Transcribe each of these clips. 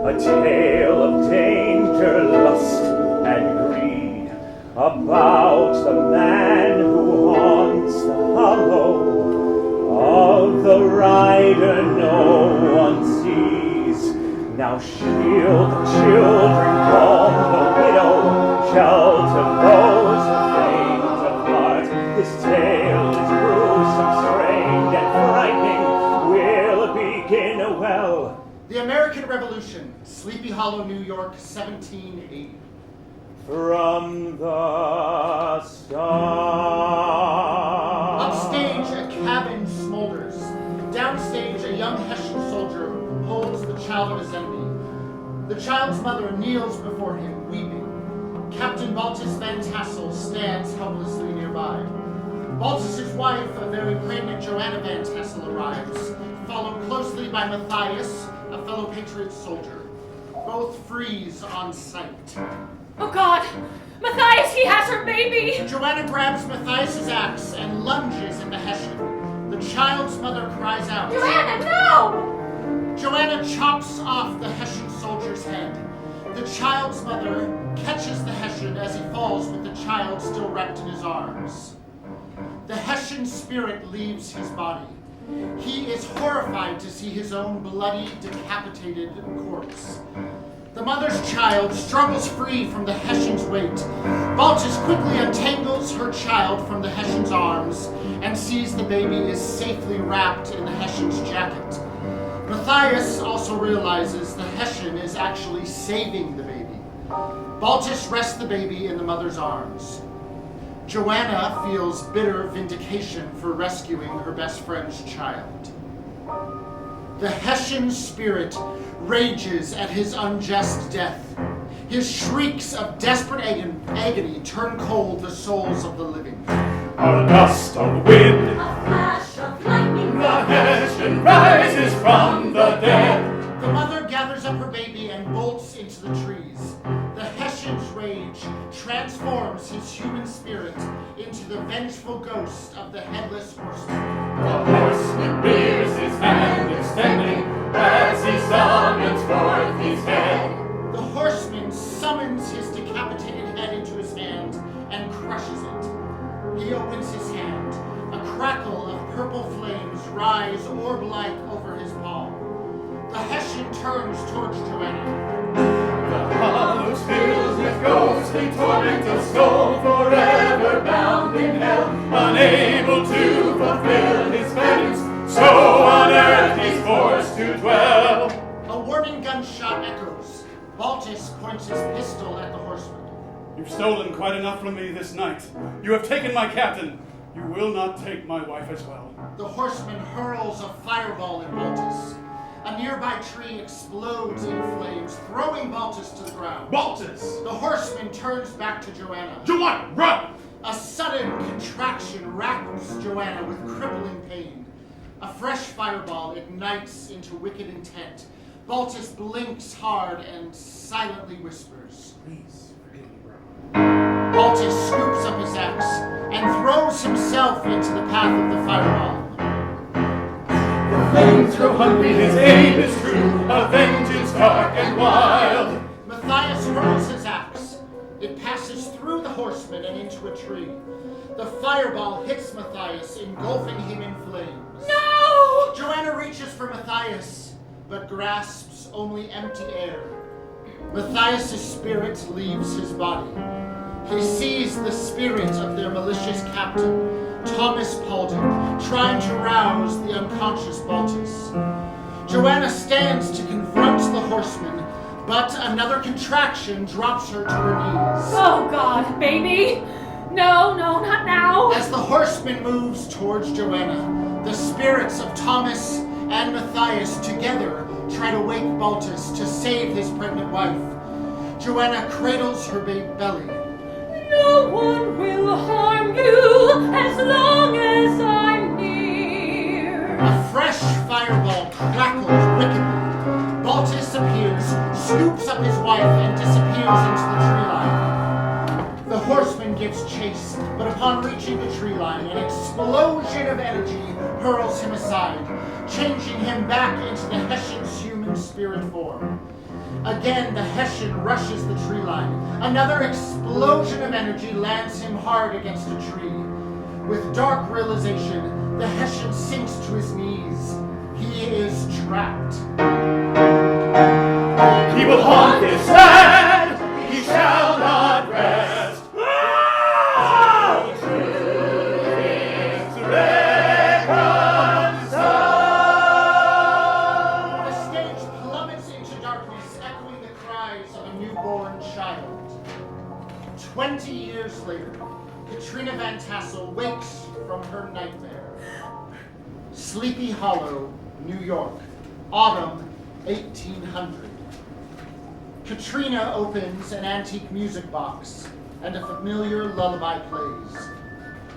a tale of danger, lust, and greed, about the man who haunts the hollow. Of the rider no one sees. Now shield the children, calm the widow, shelter those who faint of heart. This tale is gruesome, strained, and frightening. We'll begin well. The American Revolution, Sleepy Hollow, New York, 1780. From the start. Upstage, a cabin smolders. Downstage, a young Hessian soldier holds the child of his enemy. The child's mother kneels before him, weeping. Captain Baltus Van Tassel stands helplessly nearby. Baltus's wife, a very pregnant Johanna Van Tassel, arrives, followed closely by Matthias, a fellow patriot soldier. Both freeze on sight. Oh God! Matthias, he has her baby! Johanna grabs Matthias's axe and lunges at the Hessian. The child's mother cries out. Johanna, no! Johanna chops off the Hessian soldier's head. The child's mother catches the Hessian as he falls with the child still wrapped in his arms. The Hessian spirit leaves his body. He is horrified to see his own bloody, decapitated corpse. The mother's child struggles free from the Hessian's weight. Baltus quickly untangles her child from the Hessian's arms and sees the baby is safely wrapped in the Hessian's jacket. Matthias also realizes the Hessian is actually saving the baby. Baltus rests the baby in the mother's arms. Johanna feels bitter vindication for rescuing her best friend's child. The Hessian spirit rages at his unjust death. His shrieks of desperate agony turn cold the souls of the living. A gust of wind, A flash of lightning, the Hessian rises from the dead. The mother gathers up her baby and bolts into the trees. The Hessian's rage transforms his human spirit into the vengeful ghost of the headless horseman. The horseman rears his hand extending as he summons forth his head. The horseman summons his decapitated head into his hand and crushes it. He opens his hand. A crackle of purple flames rise orb-like over his palm. The Hessian turns towards Johanna. The hollows filled with ghostly torment of soul, forever bound in hell, unable to fulfill his penance, so on earth he's forced to dwell. A warning gunshot echoes. Baltus points his pistol at the horseman. You've stolen quite enough from me this night. You have taken my captain. You will not take my wife as well. The horseman hurls a fireball at Baltus. A nearby tree explodes in flames, throwing Baltus to the ground. Baltus! The horseman turns back to Johanna. Johanna, run! A sudden contraction racks Johanna with crippling pain. A fresh fireball ignites into wicked intent. Baltus blinks hard and silently whispers. Please forgive me, Brom. Baltus scoops up his axe and throws himself into the path of the fireball. The flames grow hungry, his aim is true, a vengeance dark and wild. Matthias hurls his axe. It passes through the horseman and into a tree. The fireball hits Matthias, engulfing him in flames. No! Johanna reaches for Matthias, but grasps only empty air. Matthias's spirit leaves his body. He sees the spirit of their malicious captain, Thomas Paulding, trying to rouse the unconscious Baltus. Johanna stands to confront the horseman, but another contraction drops her to her knees. Oh God, baby! No, not now! As the horseman moves towards Johanna, the spirits of Thomas and Matthias together try to wake Baltus to save his pregnant wife. Johanna cradles her belly. No one will harm you as long as I'm near. A fresh fireball crackles wickedly. Baltus appears, scoops up his wife, and disappears into the tree line. The horseman gives chase, but upon reaching the tree line, an explosion of energy hurls him aside, changing him back into the Hessian's human spirit form. Again, the Hessian rushes the tree line. Another explosion of energy lands him hard against a tree. With dark realization, the Hessian sinks to his knees. He is trapped. He will haunt this land, he shall not rest. Ah! True things reconcile. The stage plummets into darkness, echoing the cries of a newborn child. 20 years later, Katrina Van Tassel wakes from her nightmare. Sleepy Hollow, New York, autumn 1800. Katrina opens an antique music box, and a familiar lullaby plays.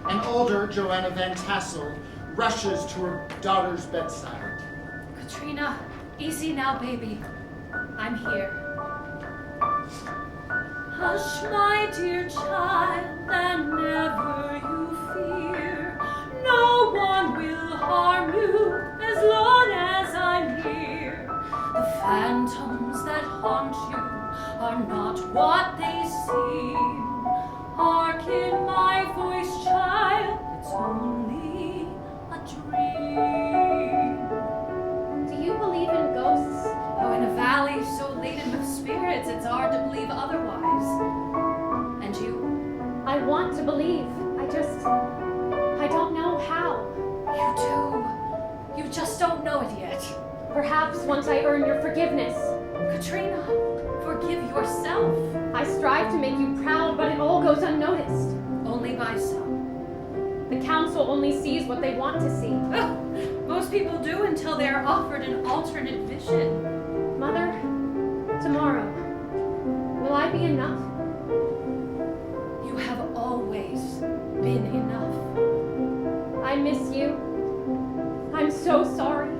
An older Johanna Van Tassel rushes to her daughter's bedside. Katrina, easy now, baby. I'm here. Hush, my dear child, and never you fear. No one will harm you as long as I'm here. The phantoms that haunt you are not what they seem. Hearken my voice, child, it's only a dream. Do you believe in ghosts? Oh, in a valley so laden with spirits, it's hard to believe otherwise. And you? I want to believe. I don't know how. You do. You just don't know it yet. Perhaps once I earn your forgiveness. Katrina, forgive yourself. I strive to make you proud, but it all goes unnoticed. Only by some. The council only sees what they want to see. Most people do until they are offered an alternate vision. Mother, tomorrow, will I be enough? You have always been enough. I miss you. I'm so sorry.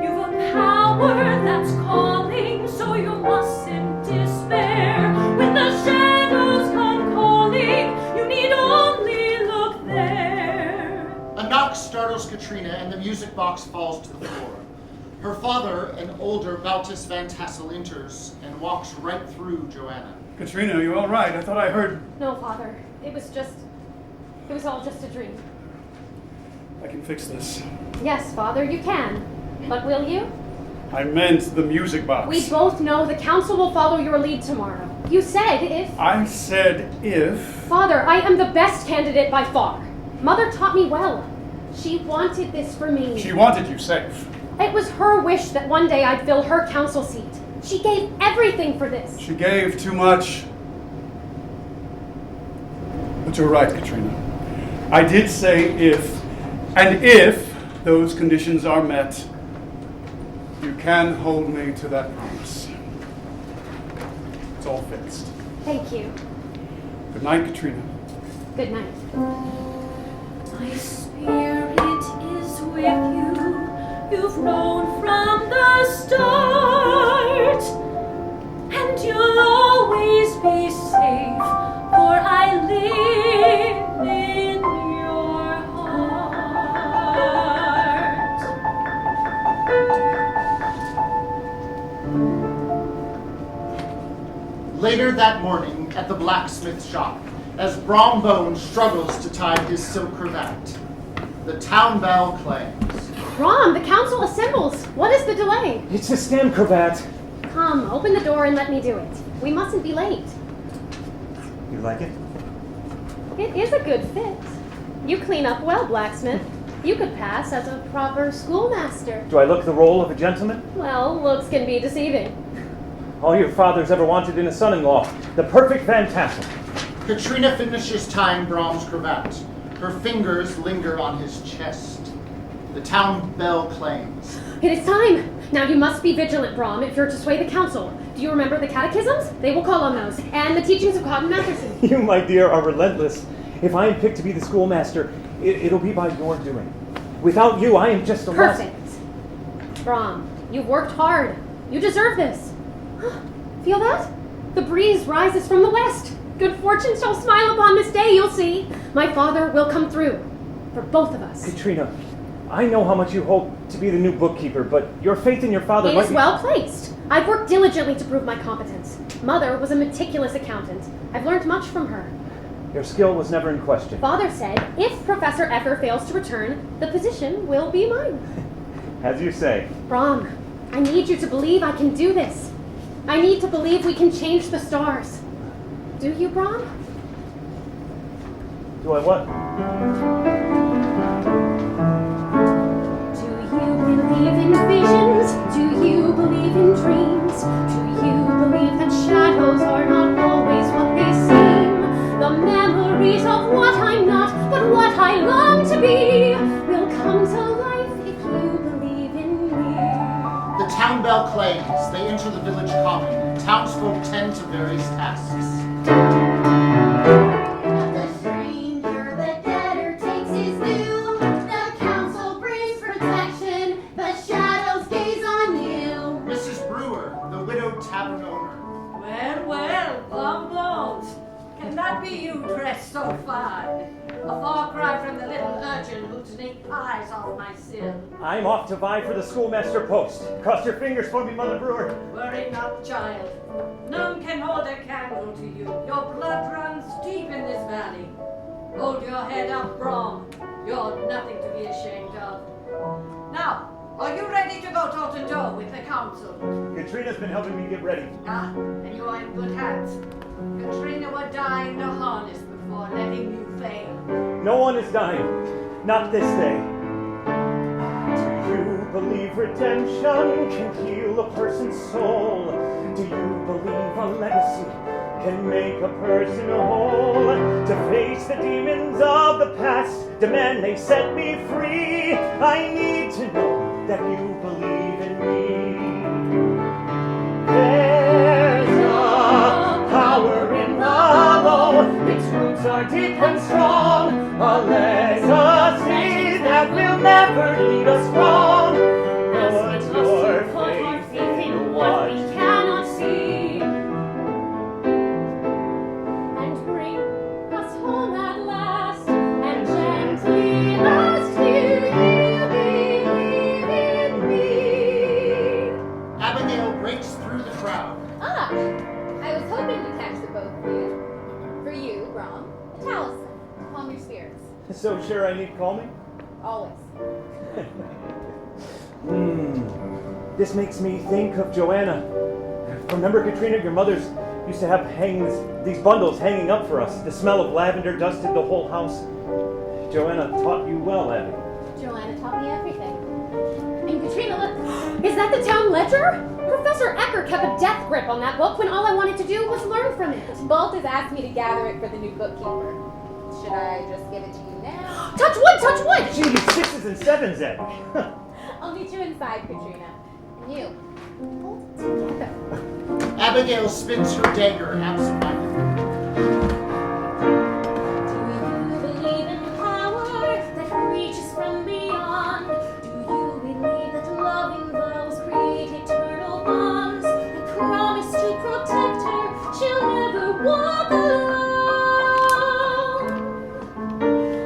You've a power that's calling, so you mustn't despair. When the shadows come calling, you need only look there. A knock startles Katrina, and the music box falls to the floor. Her father, an older Baltus Van Tassel, enters and walks right through Johanna. Katrina, are you all right? I thought I heard... No, Father. It was all just a dream. I can fix this. Yes, Father, you can. But will you? I meant the music box. We both know the council will follow your lead tomorrow. You said if... I said if... Father, I am the best candidate by far. Mother taught me well. She wanted this for me. She wanted you safe. It was her wish that one day I'd fill her council seat. She gave everything for this. She gave too much. But you're right, Katrina. I did say if, and if those conditions are met, you can hold me to that promise. It's all fixed. Thank you. Good night, Katrina. Good night. My spirit is with you. You've known from the start. And you'll always be safe, for I live in your heart. Later that morning at the blacksmith shop, as Brom struggles to tie his silk cravat, the town bell clangs. Brom, the council assembles. What is the delay? It's a stem cravat. Come, open the door and let me do it. We mustn't be late. You like it? It is a good fit. You clean up well, blacksmith. You could pass as a proper schoolmaster. Do I look the role of a gentleman? Well, looks can be deceiving. All your father's ever wanted in a son-in-law. The perfect Van Tassel. Katrina finishes tying Brom's cravat. Her fingers linger on his chest. The town bell clangs. It is time. Now you must be vigilant, Brom, if you're to sway the council. Do you remember the catechisms? They will call on those. And the teachings of Cotton Matherson. You, my dear, are relentless. If I am picked to be the schoolmaster, it'll be by your doing. Without you, I am just a Perfect. Brom, you've worked hard. You deserve this. Feel that? The breeze rises from the west. Good fortune shall smile upon this day, you'll see. My father will come through. For both of us. Katrina, I know how much you hope to be the new bookkeeper, but your faith in your father He might is be... well placed. I've worked diligently to prove my competence. Mother was a meticulous accountant. I've learned much from her. Your skill was never in question. Father said, if Professor Ecker fails to return, the position will be mine. As you say. Brom, I need you to believe I can do this. I need to believe we can change the stars. Do you, Brom? Do I what? Do you believe in visions? Do you believe in dreams? Do you believe that shadows are not always what they seem? The memories of what I'm not, but what I long to be, will come to life if you believe in me. The town bell clangs. They enter the village common. Townsfolk tend to various tasks. The stranger, the debtor takes his due. The council brings protection. The shadows gaze on you. Mrs. Brewer, the widowed tavern owner. Well, well, long bones. Can that be you dressed so fine? A far cry from the little urchin who'd sneak pies off my sill. I'm off to vie for the schoolmaster post. Cross your fingers for me, Mother Brewer. Worry not, child. None can hold a candle to you. Your blood runs deep in this valley. Hold your head up, Brom. You're nothing to be ashamed of. Now, are you ready to go toe to toe with the council? Katrina's been helping me get ready. Ah, and you are in good hands. Katrina would die in the harness before letting you fail. No one is dying. Not this day. Do you believe redemption can heal a person's soul? Do you believe a legacy can make a person whole? To face the demons of the past, demand they set me free. I need to know that you believe in me. There's a power in the law. Its roots are deep and strong. A legacy that will never lead us wrong. Put your faith in what we cannot see, and bring us home at last, and gently ask you believe in me. Abigail breaks through the crowd. Ah, I was hoping to catch the both of you. For you, Brom, a talisman to calm your spirits. So sure I need calming? Always. This makes me think of Johanna. Remember, Katrina, your mother's used to have these bundles hanging up for us. The smell of lavender dusted the whole house. Johanna taught you well, Abby. Johanna taught me everything. And Katrina, look, is that the town ledger? Professor Ecker kept a death grip on that book when all I wanted to do was learn from it. Baltus asked me to gather it for the new bookkeeper. Should I just give it to you now? Touch wood, touch wood! Gee, 6s and 7s, Abby. I'll meet you inside, Katrina. And you, hold it together. Abigail spins her dagger absentmindedly. Do you believe in power that reaches from beyond? Do you believe that loving vows create eternal bonds? I promise to protect her, she'll never walk alone.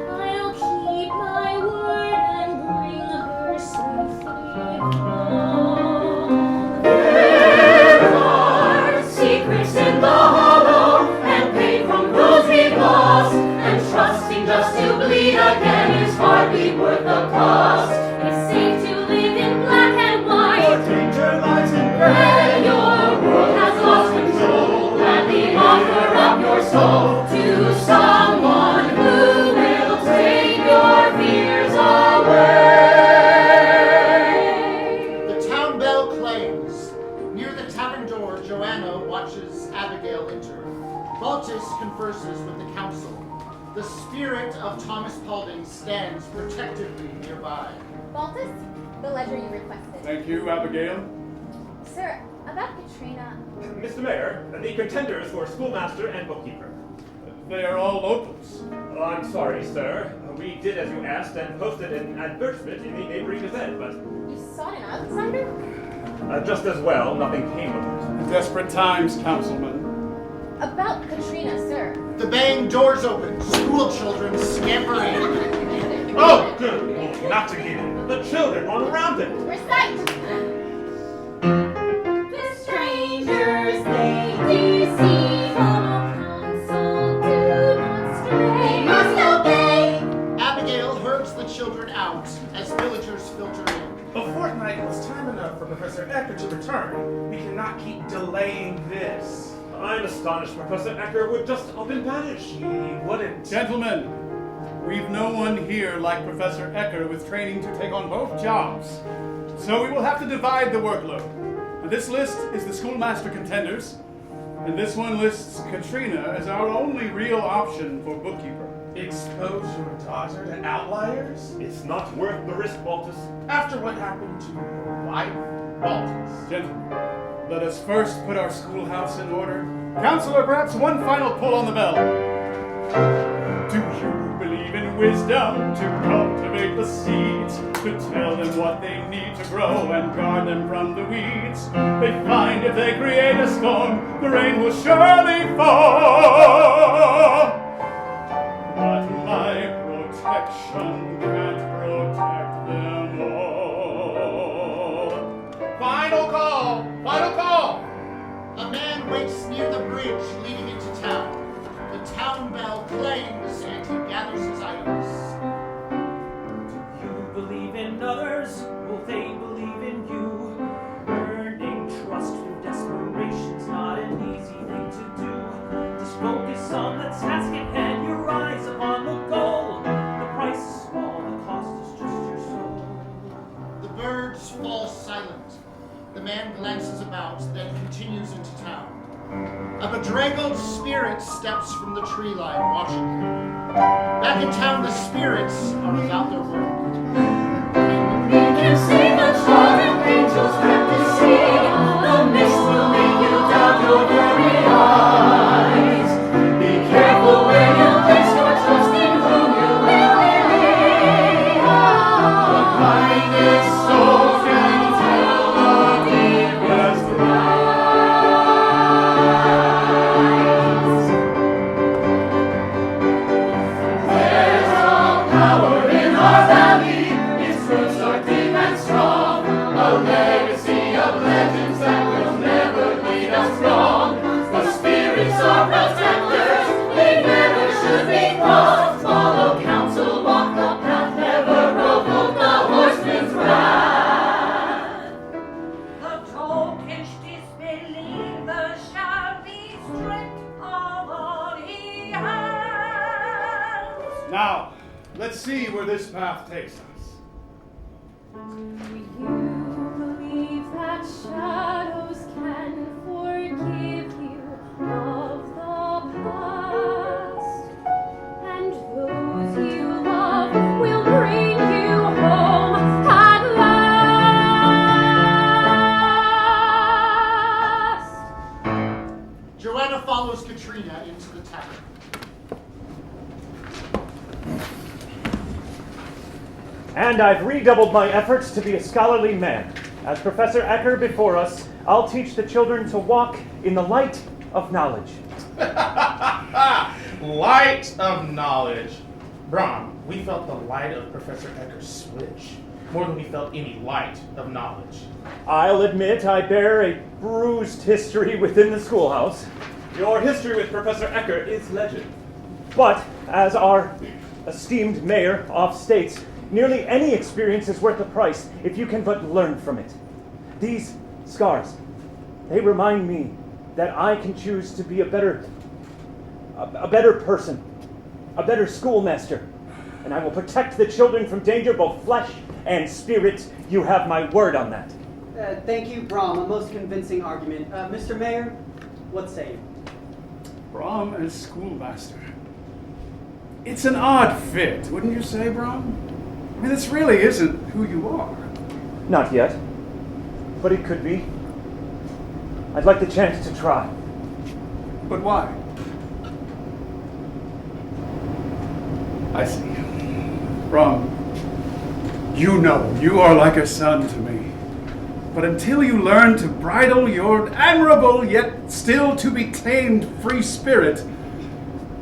I'll keep my word and bring her safely home. There are secrets in the hollow, and pain from those we've lost, and trusting just to bleed again is hardly worth the cost. It's safe to live in black and white, Danger lies in when your world has lost control. Gladly offer up your soul to someone who will take your fears away. The town bell clangs. Near the tavern door, Johanna watches Abigail enter. Baltus converses with the council. The spirit of Thomas Paulding stands protectively nearby. Baltus, the ledger you requested. Thank you, Abigail. Sir, about Katrina. Mr. Mayor, the contenders for schoolmaster and bookkeeper. They are all locals. Oh, I'm sorry, sir. We did as you asked and posted an advertisement in the neighboring Gazette, but You sought an outsider? just as well, nothing came of it. Desperate times, councilman. About Katrina, sir. The bang doors open. School children scamper in. Oh, good. Not again. The children run around it. Recite! The strangers they deceive, follow counsel, do not stray. We must obey! Abigail herds the children out as villagers filter in. A fortnight was time enough for Professor Ecker to return. We cannot keep delaying this. I'm astonished Professor Ecker would just up and vanish. He wouldn't. Gentlemen, we've no one here like Professor Ecker with training to take on both jobs. So we will have to divide the workload. And this list is the schoolmaster contenders, and this one lists Katrina as our only real option for bookkeeper. Expose your daughter to outliers? It's not worth the risk, Baltus. After what happened to your wife, Baltus. Gentlemen, let us first put our schoolhouse in order. Counselor, perhaps one final pull on the bell. Do you believe in wisdom to cultivate the seeds, to tell them what they need to grow and guard them from the weeds? They find if they create a storm, the rain will surely fall. But my protection can't protect them all. Final call! Final call! A man waits near the bridge leading into town. The town bell clangs and he gathers his items. You believe in others, will they believe in you? Earning trust through desperation's not an easy thing to do. Just focus on the task at hand, your eyes upon the goal. The price is small, the cost is just your soul. The birds fall silent. The man glances about, then continues into town. A bedraggled spirit steps from the tree line, watching him. Back in town, the spirits are about their work. We can see the children, angels kept to see. The mist will make you doubt your very eyes. Be careful where you place your trust in whom you will believe. The blinded soul can tell the deepest lies. There's all power in our valley. Its roots are deep and strong. A legacy of legends that will never lead us wrong. The spirits are protectors. They never should be crossed. Follow counsel, walk the path, never provoke the horseman's wrath. The tokish disbeliever shall be stripped of all he has. Now, let's see where this path takes us. Do you believe that shadows can forgive you of the past? And those you love will bring you home at last. Johanna follows Katrina into the tavern. And I've redoubled my efforts to be a scholarly man. As Professor Ecker before us, I'll teach the children to walk in the light of knowledge. Light of knowledge. Brom, we felt the light of Professor Ecker's switch more than we felt any light of knowledge. I'll admit I bear a bruised history within the schoolhouse. Your history with Professor Ecker is legend. But, as our esteemed mayor oft states, nearly any experience is worth the price if you can but learn from it. These scars, they remind me that I can choose to be a better person, a better schoolmaster, and I will protect the children from danger, both flesh and spirit. You have my word on that. Thank you, Brom. A most convincing argument. Mr. Mayor, what say you? Brom as schoolmaster. It's an odd fit, wouldn't you say, Brom? I mean, this really isn't who you are. Not yet, but it could be. I'd like the chance to try. But why? I see. Brom, you know you are like a son to me. But until you learn to bridle your admirable yet still to be tamed free spirit,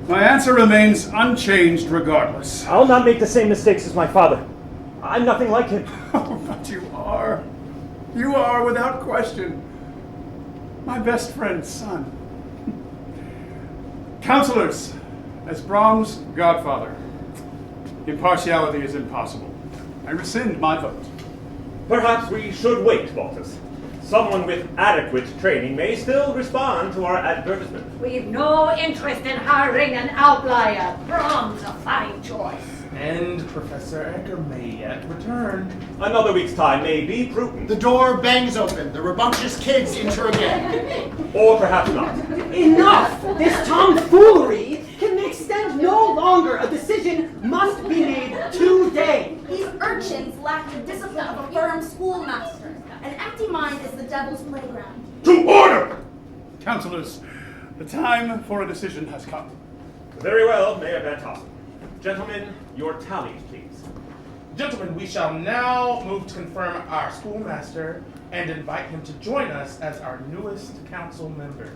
my answer remains unchanged regardless. I'll not make the same mistakes as my father. I'm nothing like him. Oh, but you are. You are, without question, my best friend's son. Counselors, as Brom's godfather, impartiality is impossible. I rescind my vote. Perhaps we should wait, Baltus. Someone with adequate training may still respond to our advertisement. We've no interest in hiring an outlier. Brom's a fine choice. And Professor Ecker may yet return. Another week's time may be prudent. The door bangs open. The rambunctious kids enter again. Or perhaps not. Enough! This tomfoolery can extend no longer. A decision must be made today. These urchins lack the discipline of a firm schoolmaster. An empty mind is the devil's playground. To order! Counselors, the time for a decision has come. Very well, Mayor Van Tassel. Gentlemen, your tallies, please. Gentlemen, we shall now move to confirm our schoolmaster and invite him to join us as our newest council member.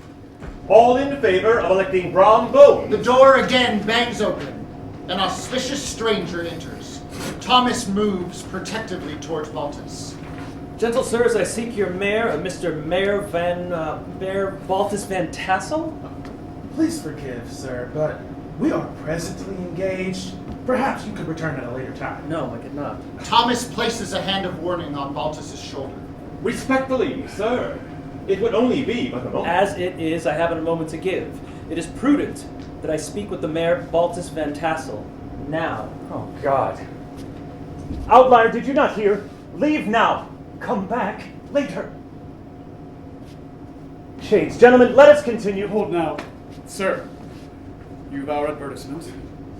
All in favor of electing Brom Bones? The door again bangs open. An auspicious stranger enters. Thomas moves protectively towards Baltus. Gentle sirs, I seek your mayor, Mr. Mayor Baltus Van Tassel. Please forgive, sir, but we are presently engaged. Perhaps you could return at a later time. No, I could not. Thomas places a hand of warning on Baltus's shoulder. Respectfully, sir. It would only be but a moment. As it is, I haven't a moment to give. It is prudent that I speak with the Mayor Baltus Van Tassel now. Oh, God. Outlier, did you not hear? Leave now. Come back later. Shades, gentlemen, let us continue. Hold now. Sir, you've our advertisement.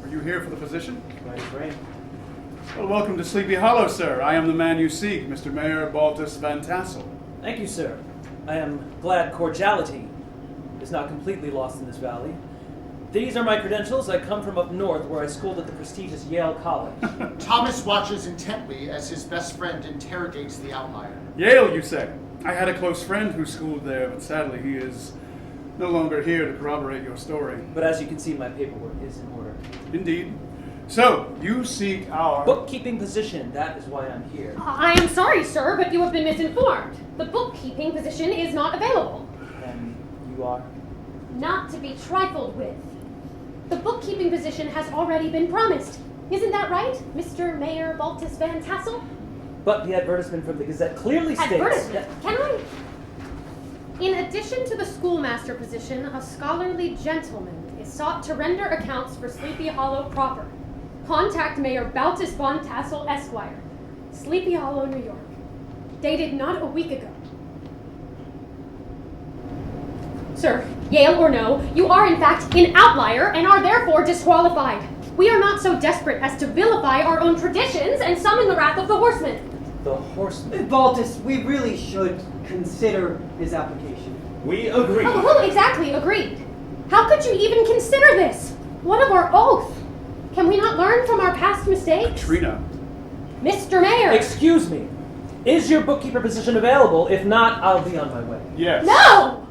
Are you here for the position? Right. Well, welcome to Sleepy Hollow, sir. I am the man you seek, Mr. Mayor Baltus Van Tassel. Thank you, sir. I am glad cordiality is not completely lost in this valley. These are my credentials. I come from up north, where I schooled at the prestigious Yale College. Thomas watches intently as his best friend interrogates the outlier. Yale, you say? I had a close friend who schooled there, but sadly he is no longer here to corroborate your story. But as you can see, my paperwork is in order. Indeed. So, you seek our... bookkeeping position. That is why I'm here. I am sorry, sir, but you have been misinformed. The bookkeeping position is not available. And you are? Not to be trifled with. The bookkeeping position has already been promised. Isn't that right, Mr. Mayor Baltus Van Tassel? But the advertisement from the Gazette clearly states... Advertisement? Can I? In addition to the schoolmaster position, a scholarly gentleman is sought to render accounts for Sleepy Hollow proper. Contact Mayor Baltus Van Tassel, Esquire, Sleepy Hollow, New York. Dated not a week ago. Sir, Yale or no, you are in fact an outlier and are therefore disqualified. We are not so desperate as to vilify our own traditions and summon the wrath of the horsemen. The horseman? Baltus, we really should consider his application. We agree. Oh, who exactly agreed? How could you even consider this? One of our oath. Can we not learn from our past mistakes? Katrina. Mr. Mayor! Excuse me. Is your bookkeeper position available? If not, I'll be on my way. Yes. No!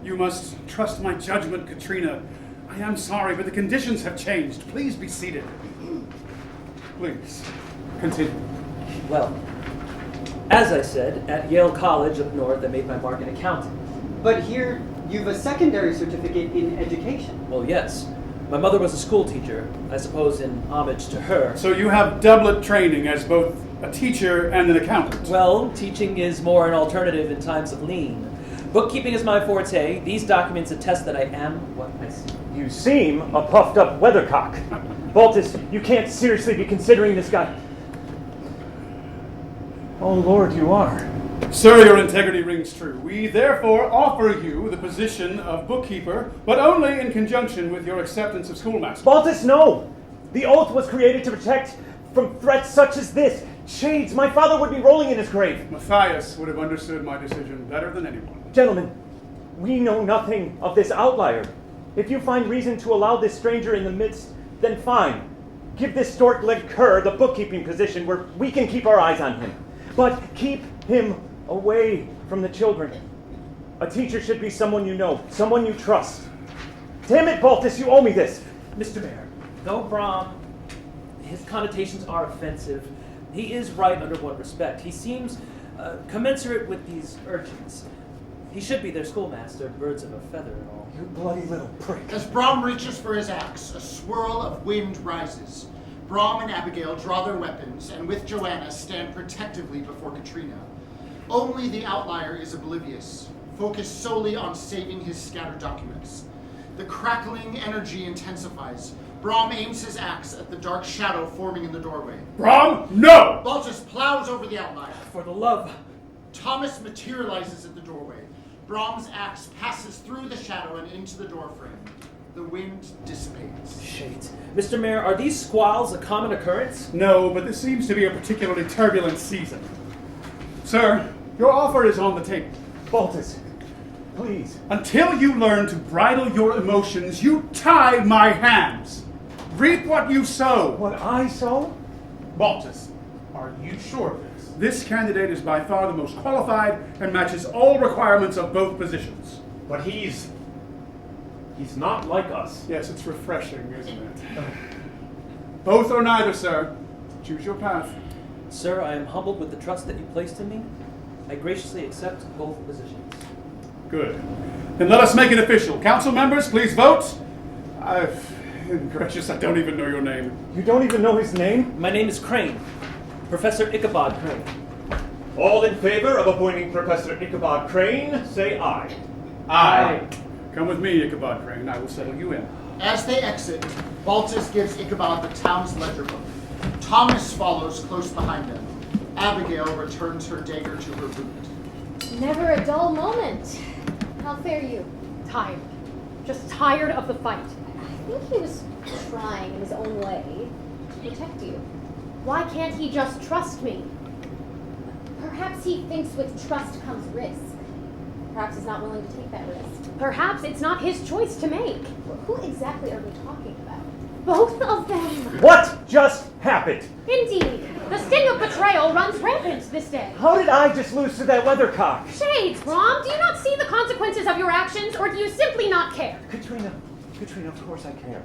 You must trust my judgment, Katrina. I am sorry, but the conditions have changed. Please be seated. Please, continue. Well, as I said, at Yale College up north, I made my mark in accounting. But here, you've a secondary certificate in education. Well, yes. My mother was a school teacher, I suppose in homage to her. So you have doublet training as both a teacher and an accountant. Well, teaching is more an alternative in times of lean. Bookkeeping is my forte. These documents attest that I am what I see. You seem a puffed-up weathercock. Baltus, you can't seriously be considering this guy. Oh, Lord, you are. Sir, your integrity rings true. We therefore offer you the position of bookkeeper, but only in conjunction with your acceptance of schoolmaster. Baltus, no! The oath was created to protect from threats such as this. Shades, my father would be rolling in his grave. Matthias would have understood my decision better than anyone. Gentlemen, we know nothing of this outlier. If you find reason to allow this stranger in the midst, then fine. Give this stork-legged cur the bookkeeping position where we can keep our eyes on him. But keep him away from the children. A teacher should be someone you know, someone you trust. Damn it, Baltus, you owe me this. Mr. Mayor, though Brom his connotations are offensive. He is right under one respect. He seems commensurate with these urchins. He should be their schoolmaster, birds of a feather and all. You bloody little prick. As Brom reaches for his axe, a swirl of wind rises. Brom and Abigail draw their weapons, and with Johanna stand protectively before Katrina. Only the outlier is oblivious, focused solely on saving his scattered documents. The crackling energy intensifies. Brom aims his axe at the dark shadow forming in the doorway. Brom, no! Baltus plows over the outlier. For the love. Thomas materializes at the doorway. Brom's axe passes through the shadow and into the doorframe. The wind dissipates. Shades. Mr. Mayor, are these squalls a common occurrence? No, but this seems to be a particularly turbulent season. Sir, your offer is on the table. Baltus, please. Until you learn to bridle your emotions, you tie my hands. Reap what you sow. What I sow? Baltus, are you sure of this? This candidate is by far the most qualified and matches all requirements of both positions. But he's not like us. Yes, it's refreshing, isn't it? Both or neither, sir. Choose your path. Sir, I am humbled with the trust that you placed in me. I graciously accept both positions. Good. Then let us make it official. Council members, please vote. Gracious, I don't even know your name. You don't even know his name? My name is Crane. Professor Ichabod Crane. All in favor of appointing Professor Ichabod Crane, say aye. Aye. Come with me, Ichabod Crane. I will settle you in. As they exit, Baltus gives Ichabod the town's ledger book. Thomas follows close behind them. Abigail returns her dagger to her boot. Never a dull moment. How fare you? Tired. Just tired of the fight. I think he was trying in his own way to protect you. Why can't he just trust me? Perhaps he thinks with trust comes risk. Perhaps he's not willing to take that risk. Perhaps it's not his choice to make. Who exactly are we talking about? Both of them. What just happened? Indeed. The sting of betrayal runs rampant this day. How did I just lose to that weathercock? Shades, Brom, do you not see the consequences of your actions, or do you simply not care? Katrina, of course I care.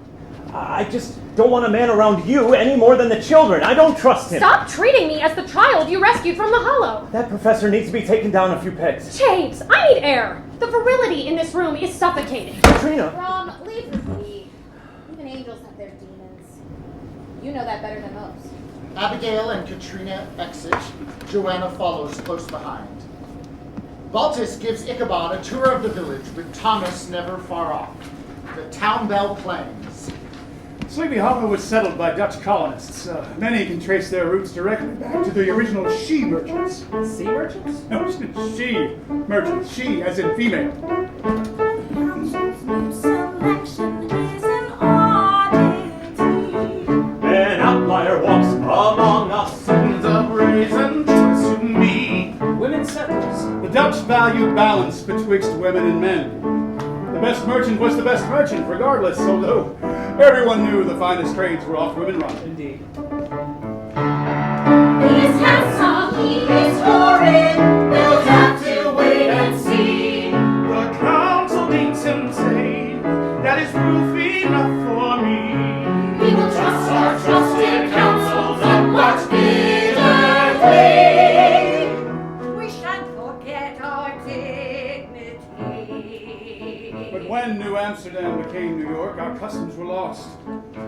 I just don't want a man around you any more than the children. I don't trust him. Stop treating me as the child you rescued from the hollow. That professor needs to be taken down a few pegs. Shades, I need air. The virility in this room is suffocating. Katrina. Brom, leave her be. Even angels have their demons. You know that better than most. Abigail and Katrina exit. Johanna follows close behind. Baltus gives Ichabod a tour of the village, with Thomas never far off. The town bell clangs. Sleepy Hollow was settled by Dutch colonists. Many can trace their roots directly back to the original she merchants. Sea merchants? No, she merchants. She as in female. An outlier walks among us. The brazen choice to me. Women settlers. The Dutch valued balance betwixt women and men. The best merchant was the best merchant, regardless, although everyone knew the finest trades were off women run. Indeed. He's handsome, he is horrid. They'll have to wait and see. The council thinks him safe. That is proof enough for me. We will trust our trusted counsels and watch bitterly. We shan't forget our dignity. But when New Amsterdam became New York, our customs were lost.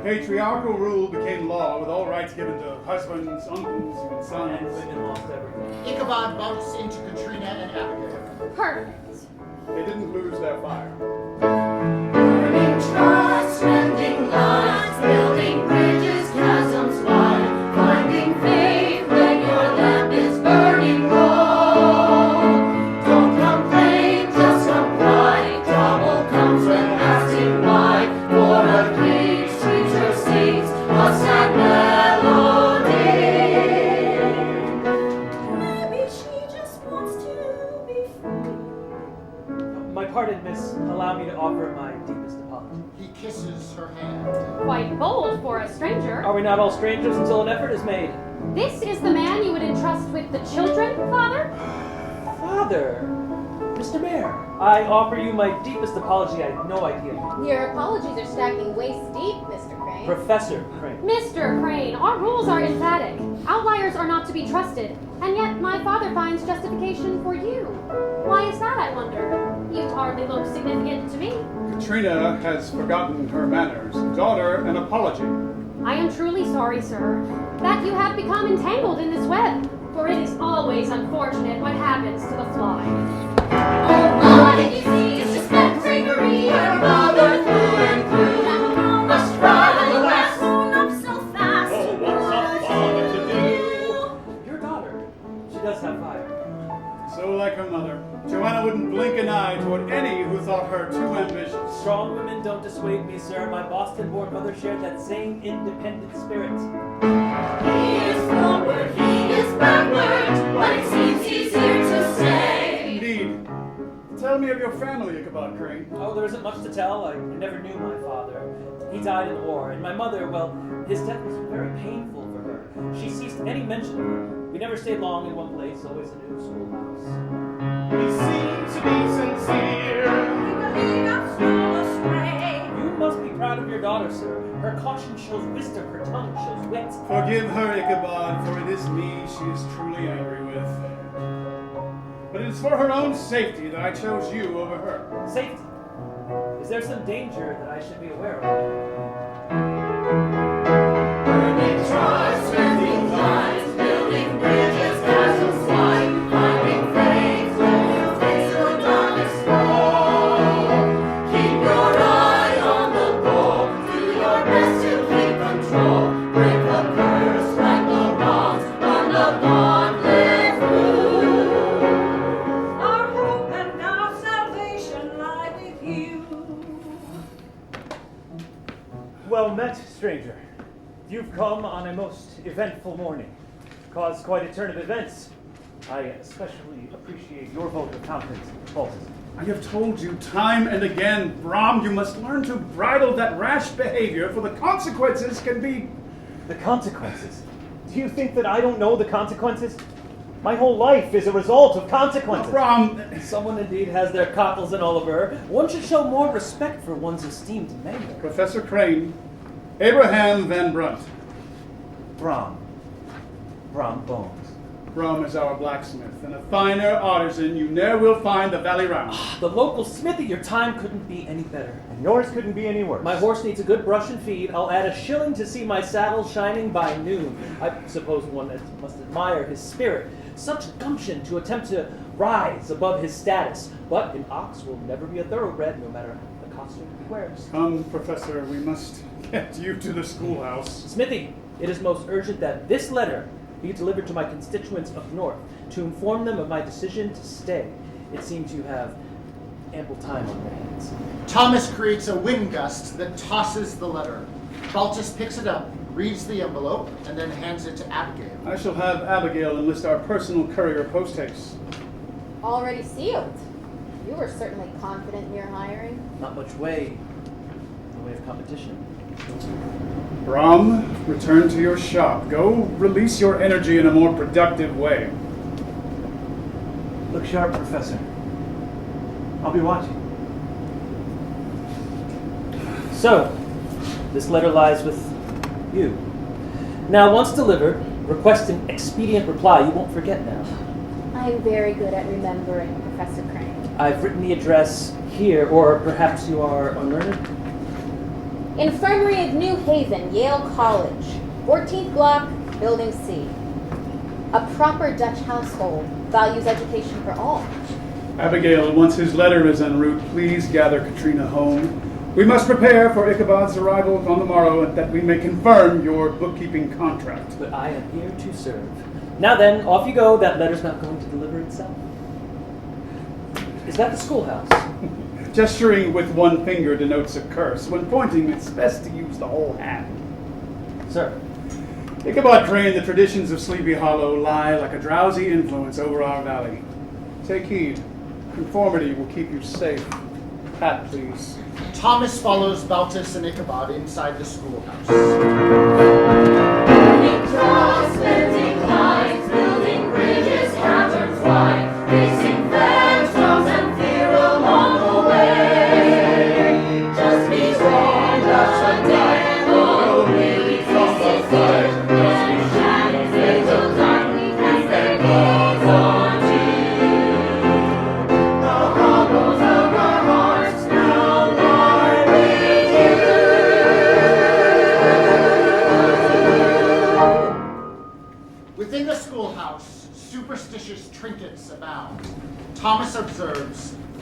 Patriarchal rule became law, with all rights given to husbands, uncles, even And sons. women lost everything. Ichabod bumps into Katrina and Abigail. Perfect. They didn't lose their fire. Burning trust, mending lives, building bridges, chasms wide, finding faith when your lamp is burning low. Don't complain, just comply. Trouble comes when asking why. For a cage teacher sings a sad melody. Maybe she just wants to be free. My pardon, miss. Allow me to offer my deepest apology. He kisses her hand. Quite bold for a stranger. Are we not all strangers until an effort is made? This is the man you would entrust with the children, Father? Father! Mr. Mr. Mayor, I offer you my deepest apology. I had no idea. Your apologies are stacking waist deep, Mr. Crane. Professor Crane. Mr. Crane, our rules are emphatic. Outliers are not to be trusted, and yet my father finds justification for you. Why is that, I wonder? You hardly look significant to me. Katrina has forgotten her manners. Daughter, an apology. I am truly sorry, sir, that you have become entangled in this web, for it is always unfortunate what happens to the fly. Oh, what did you see? Disrespect, bravery, your mother through and through. Must run the west, not so fast. Oh, what's a father to do? Your daughter, she does have fire. So like her mother, Johanna wouldn't blink an eye toward any who thought her too ambitious. Strong women don't dissuade me, sir. My Boston-born mother shared that same independent spirit. He is forward, he is backward, but it seems he's here to stay. Indeed. Tell me of your family, Ichabod Crane. Oh, there isn't much to tell. I never knew my father. He died in the war, and my mother, well, his death was very painful for her. She ceased any mention of her. We never stayed long in one place, always a new schoolhouse. He seemed to be sincere. You must be proud of your daughter, sir. Her caution shows wisdom, her tongue shows wit. Forgive her, Ichabod, for it is me she is truly angry with. But it is for her own safety that I chose you over her. Safety? Is there some danger that I should be aware of? Burning trust, spending lives, building bridges, castles wide, finding faith when you face the darkest fall. Keep your eye on the goal, do your best to keep control. Break the curse, right the wrongs, run the gauntlet through. Our hope and our salvation lie with you. Well met, stranger. You've come on a most eventful morning. Caused quite a turn of events. I especially appreciate your vote of confidence, Baltus. I have told you time and again, Brom, you must learn to bridle that rash behavior, for the consequences can be... The consequences? Do you think that I don't know the consequences? My whole life is a result of consequences. Brom... Someone indeed has their cockles in Oliver. One should show more respect for one's esteemed mayor. Professor Crane, Abraham Van Brunt. Brom Bones. Brom is our blacksmith, and a finer artisan you ne'er will find the valley round. The local smithy, your time couldn't be any better. And yours couldn't be any worse. My horse needs a good brush and feed. I'll add a shilling to see my saddle shining by noon. I suppose one must admire his spirit. Such gumption to attempt to rise above his status. But an ox will never be a thoroughbred, no matter the costume he wears. Come, Professor, we must get you to the schoolhouse. Smithy, it is most urgent that this letter be delivered to my constituents up north to inform them of my decision to stay. It seems you have ample time on your hands. Thomas creates a wind gust that tosses the letter. Baltus picks it up, reads the envelope, and then hands it to Abigail. I shall have Abigail enlist our personal courier post-haste. Already sealed. You were certainly confident in your hiring. Not much way in the way of competition. Brom, return to your shop. Go release your energy in a more productive way. Look sharp, Professor. I'll be watching. So, this letter lies with you. Now, once delivered, request an expedient reply. You won't forget now. I'm very good at remembering, Professor Crane. I've written the address here, or perhaps you are unlearned? Infirmary of New Haven, Yale College, 14th block, Building C. A proper Dutch household values education for all. Abigail, once his letter is en route, please gather Katrina home. We must prepare for Ichabod's arrival on the morrow, and that we may confirm your bookkeeping contract. But I am here to serve. Now then, off you go. That letter's not going to deliver itself. Is that the schoolhouse? Gesturing with one finger denotes a curse. When pointing, it's best to use the whole hand. Sir. Ichabod Crane, the traditions of Sleepy Hollow lie like a drowsy influence over our valley. Take heed. Conformity will keep you safe. Pat, please. Thomas follows Baltus and Ichabod inside the schoolhouse. Burning trust, bending lines, building bridges, caverns wide, facing phantoms and fears.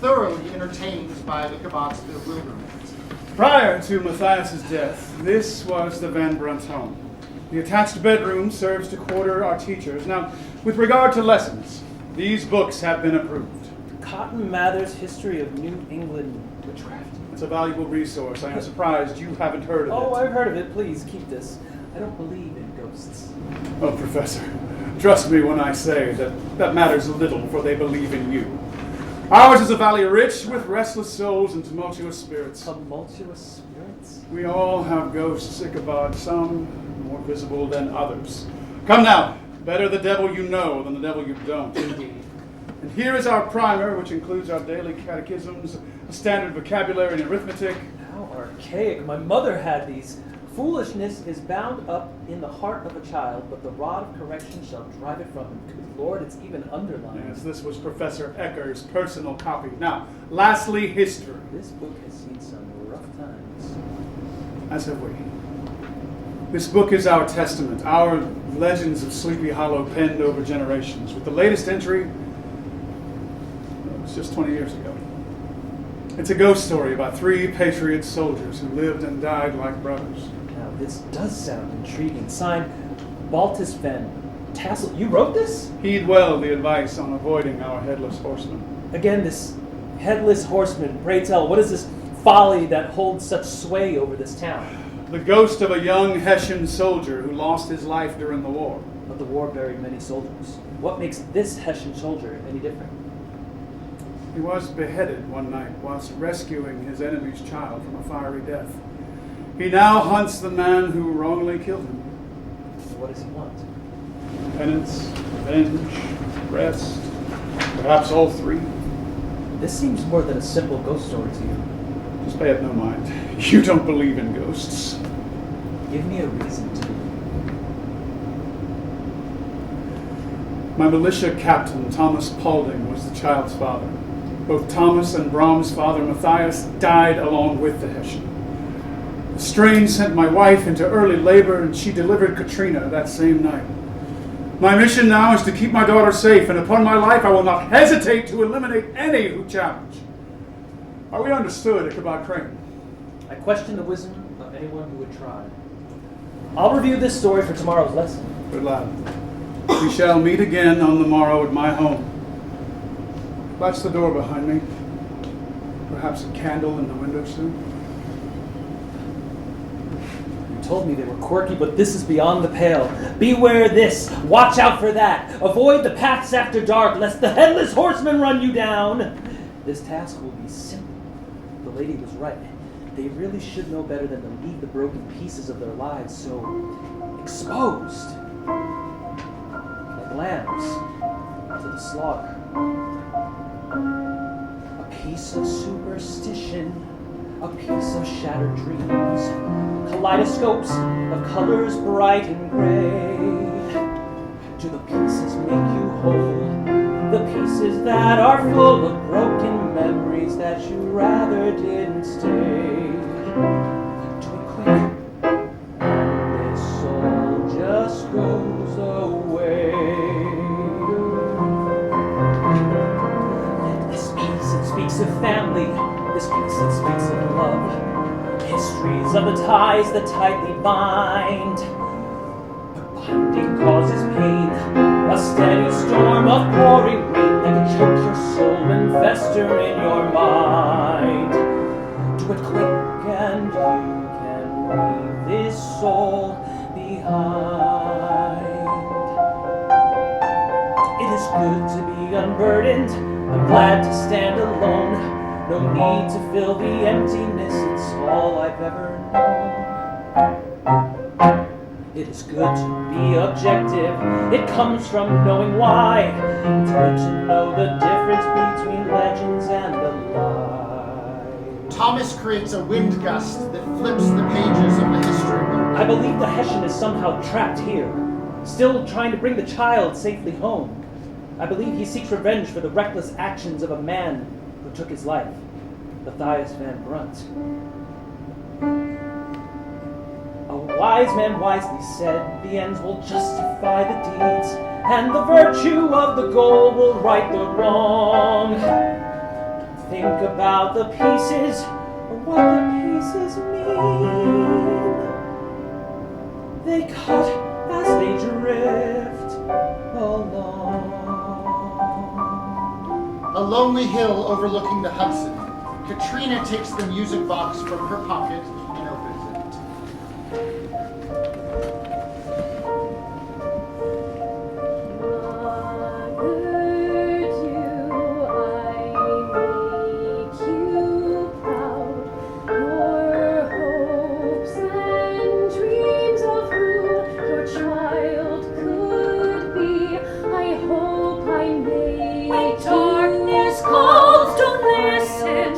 thoroughly entertained by Ichabod's bewilderment. Prior to Matthias's death, this was the Van Brunt's home. The attached bedroom serves to quarter our teachers. Now, with regard to lessons, these books have been approved. Cotton Mather's History of New England Witchcraft. It's a valuable resource. I am surprised you haven't heard of it. Oh, I've heard of it. Please keep this. I don't believe in ghosts. Oh, Professor, trust me when I say that matters little, for they believe in you. Ours is a valley rich with restless souls and tumultuous spirits. Tumultuous spirits? We all have ghosts, Ichabod, some more visible than others. Come now, better the devil you know than the devil you don't. Indeed. And here is our primer, which includes our daily catechisms, a standard vocabulary and arithmetic. How archaic. My mother had these. Foolishness is bound up in the heart of a child, but the rod of correction shall drive it from him. Good Lord, it's even underlined. Yes, this was Professor Ecker's personal copy. Now, lastly, history. This book has seen some rough times. As have we. This book is our testament, our legends of Sleepy Hollow penned over generations. With the latest entry, it was just 20 years ago. It's a ghost story about 3 patriot soldiers who lived and died like brothers. Now, this does sound intriguing. Signed, Baltus Van Tassel. You wrote this? Heed well the advice on avoiding our headless horseman. Again, this headless horseman. Pray tell, what is this folly that holds such sway over this town? The ghost of a young Hessian soldier who lost his life during the war. But the war buried many soldiers. What makes this Hessian soldier any different? He was beheaded one night whilst rescuing his enemy's child from a fiery death. He now hunts the man who wrongly killed him. What does he want? Penance, revenge, rest, perhaps all 3. This seems more than a simple ghost story to you. Just pay it no mind. You don't believe in ghosts. Give me a reason to. My militia captain, Thomas Paulding, was the child's father. Both Thomas and Brom's father, Matthias, died along with the Hessian. The strain sent my wife into early labor, and she delivered Katrina that same night. My mission now is to keep my daughter safe, and upon my life I will not hesitate to eliminate any who challenge. Are we understood, Ichabod Crane? I question the wisdom of anyone who would try. I'll review this story for tomorrow's lesson. Good lad. We shall meet again on the morrow at my home. Latch the door behind me. Perhaps a candle in the window soon. You told me they were quirky, but this is beyond the pale. Beware this. Watch out for that. Avoid the paths after dark, lest the headless horseman run you down. This task will be simple. The lady was right. They really should know better than to leave the broken pieces of their lives so exposed. Like lambs to the slaughter. A piece of superstition, a piece of shattered dreams, kaleidoscopes of colors bright and gray. Do the pieces make you whole? The pieces that are full of broken memories that you rather didn't stay. Do it quick, and this soul just goes away. This piece, it speaks of family. This piece, it speaks of love. Histories of the ties that tightly bind. But binding causes pain. A steady storm of pouring rain that can choke your soul and fester in your mind. Do it quick and you can leave this soul behind. It is good to be unburdened. I'm glad to stand alone. No need to fill the emptiness, it's all I've ever known. It is good to be objective, it comes from knowing why. It's good to know the difference between legends and the lie. Thomas creates a wind gust that flips the pages of the history book. I believe the Hessian is somehow trapped here, still trying to bring the child safely home. I believe he seeks revenge for the reckless actions of a man who took his life, Matthias Van Brunt. A wise man wisely said, the ends will justify the deeds, and the virtue of the goal will right the wrong. think about the pieces, or what the pieces mean. They cut as they drift along. A lonely hill overlooking the Hudson. Katrina takes the music box from her pocket and opens it. Darkness calls, don't listen.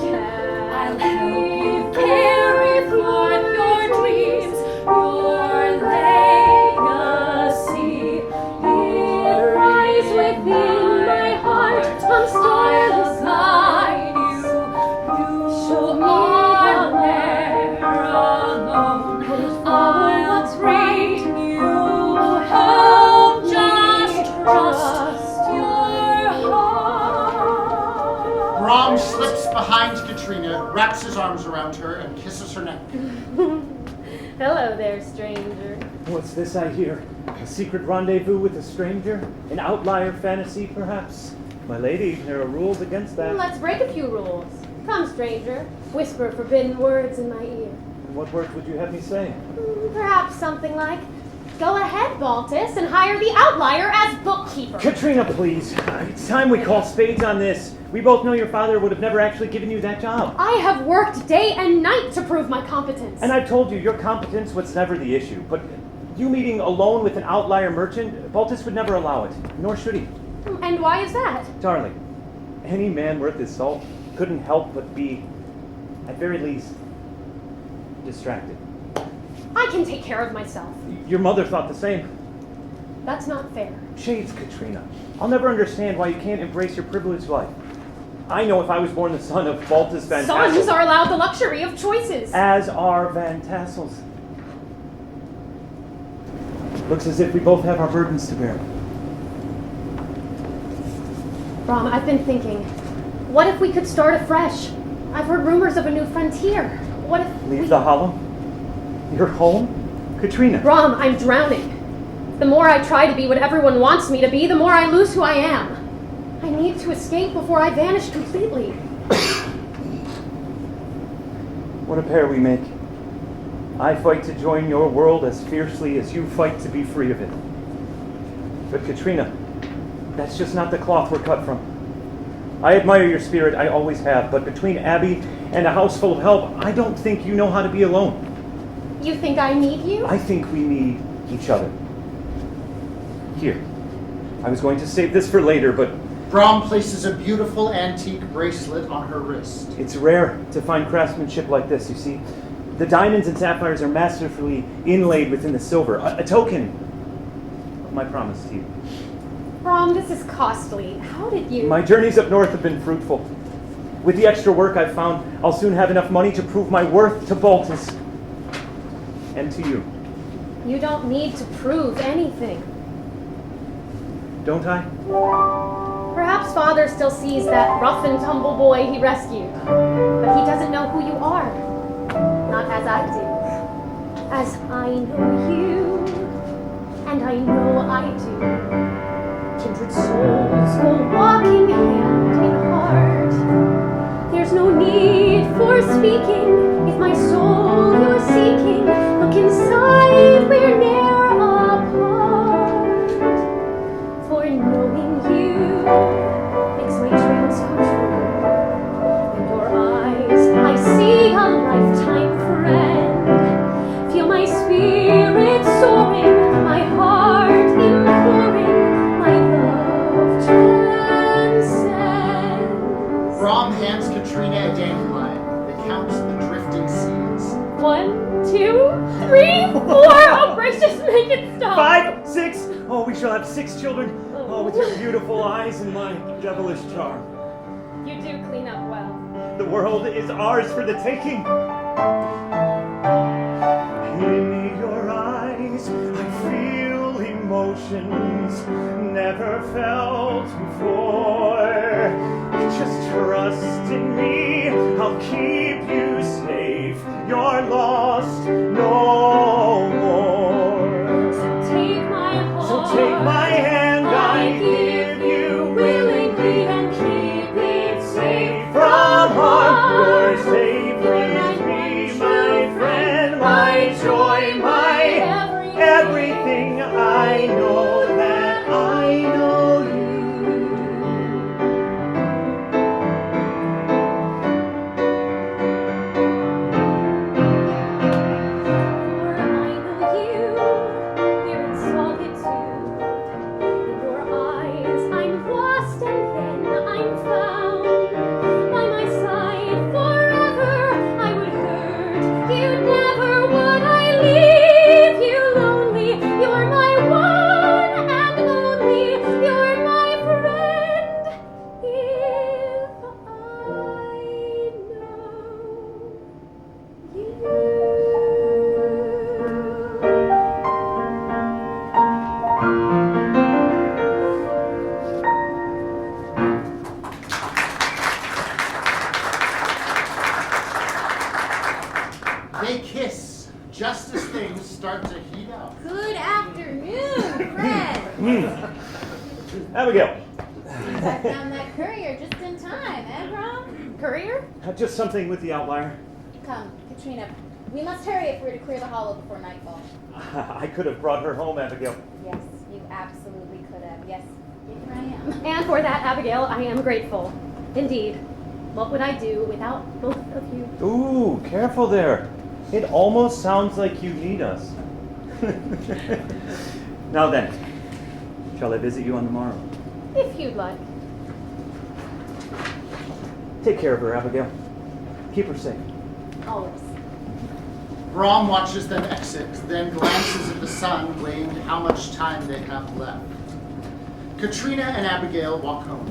I'll help you carry forth your dreams, your legacy. It rise within my heart, I'll guide you. You are never alone. I'll bring you home. Just trust your heart. Brom slips behind Katrina, wraps his arms around her, and kisses her neck. Hello there, stranger. What's this I hear? A secret rendezvous with a stranger? An outlier fantasy, perhaps? My lady, there are rules against that. Let's break a few rules. Come, stranger. Whisper forbidden words in my ear. And what words would you have me say? Perhaps something like, go ahead, Baltus, and hire the outlier as bookkeeper. Katrina, please. It's time we call spades on this. We both know your father would have never actually given you that job. I have worked day and night to prove my competence. And I've told you, your competence was never the issue. But you meeting alone with an outlier merchant, Baltus would never allow it, nor should he. And why is that? Darling, any man worth his salt couldn't help but be, at very least, distracted. I can take care of myself. Your mother thought the same. That's not fair. Shades, Katrina. I'll never understand why you can't embrace your privileged life. I know if I was born the son of Baltus Van Tassel. Sons are allowed the luxury of choices. As are Van Tassels. Looks as if we both have our burdens to bear. Brom, I've been thinking, what if we could start afresh? I've heard rumors of a new frontier. What if Leave the hollow? Your home? Katrina. Brom, I'm drowning. The more I try to be what everyone wants me to be, the more I lose who I am. I need to escape before I vanish completely. What a pair we make. I fight to join your world as fiercely as you fight to be free of it. But Katrina, that's just not the cloth we're cut from. I admire your spirit, I always have, but between Abby and a house full of help, I don't think you know how to be alone. You think I need you? I think we need each other. Here. I was going to save this for later, but Brom places a beautiful antique bracelet on her wrist. it's rare to find craftsmanship like this, you see. The diamonds and sapphires are masterfully inlaid within the silver, a token of my promise to you. Brom, this is costly. How did you... My journeys up north have been fruitful. With the extra work I've found, I'll soon have enough money to prove my worth to Baltus. And to you. You don't need to prove anything. Don't I? Perhaps Father still sees that rough and tumble boy he rescued. But he doesn't know who you are. Not as I do. As I know you. And I know I do. Kindred souls go walking hand in heart. There's no need for speaking. If my soul you're seeking, look inside, we're ne'er apart. For knowing you makes my dreams come true. In your eyes, I see a lifetime friend. Feel my spirit soaring, my heart imploring, my love transcends. Brom hands Katrina a dandelion that counts the drifting seeds. 1, 2, 3, 4. Oh, gracious, make it stop. 5, 6. Oh, we shall have 6 children. Oh, with your beautiful eyes and my devilish charm. You do clean up well. The world is ours for the taking. In your eyes, I feel emotions never felt before. Just trust in me, I'll keep you safe. You're lost no more. So take my heart. So take my hand, I give you willingly and keep it safe from harm. You're safe with me, my friend, my joy, my everything. I know that I know you. They kiss just as things start to heat up. Good afternoon, Fred. Abigail. Seems I found that courier just in time, eh, Brom? Courier? Just something with the outlier. Come, Katrina. We must hurry if we're to clear the hollow before nightfall. I could have brought her home, Abigail. Yes, you absolutely could have. Yes, here I am. And for that, Abigail, I am grateful. Indeed. What would I do without both of you? Ooh, careful there. It almost sounds like you need us. Now then, shall I visit you on the morrow? If you'd like. Take care of her, Abigail. Keep her safe. Always. Brom watches them exit, then glances at the sun, weighing how much time they have left. Katrina and Abigail walk home.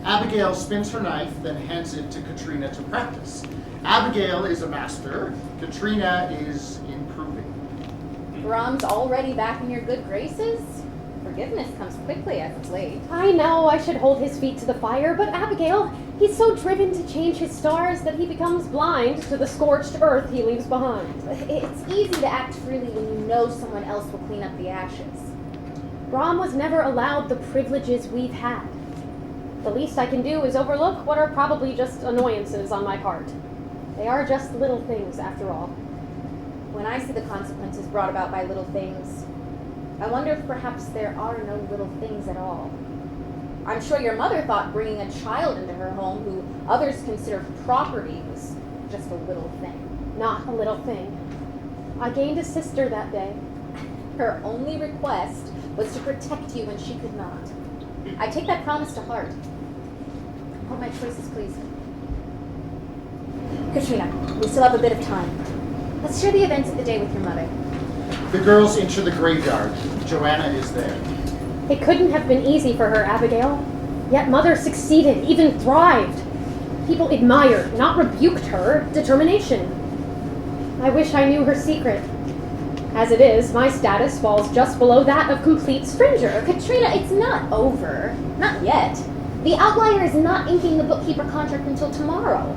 Abigail spins her knife, then hands it to Katrina to practice. Abigail is a master. Katrina is improving. Brom's already back in your good graces? Forgiveness comes quickly as it's late. I know I should hold his feet to the fire, but Abigail, he's so driven to change his stars that he becomes blind to the scorched earth he leaves behind. It's easy to act freely when you know someone else will clean up the ashes. Brom was never allowed the privileges we've had. The least I can do is overlook what are probably just annoyances on my part. They are just little things, after all. When I see the consequences brought about by little things, I wonder if perhaps there are no little things at all. I'm sure your mother thought bringing a child into her home who others consider property was just a little thing. Not a little thing. I gained a sister that day. Her only request was to protect you when she could not. I take that promise to heart. I hope my choices please you. Katrina, we still have a bit of time. Let's share the events of the day with your mother. The girls enter the graveyard. Johanna is there. It couldn't have been easy for her, Abigail. Yet Mother succeeded, even thrived. People admired, not rebuked her, determination. I wish I knew her secret. As it is, my status falls just below that of complete stranger. Katrina, it's not over. Not yet. The outlier is not inking the bookkeeper contract until tomorrow.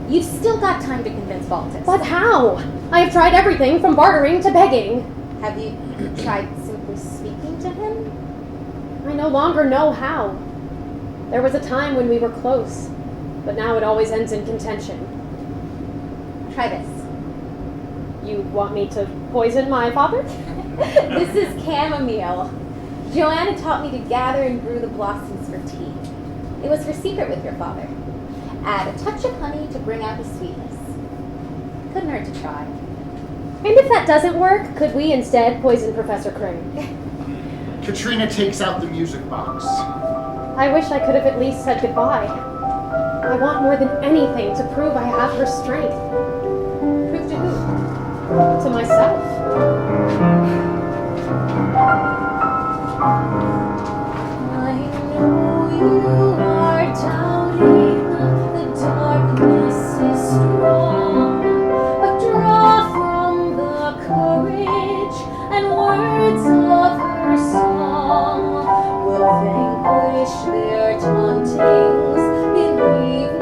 You've still got time to convince Baltus. But how? I have tried everything from bartering to begging. Have you tried simply speaking to him? I no longer know how. There was a time when we were close, but now it always ends in contention. Try this. You want me to poison my father? This is chamomile. Johanna taught me to gather and brew the blossoms for tea. It was her secret with your father. Add a touch of honey to bring out the sweetness. Couldn't hurt to try. And if that doesn't work, could we instead poison Professor Crane? Katrina takes out the music box. I wish I could have at least said goodbye. I want more than anything to prove I have her strength. Prove to who? To myself. I know you are doubting, the darkness is strong, but draw from the courage and words of her song will vanquish their tauntings. Believe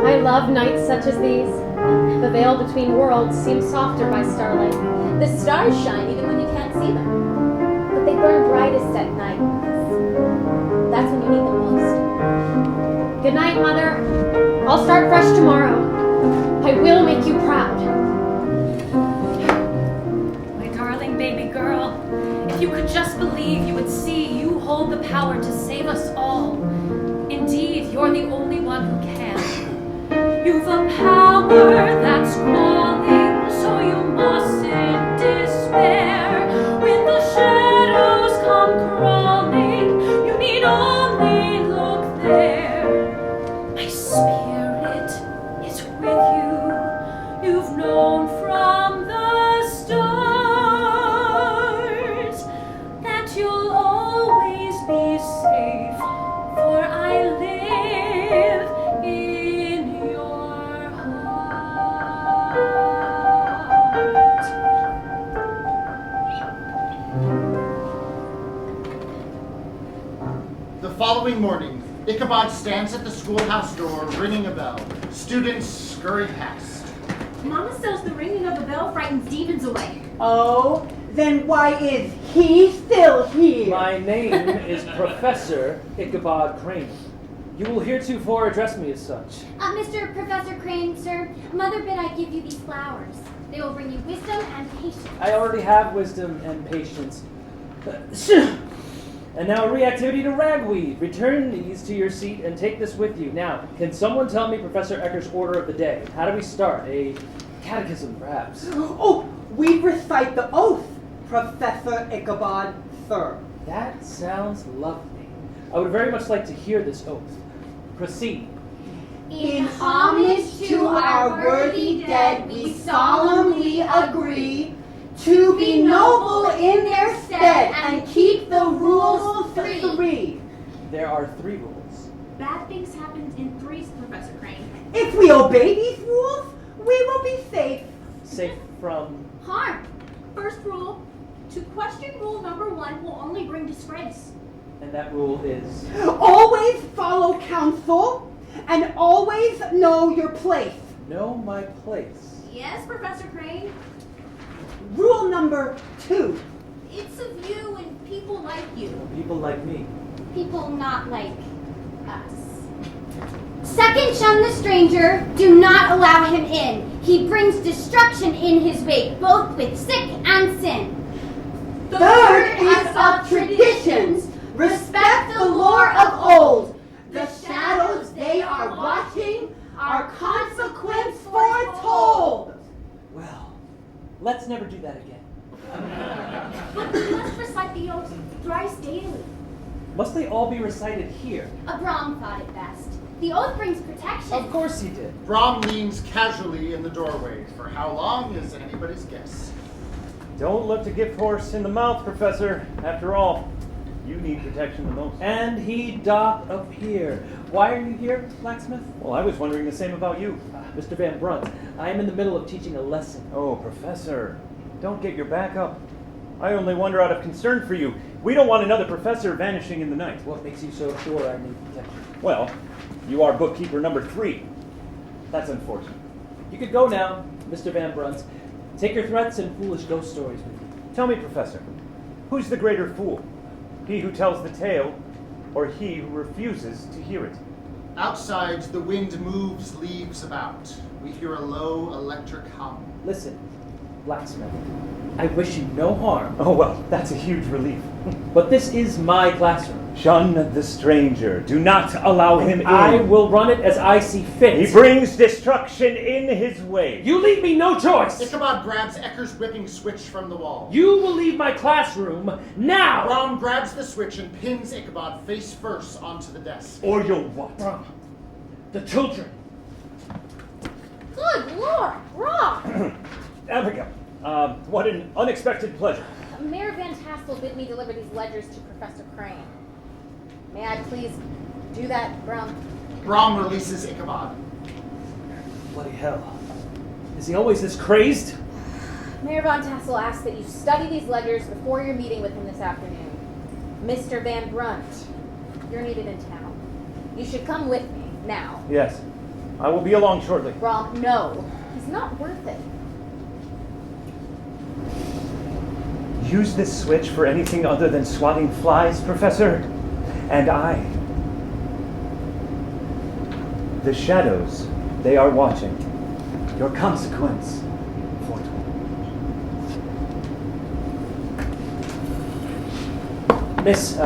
I love nights such as these. The veil between worlds seems softer by starlight. The stars shine even when you can't see them. But they burn brightest at night because that's when you need them most. Good night, Mother. I'll start fresh tomorrow. I will make you proud. My darling baby girl, if you could just believe, you would see you hold the power to save us all. Indeed, you're the only one who can. You've a power that's calling, so you mustn't despair. When the shadows come crawling, you need only look there. My spirit is with you. You've known from the start that you'll always be safe, for I live in your heart. The following morning, Ichabod stands at the schoolhouse door, ringing a bell. Students scurry past. Mama says the ringing of the bell frightens demons away. Oh, then why is he still here? My name is Professor Ichabod Crane. You will heretofore address me as such. Mr. Professor Crane, sir, Mother bid I give you these flowers. They will bring you wisdom and patience. I already have wisdom and patience. And now a reactivity to ragweed. Return these to your seat and take this with you. Now, can someone tell me Professor Ecker's order of the day? How do we start? A catechism, perhaps? Oh, we recite the oath, Professor Ichabod, sir. That sounds lovely. I would very much like to hear this oath. Proceed. In homage to our worthy dead, we solemnly agree to be noble in their stead and keep the rules three. There are 3 rules. Bad things happen in threes, Professor Crane. If we obey these rules, we will be safe. Safe from harm. First rule, to question rule number 1 will only bring disgrace. And that rule is? Always follow counsel and always know your place. Know my place. Yes, Professor Crane. Rule number 2. It's of you and people like you. People like me. People not like us. Second, shun the stranger. Do not allow him in. He brings destruction in his wake, both with sick and sin. Third is of traditions. Respect the lore of old. The shadows they are watching are consequence foretold. Well, let's never do that again. But we must recite the oath thrice daily. Must they all be recited here? Brom thought it best. The oath brings protection. Of course he did. Brom leans casually in the doorway. For how long is anybody's guess? Don't look to gift horse in the mouth, Professor. After all, you need protection the most. And he doth appear. Why are you here, blacksmith? Well, I was wondering the same about you. Mr. Van Brunt, I am in the middle of teaching a lesson. Oh, Professor, don't get your back up. I only wonder out of concern for you. We don't want another professor vanishing in the night. What makes you so sure I need protection? Well, you are bookkeeper number 3. That's unfortunate. You could go now, Mr. Van Brunt. Take your threats and foolish ghost stories with you. Tell me, Professor, who's the greater fool? He who tells the tale, or he who refuses to hear it? Outside, the wind moves leaves about. We hear a low electric hum. Listen, blacksmith, I wish you no harm. Oh, well, that's a huge relief. But this is my classroom. Shun the stranger. Do not allow him in. I will run it as I see fit. He brings destruction in his way. You leave me no choice. Ichabod grabs Ecker's whipping switch from the wall. You will leave my classroom now. Brom grabs the switch and pins Ichabod face first onto the desk. Or you'll what? Brom, the children. Good Lord, Brom! Abigal, what an unexpected pleasure. Mayor Van Tassel bid me deliver these ledgers to Professor Crane. May I please do that, Brom? Brom releases Ichabod. Bloody hell. Is he always this crazed? Mayor Van Tassel asks that you study these ledgers before your meeting with him this afternoon. Mr. Van Brunt, you're needed in town. You should come with me, now. Yes. I will be along shortly. Brom, no. He's not worth it. Use this switch for anything other than swatting flies, Professor? And the shadows, they are watching. Your consequence foretold. Miss,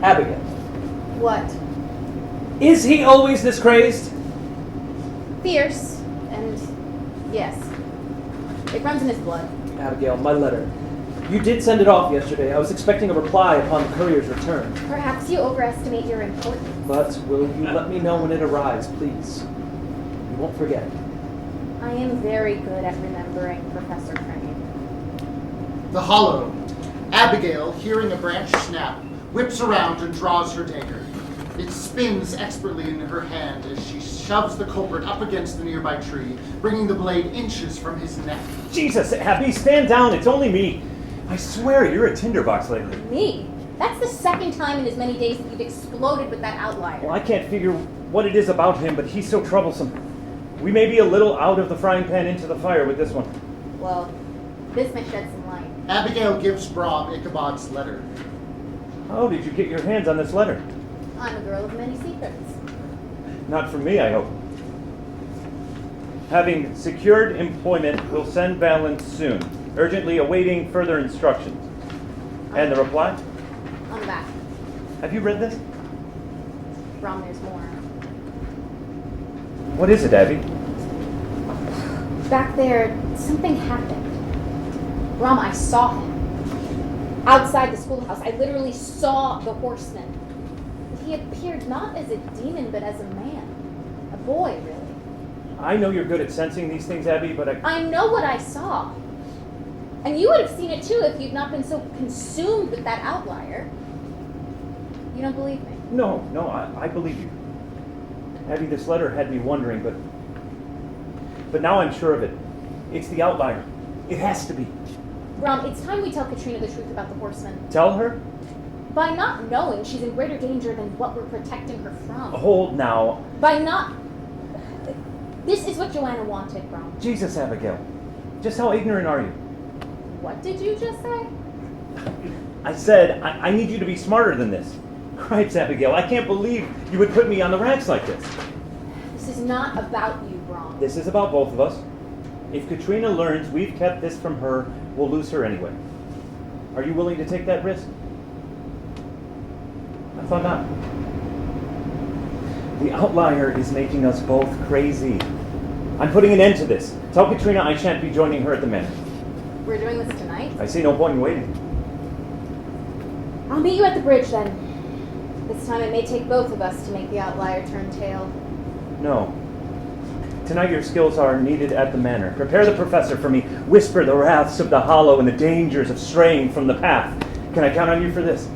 Abigail. What? Is he always this crazed? Fierce, and yes. It runs in his blood. Abigail, my letter. You did send it off yesterday. I was expecting a reply upon the courier's return. Perhaps you overestimate your importance. But will you let me know when it arrives, please? You won't forget. I am very good at remembering, Professor Crane. The hollow. Abigail, hearing a branch snap, whips around and draws her dagger. It spins expertly in her hand as she shoves the culprit up against the nearby tree, bringing the blade inches from his neck. Jesus, Abby, stand down. It's only me. I swear you're a tinderbox lately. Me? That's the second time in as many days that you've exploded with that outlier. Well, I can't figure what it is about him, but he's so troublesome. We may be a little out of the frying pan into the fire with this one. Well, this may shed some light. Abigail gives Brom Ichabod's letter. How did you get your hands on this letter? I'm a girl of many secrets. Not from me, I hope. Having secured employment, will send balance soon. Urgently awaiting further instructions. And the reply? On the back. Have you read this? Brom, there's more. What is it, Abby? Back there, something happened. Brom, I saw him. Outside the schoolhouse, I literally saw the horseman. He appeared not as a demon, but as a man. A boy, really. I know you're good at sensing these things, Abby, but I know what I saw. And you would have seen it too if you'd not been so consumed with that outlier. You don't believe me? No, I believe you. Abby, this letter had me wondering, but now I'm sure of it. It's the outlier. It has to be. Brom, it's time we tell Katrina the truth about the horseman. Tell her? By not knowing, she's in greater danger than what we're protecting her from. Hold now. By not... This is what Johanna wanted, Brom. Jesus, Abigail. Just how ignorant are you? What did you just say? I said, I need you to be smarter than this. Cripes, Abigail, I can't believe you would put me on the racks like this. This is not about you, Brom. This is about both of us. If Katrina learns we've kept this from her, we'll lose her anyway. Are you willing to take that risk? I thought not. The outlier is making us both crazy. I'm putting an end to this. Tell Katrina I shan't be joining her at the manor. We're doing this tonight? I see no point in waiting. I'll meet you at the bridge then. This time it may take both of us to make the outlier turn tail. No. Tonight your skills are needed at the manor. Prepare the professor for me. Whisper the wraths of the hollow and the dangers of straying from the path. Can I count on you for this?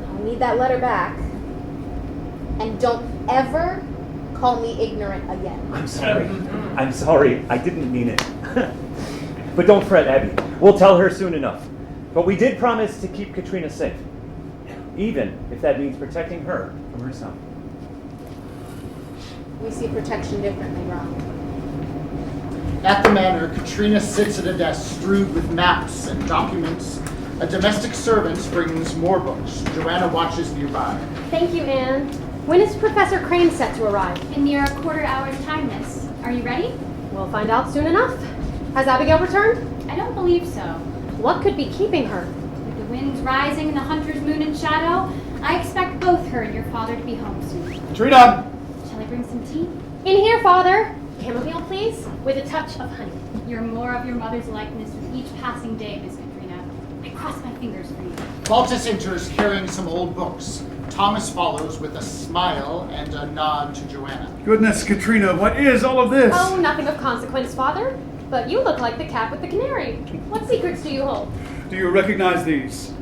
I'll need that letter back. And don't ever call me ignorant again. I'm sorry. I'm sorry. I didn't mean it. But don't fret, Abby. We'll tell her soon enough. But we did promise to keep Katrina safe. Even if that means protecting her from herself. We see protection differently, Ron. At the manor, Katrina sits at a desk strewed with maps and documents. A domestic servant brings more books. Johanna watches nearby. Thank you, Anne. When is Professor Crane set to arrive? In near a quarter hour's time, miss. Are you ready? We'll find out soon enough. Has Abigail returned? I don't believe so. What could be keeping her? With the winds rising and the hunter's moon in shadow, I expect both her and your father to be home soon. Katrina! Shall I bring some tea? In here, Father. Chamomile, please, with a touch of honey. You're more of your mother's likeness with each passing day, Miss Katrina. I cross my fingers for you. Baltus enters carrying some old books. Thomas follows with a smile and a nod to Johanna. Goodness, Katrina, what is all of this? Oh, nothing of consequence, Father. But you look like the cat with the canary. What secrets do you hold? Do you recognize these?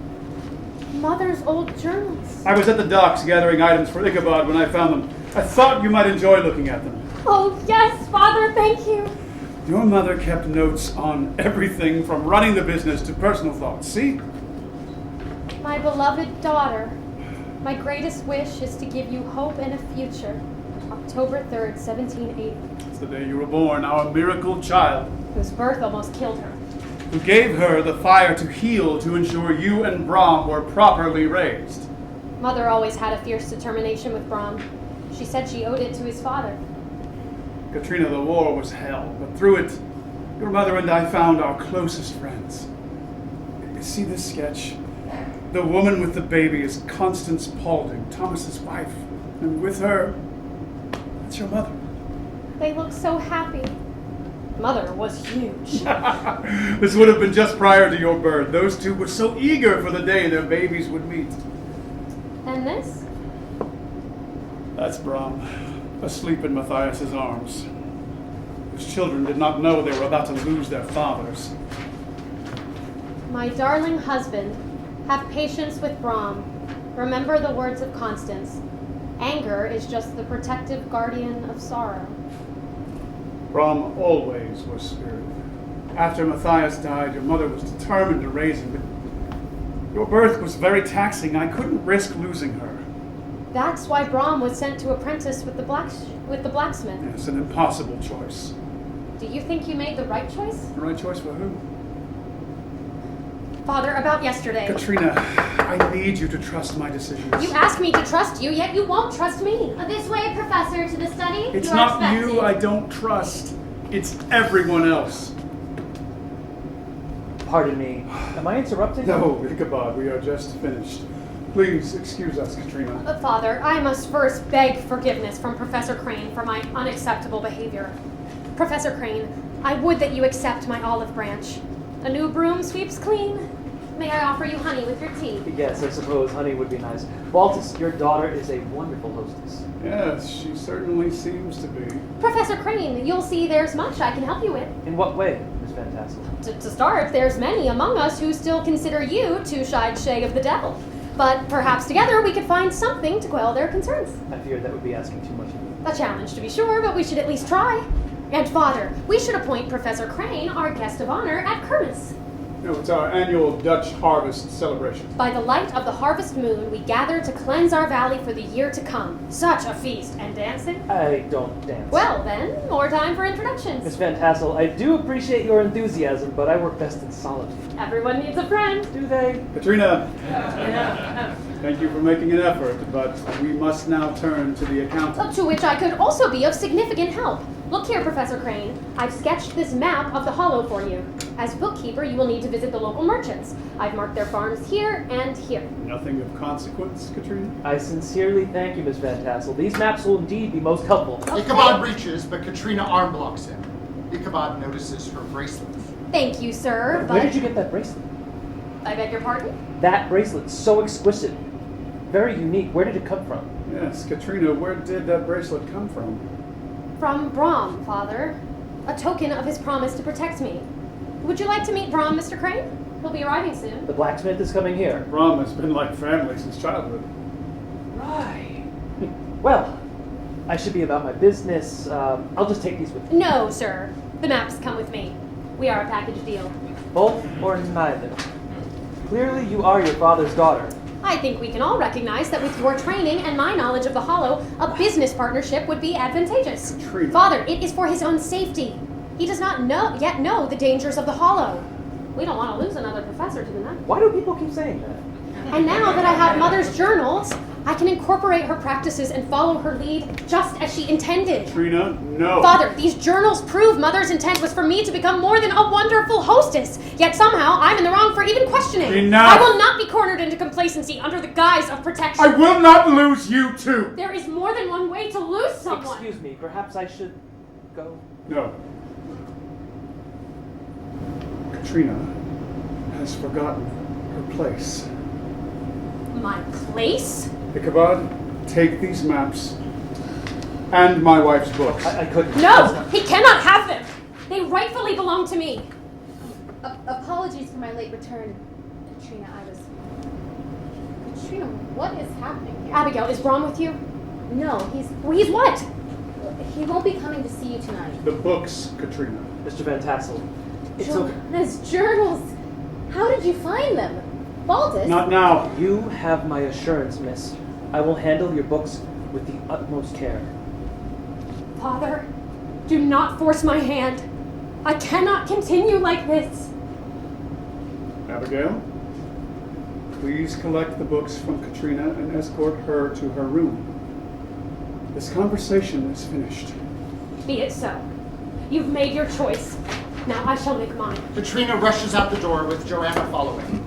Mother's old journals. I was at the docks gathering items for Ichabod when I found them. I thought you might enjoy looking at them. Oh, yes, Father, thank you. Your mother kept notes on everything from running the business to personal thoughts, see? My beloved daughter, my greatest wish is to give you hope and a future. October 3rd, 1780. It's the day you were born, our miracle child, Whose birth almost killed her. who gave her the fire to heal to ensure you and Brom were properly raised. Mother always had a fierce determination with Brom. She said she owed it to his father. Katrina, the war was hell, but through it, your mother and I found our closest friends. You see this sketch? The woman with the baby is Constance Paulding, Thomas's wife. And with her, that's your mother. They look so happy. Mother was huge. This would have been just prior to your birth. Those two were so eager for the day their babies would meet. And this? That's Brom, asleep in Matthias's arms. His children did not know they were about to lose their fathers. My darling husband, have patience with Brom. Remember the words of Constance. Anger is just the protective guardian of sorrow. Brom always was spirited. After Matthias died, your mother was determined to raise him, but your birth was very taxing. I couldn't risk losing her. That's why Brom was sent to apprentice with the blacksmith. It's an impossible choice. Do you think you made the right choice? The right choice for who? Father, about yesterday. Katrina, I need you to trust my decisions. You asked me to trust you, yet you won't trust me. This way, Professor, to the study. It's You are not expected. you I don't trust. It's everyone else. Pardon me. Am I interrupting? No, Ichabod, we are just finished. Please excuse us, Katrina. Father, I must first beg forgiveness from Professor Crane for my unacceptable behavior. Professor Crane, I would that you accept my olive branch. A new broom sweeps clean. May I offer you honey with your tea? Yes, I suppose honey would be nice. Baltus, your daughter is a wonderful hostess. Yes, she certainly seems to be. Professor Crane, you'll see there's much I can help you with. In what way, Miss Van Tassel? To start, there's many among us who still consider you two-shied shay of the devil. But perhaps together we could find something to quell their concerns. I fear that would be asking too much of you. A challenge to be sure, but we should at least try. And Father, we should appoint Professor Crane our guest of honor at Kermis. No, it's our annual Dutch harvest celebration. By the light of the harvest moon, we gather to cleanse our valley for the year to come. Such a feast. And dancing? I don't dance. Well, then, more time for introductions. Miss Van Tassel, I do appreciate your enthusiasm, but I work best in solitude. Everyone needs a friend. Do they? Katrina, thank you for making an effort, but we must now turn to the accountant. To which I could also be of significant help. Look here, Professor Crane. I've sketched this map of the hollow for you. As bookkeeper, you will need to visit the local merchants. I've marked their farms here and here. Nothing of consequence, Katrina? I sincerely thank you, Miss Van Tassel. These maps will indeed be most helpful. Ichabod reaches, but Katrina arm blocks him. Ichabod notices her bracelet. Thank you, sir. Where did you get that bracelet? I beg your pardon? That bracelet, so exquisite. Very unique. Where did it come from? Yes, Katrina, where did that bracelet come from? From Brom, Father. A token of his promise to protect me. Would you like to meet Brom, Mr. Crane? He'll be arriving soon. The blacksmith is coming here. Brom has been like family since childhood. Right. Well, I should be about my business. I'll just take these with me. No, sir. The maps come with me. We are a package deal. Both or neither? Clearly you are your father's daughter. I think we can all recognize that with your training and my knowledge of the hollow, a business partnership would be advantageous. Katrina. Father, it is for his own safety. He does not yet know the dangers of the hollow. We don't want to lose another professor to the night. Why do people keep saying that? And now that I have Mother's journals, I can incorporate her practices and follow her lead just as she intended. Katrina, no. Father, these journals prove Mother's intent was for me to become more than a wonderful hostess. Yet somehow I'm in the wrong for even questioning. Enough. I will not be cornered into complacency under the guise of protection. I will not lose you too. There is more than one way to lose someone. Excuse me, perhaps I should go. No. Katrina has forgotten her place. My place? Ichabod, take these maps and my wife's books. I couldn't. No! He cannot have them! They rightfully belong to me. Apologies for my late return, Katrina. Katrina, what is happening here? Abigail, is Brom with you? No, He's what? he won't be coming to see you tonight. The books, Katrina. Mr. Van Tassel, it's okay. Johanna's journals. How did you find them? Baltus? Not now. You have my assurance, miss. I will handle your books with the utmost care. Father, do not force my hand. I cannot continue like this. Abigail, please collect the books from Katrina and escort her to her room. This conversation is finished. Be it so. You've made your choice. Now I shall make mine. Katrina rushes out the door with Johanna following.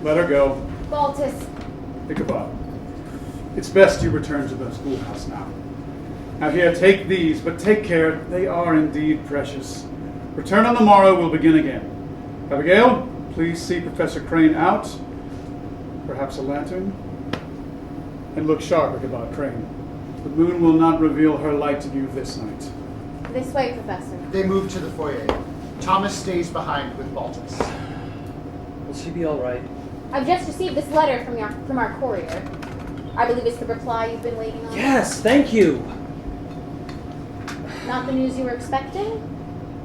Let her go. Baltus. Ichabod, it's best you return to the schoolhouse now. Now here, take these, but take care. They are indeed precious. Return on the morrow, we'll begin again. Abigail, please see Professor Crane out. Perhaps a lantern? And look sharp, Ichabod Crane. The moon will not reveal her light to you this night. This way, Professor. They move to the foyer. Thomas stays behind with Baltus. Will she be all right? I've just received this letter from our courier. I believe it's the reply you've been waiting on. Yes, thank you. Not the news you were expecting?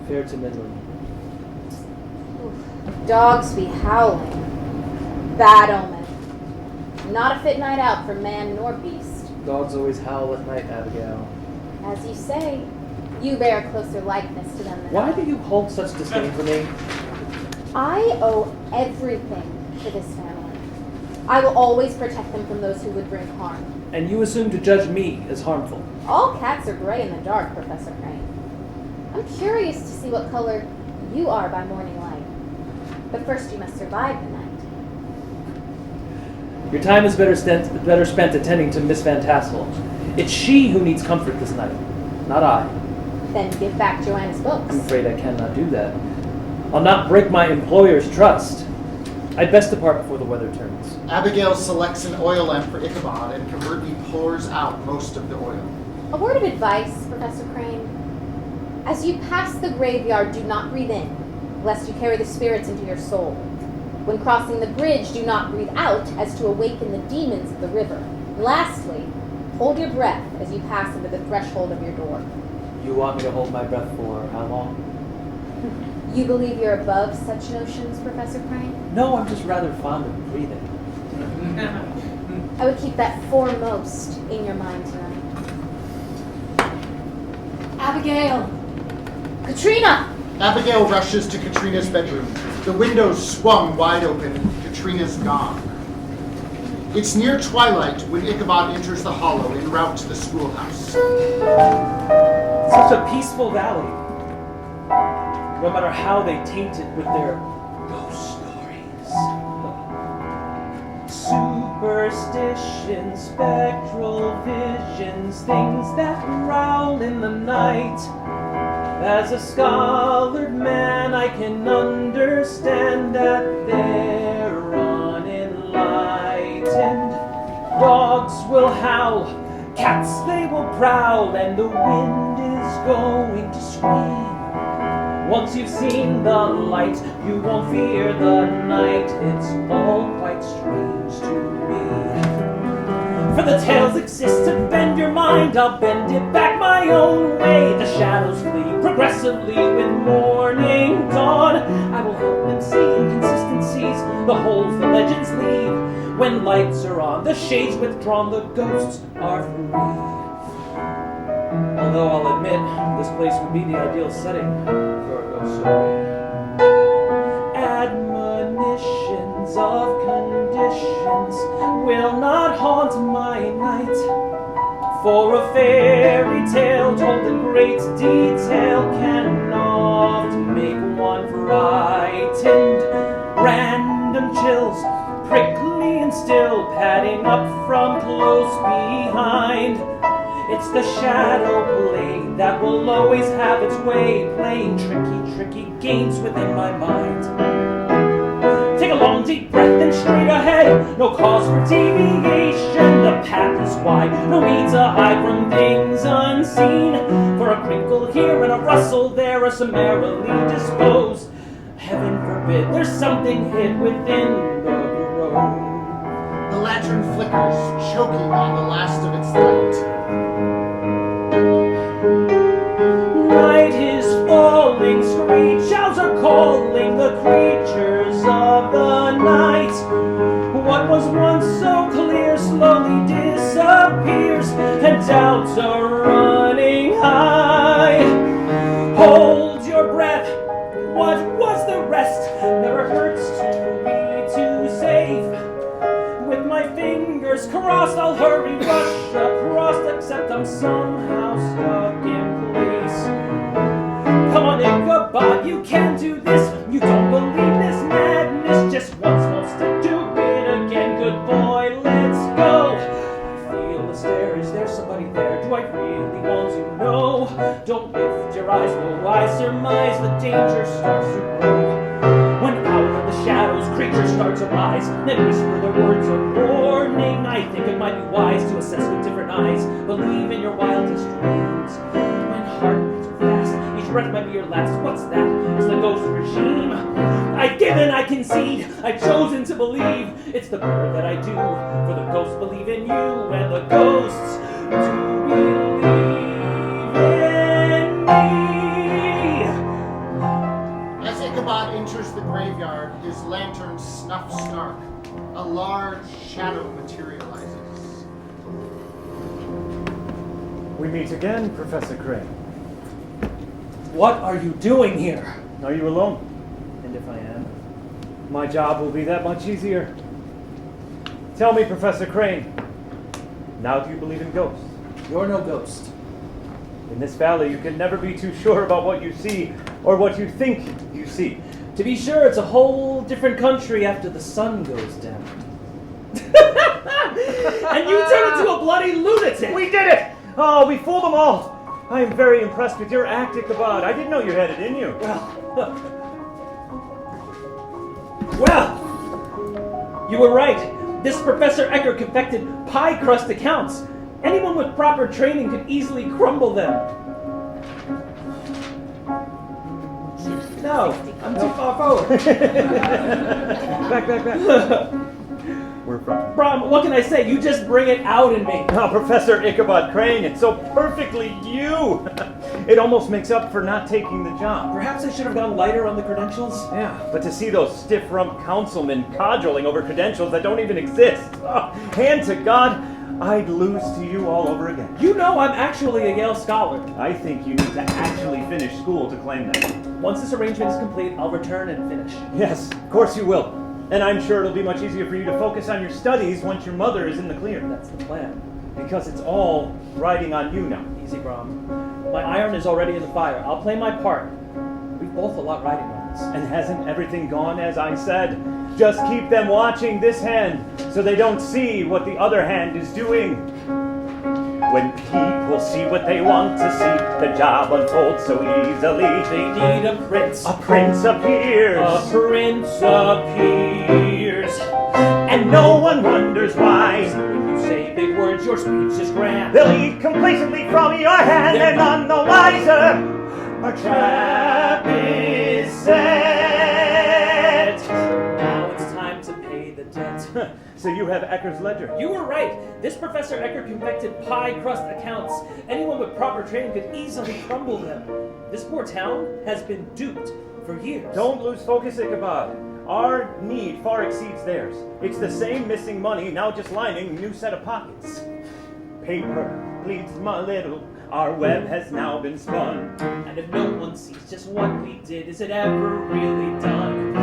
Fair to middling. Oof. Dogs be howling. Bad omen. Not a fit night out for man nor beast. Dogs always howl at night, Abigail. As you say, you bear a closer likeness to them than Why I. do you hold such disdain for me? I owe everything to this family. I will always protect them from those who would bring harm. And you assume to judge me as harmful. All cats are gray in the dark, Professor Crane. I'm curious to see what color you are by morning light. But first you must survive the night. Your time is better spent attending to Miss Van Tassel. It's she who needs comfort this night, not I. Then give back Johanna's books. I'm afraid I cannot do that. I'll not break my employer's trust. I'd best depart before the weather turns. Abigail selects an oil lamp for Ichabod and covertly pours out most of the oil. A word of advice, Professor Crane. As you pass the graveyard, do not breathe in, lest you carry the spirits into your soul. When crossing the bridge, do not breathe out, as to awaken the demons of the river. And lastly, hold your breath as you pass under the threshold of your door. You want me to hold my breath for how long? You believe you're above such notions, Professor Crane? No, I'm just rather fond of breathing. I would keep that foremost in your mind tonight. Abigail! Katrina! Abigail rushes to Katrina's bedroom. The windows swung wide open. Katrina's gone. It's near twilight when Ichabod enters the hollow en route to the schoolhouse. Such a peaceful valley. No matter how they taint it with their ghost stories. Superstitions, spectral visions, things that prowl in the night. As a scholared man, I can understand that they're unenlightened. Dogs will howl, cats they will prowl, and the wind is going to scream. Once you've seen the light, you won't fear the night. It's all quite strange to me. For the tales exist to bend your mind, I'll bend it back my own way. The shadows flee progressively with morning dawn. I will help them see inconsistencies, the holes the legends leave. When lights are on, the shades withdrawn, the ghosts are free. Although I'll admit, this place would be the ideal setting for a ghost story. Admonitions of conditions will not haunt my night. For a fairy tale told in great detail can oft make one frightened. Random chills, prickly and still, padding up from close behind. It's the shadow play that will always have its way, playing tricky games within my mind. Take a long deep breath and straight ahead, no cause for deviation. The path is wide, no need to hide from things unseen. For a crinkle here and a rustle there are summarily disposed. Heaven forbid there's something hid within the grove. The lantern flickers, choking on the last of its light. Night is falling, screech owls are calling the creatures of the night. What was once so clear slowly disappears, and doubts are running high. Hold your breath. What was the rest? Never hurts to be too safe. With my fingers crossed, I'll hurry, rush across, except I'm somehow stuck in place. Come on, Ichabod, you can do this. You don't believe this madness. Just one small step, do it again. Good boy, let's go. I feel the stare. Is there somebody there? Do I really want to know? Don't lift your eyes, no, I surmise the danger starts to grow. When out of the shadows creatures start to rise, then whisper their words of warning. I think it might be wise to assess with different eyes. Believe in your wildest dreams. When heart beats fast, each breath might be your last. What's that? It's the ghost regime. I've given, I concede. I've chosen to believe. It's the prayer that I do. For the ghosts believe in you, and the ghosts do believe in me. As Ichabod enters the graveyard, his lantern snuffs dark. A large shadow materializes. We meet again, Professor Crane. What are you doing here? Are you alone? And if I am? My job will be that much easier. Tell me, Professor Crane, now do you believe in ghosts? You're no ghost. In this valley, you can never be too sure about what you see or what you think you see. To be sure, it's a whole different country after the sun goes down. And you turn into a bloody lunatic! We did it! Oh, we fooled them all! I am very impressed with your act, Ichabod. I didn't know you had it in you. Well, you were right. This Professor Ecker confected pie crust accounts. Anyone with proper training could easily crumble them. No, I'm too far forward. Back. We're from. Brom, what can I say? You just bring it out in me. Oh, Professor Ichabod Crane, it's so perfectly you. It almost makes up for not taking the job. Perhaps I should have gone lighter on the credentials. Yeah, but to see those stiff-rump councilmen cajoling over credentials that don't even exist, hand to God, I'd lose to you all over again. You know I'm actually a Yale scholar. I think you need to actually finish school to claim that. Once this arrangement is complete, I'll return and finish. Yes, of course you will. And I'm sure it'll be much easier for you to focus on your studies once your mother is in the clear. That's the plan. Because it's all riding on you now. Easy, Brom. My iron is already in the fire. I'll play my part. We've both a lot riding on this. And hasn't everything gone as I said? Just keep them watching this hand so they don't see what the other hand is doing. When people see what they want to see, the job unfolds so easily. They need a prince. A prince appears. A prince appears. And no one wonders why. When you say big words, your speech is grand. They'll eat complacently from your hand. They're none the wiser. A trap is set. Now it's time to pay the debt. So you have Ecker's ledger. You were right. This Professor Ecker confected pie crust accounts. Anyone with proper training could easily crumble them. This poor town has been duped for years. Don't lose focus, Ichabod. Our need far exceeds theirs. It's the same missing money, now just lining a new set of pockets. Paper bleeds my little. Our web has now been spun. And if no one sees just what we did, is it ever really done?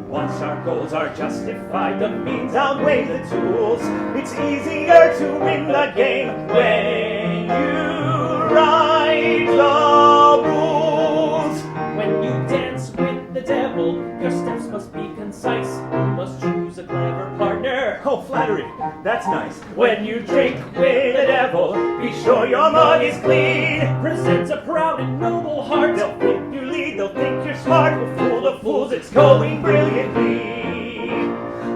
Once our goals are justified, the means outweigh the tools. It's easier to win the game when you write the rules. When you dance with the devil, your steps must be concise. You must choose a clever partner. Oh, flattery, that's nice. When you drink with the devil, be sure your mug is clean. Present a proud and noble heart. They'll think you lead, they'll think you're smart. We'll fool the fools, it's going brilliantly.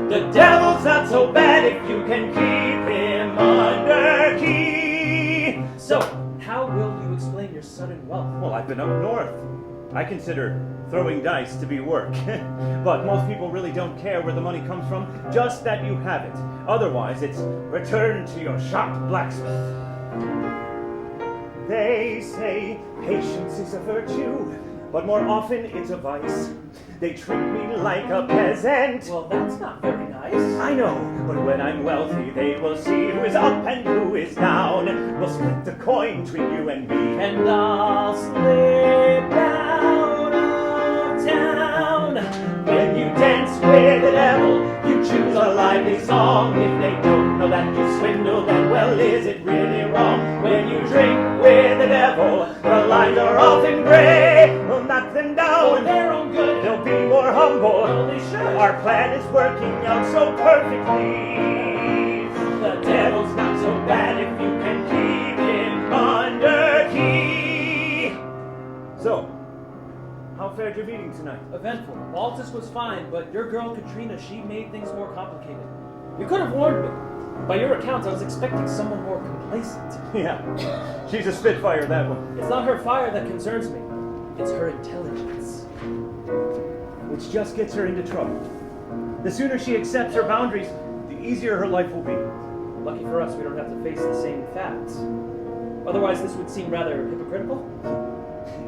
The devil's not so bad if you can keep him under key. So, how will you explain your sudden wealth? Well, I've been up north. I consider throwing dice to be work. But most people really don't care where the money comes from, just that you have it. Otherwise, it's return to your sharp blacksmith. They say patience is a virtue, but more often it's a vice. They treat me like a peasant. Well, that's not very nice. I know, but when I'm wealthy, they will see who is up and who is down. We'll split the coin between you and me. And I'll slip back. lively song. If they don't know that you swindle, then well, is it really wrong? When you drink with the devil, the lines are often gray. We'll knock them down for their own good. They'll be more humble. Well, they should. Our plan is working out so perfectly. The devil's not so bad if you can keep him under key. So, how fared your meeting tonight? Eventful. Baltus was fine, but your girl Katrina, she made things more complicated. You could have warned me. By your accounts, I was expecting someone more complacent. Yeah, she's a spitfire, that one. It's not her fire that concerns me. It's her intelligence. Which just gets her into trouble. The sooner she accepts her boundaries, the easier her life will be. Lucky for us, we don't have to face the same facts. Otherwise, this would seem rather hypocritical.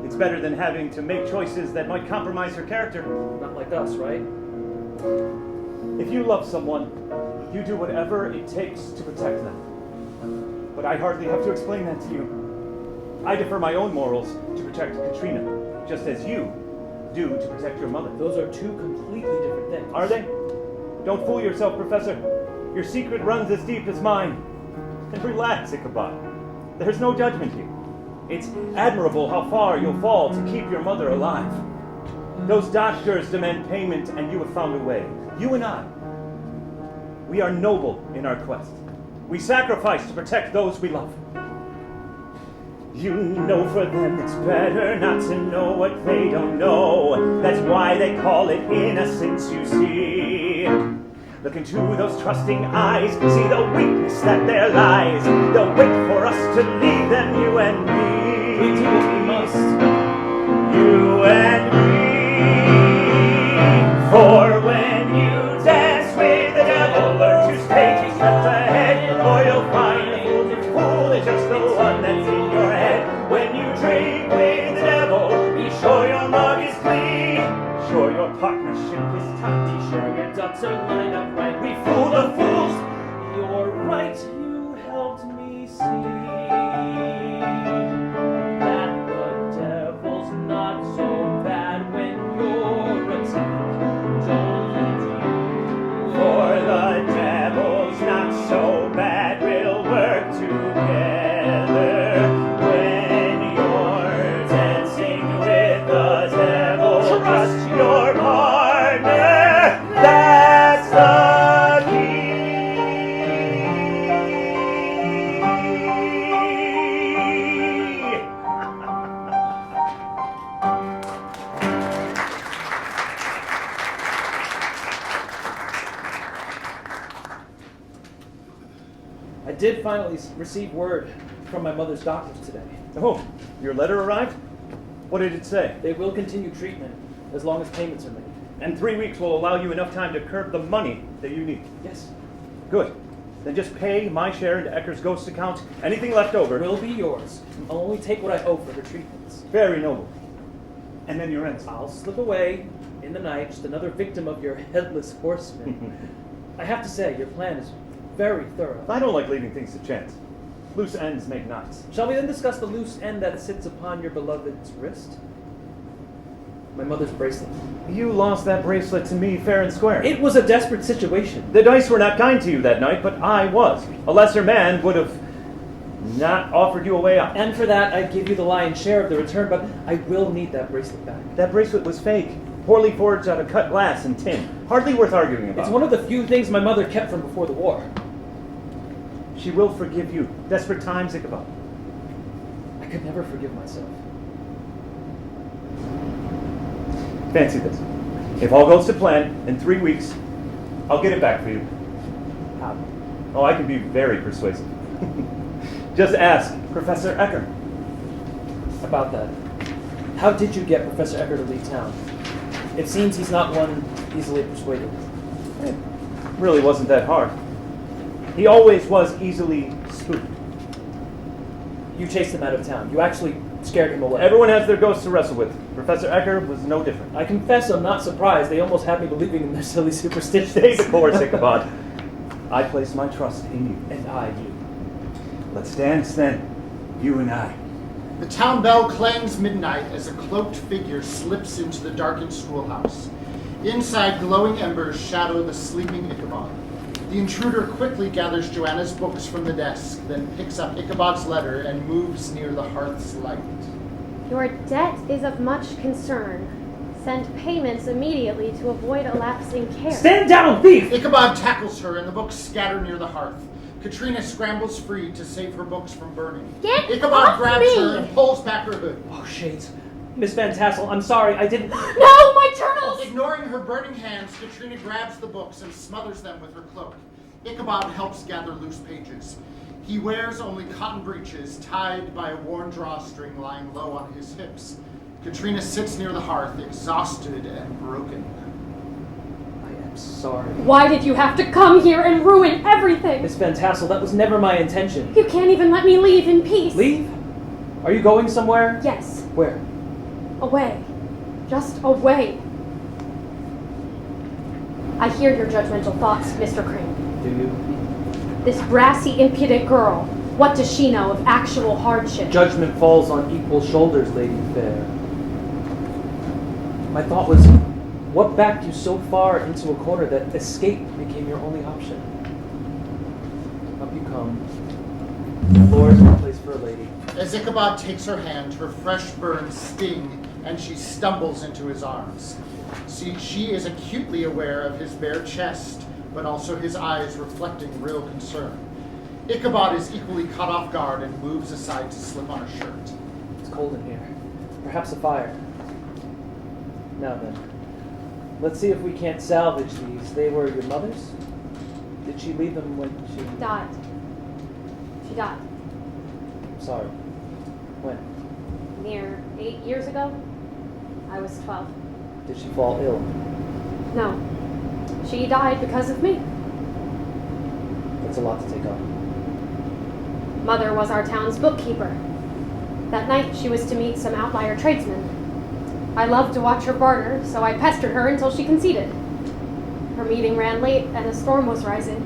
It's better than having to make choices that might compromise her character. Not like us, right? If you love someone, you do whatever it takes to protect them. But I hardly have to explain that to you. I defer my own morals to protect Katrina, just as you do to protect your mother. Those are two completely different things. Are they? Don't fool yourself, Professor. Your secret runs as deep as mine. And relax, Ichabod. There's no judgment here. It's admirable how far you'll fall to keep your mother alive. Those doctors demand payment, and you have found a way. You and I, we are noble in our quest. We sacrifice to protect those we love. You know for them it's better not to know what they don't know. That's why they call it innocence, you see. Look into those trusting eyes, see the weakness that there lies. They'll wait for us to lead them, you and me. We do what we must. You and me. For when you dance with the devil, learn to stay 2 steps ahead, or you'll find the fool is just the one that's in your head. When you drink with the devil, be sure your mug is clean. Sure your partnership is tight. Be sure your ducks are lined up right. We fool the fools. You're right, you helped me see that the devil's not so bad when you're attacked. Don't let you. For the devil's not so bad, we'll work together. When you're dancing with the devil, trust your partner. That's the I did finally receive word from my mother's doctors today. Oh, your letter arrived? What did it say? They will continue treatment as long as payments are made. And 3 weeks will allow you enough time to curb the money that you need. Yes. Good. Then just pay my share into Ecker's ghost account. Anything left over Will be yours. I'll only take what I owe for her treatments. Very noble. And then your rents. I'll slip away in the night, just another victim of your headless horseman. I have to say, your plan is very thorough. I don't like leaving things to chance. Loose ends make knots. Shall we then discuss the loose end that sits upon your beloved's wrist? My mother's bracelet. You lost that bracelet to me fair and square. It was a desperate situation. The dice were not kind to you that night, but I was. A lesser man would have not offered you a way out. And for that, I'd give you the lion's share of the return, but I will need that bracelet back. That bracelet was fake. Poorly forged out of cut glass and tin. Hardly worth arguing about. It's one of the few things my mother kept from before the war. She will forgive you. Desperate times, Ichabod. I could never forgive myself. Fancy this. If all goes to plan, in 3 weeks, I'll get it back for you. How? Oh, I can be very persuasive. Just ask Professor Ecker. About that. How did you get Professor Ecker to leave town? It seems he's not one easily persuaded. It really wasn't that hard. He always was easily spooked. You chased him out of town. You actually scared him away. Everyone has their ghosts to wrestle with. Professor Ecker was no different. I confess I'm not surprised. They almost had me believing in their silly superstitions. Stay the course, Ichabod. I place my trust in you. And I you. Let's dance then, you and I. The town bell clangs midnight as a cloaked figure slips into the darkened schoolhouse. Inside, glowing embers shadow the sleeping Ichabod. The intruder quickly gathers Johanna's books from the desk, then picks up Ichabod's letter and moves near the hearth's light. Your debt is of much concern. Send payments immediately to avoid a lapse in care. Stand down, thief! Ichabod tackles her and the books scatter near the hearth. Katrina scrambles free to save her books from burning. Get Ichabod off grabs me! her and pulls back her hood. Oh, shades. Miss Van Tassel, I'm sorry, I didn't... No, my journals! Ignoring her burning hands, Katrina grabs the books and smothers them with her cloak. Ichabod helps gather loose pages. He wears only cotton breeches tied by a worn drawstring lying low on his hips. Katrina sits near the hearth, exhausted and broken. I am sorry. Why did you have to come here and ruin everything? Miss Van Tassel, that was never my intention. You can't even let me leave in peace. Leave? Are you going somewhere? Yes. Where? Away. Just away. I hear your judgmental thoughts, Mr. Crane. Do you? This brassy, impudent girl, what does she know of actual hardship? Judgment falls on equal shoulders, Lady Fair. My thought was, what backed you so far into a corner that escape became your only option? Up you come. The floor is no place for a lady. As Ichabod takes her hand, her fresh burns sting, and she stumbles into his arms. See, she is acutely aware of his bare chest, but also his eyes reflecting real concern. Ichabod is equally caught off guard and moves aside to slip on a shirt. It's cold in here. Perhaps a fire. Now then, let's see if we can't salvage these. They were your mother's? Did she leave them when she... Died. She died. Sorry. When? Near 8 years ago. I was 12. Did she fall ill? No. She died because of me. That's a lot to take on. Mother was our town's bookkeeper. That night she was to meet some outlier tradesmen. I loved to watch her barter, so I pestered her until she conceded. Her meeting ran late and a storm was rising.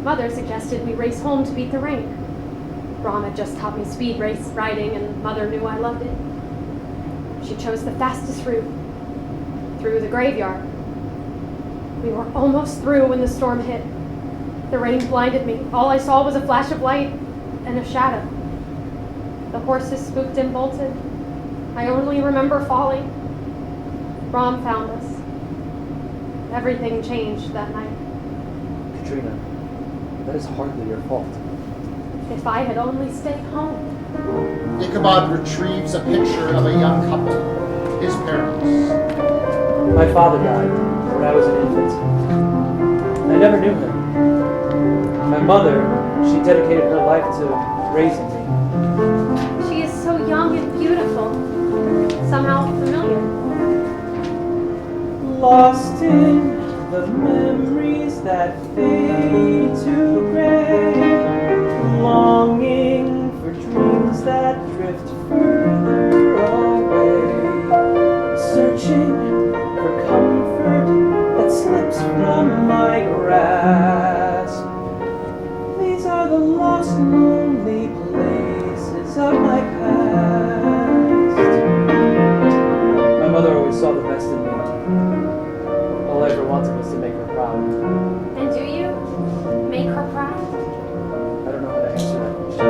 Mother suggested we race home to beat the rain. Brom had just taught me speed race riding and Mother knew I loved it. She chose the fastest route, through the graveyard. We were almost through when the storm hit. The rain blinded me. All I saw was a flash of light and a shadow. The horses spooked and bolted. I only remember falling. Brom found us. Everything changed that night. Katrina, that is hardly your fault. If I had only stayed home. Ichabod retrieves a picture of a young couple, his parents. My father died when I was an infant. I never knew him. My mother, she dedicated her life to raising me. She is so young and beautiful. Somehow familiar. Lost in the memories that fade to gray, longing for dreams that drift further away, searching for comfort that slips from my grasp. These are the lost, lonely places of my past. My mother always saw the best in me. All I ever wanted was to make her proud. And do you make her proud? I don't know how to answer that question.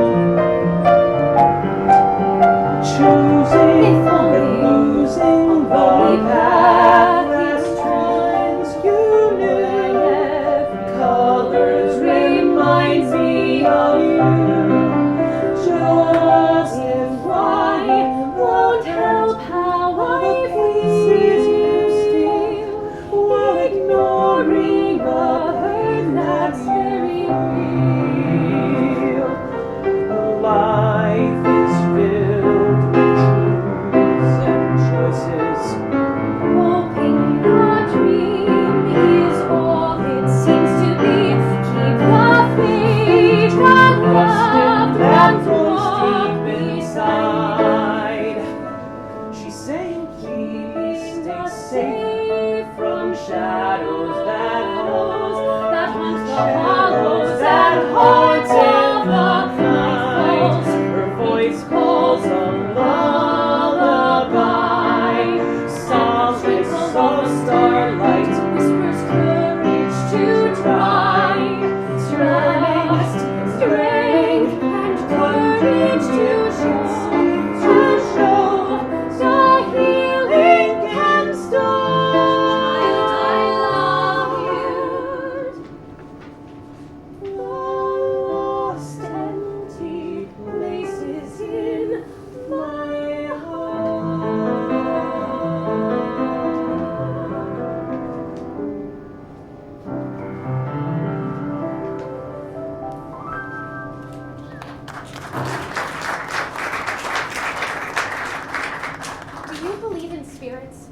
spirits?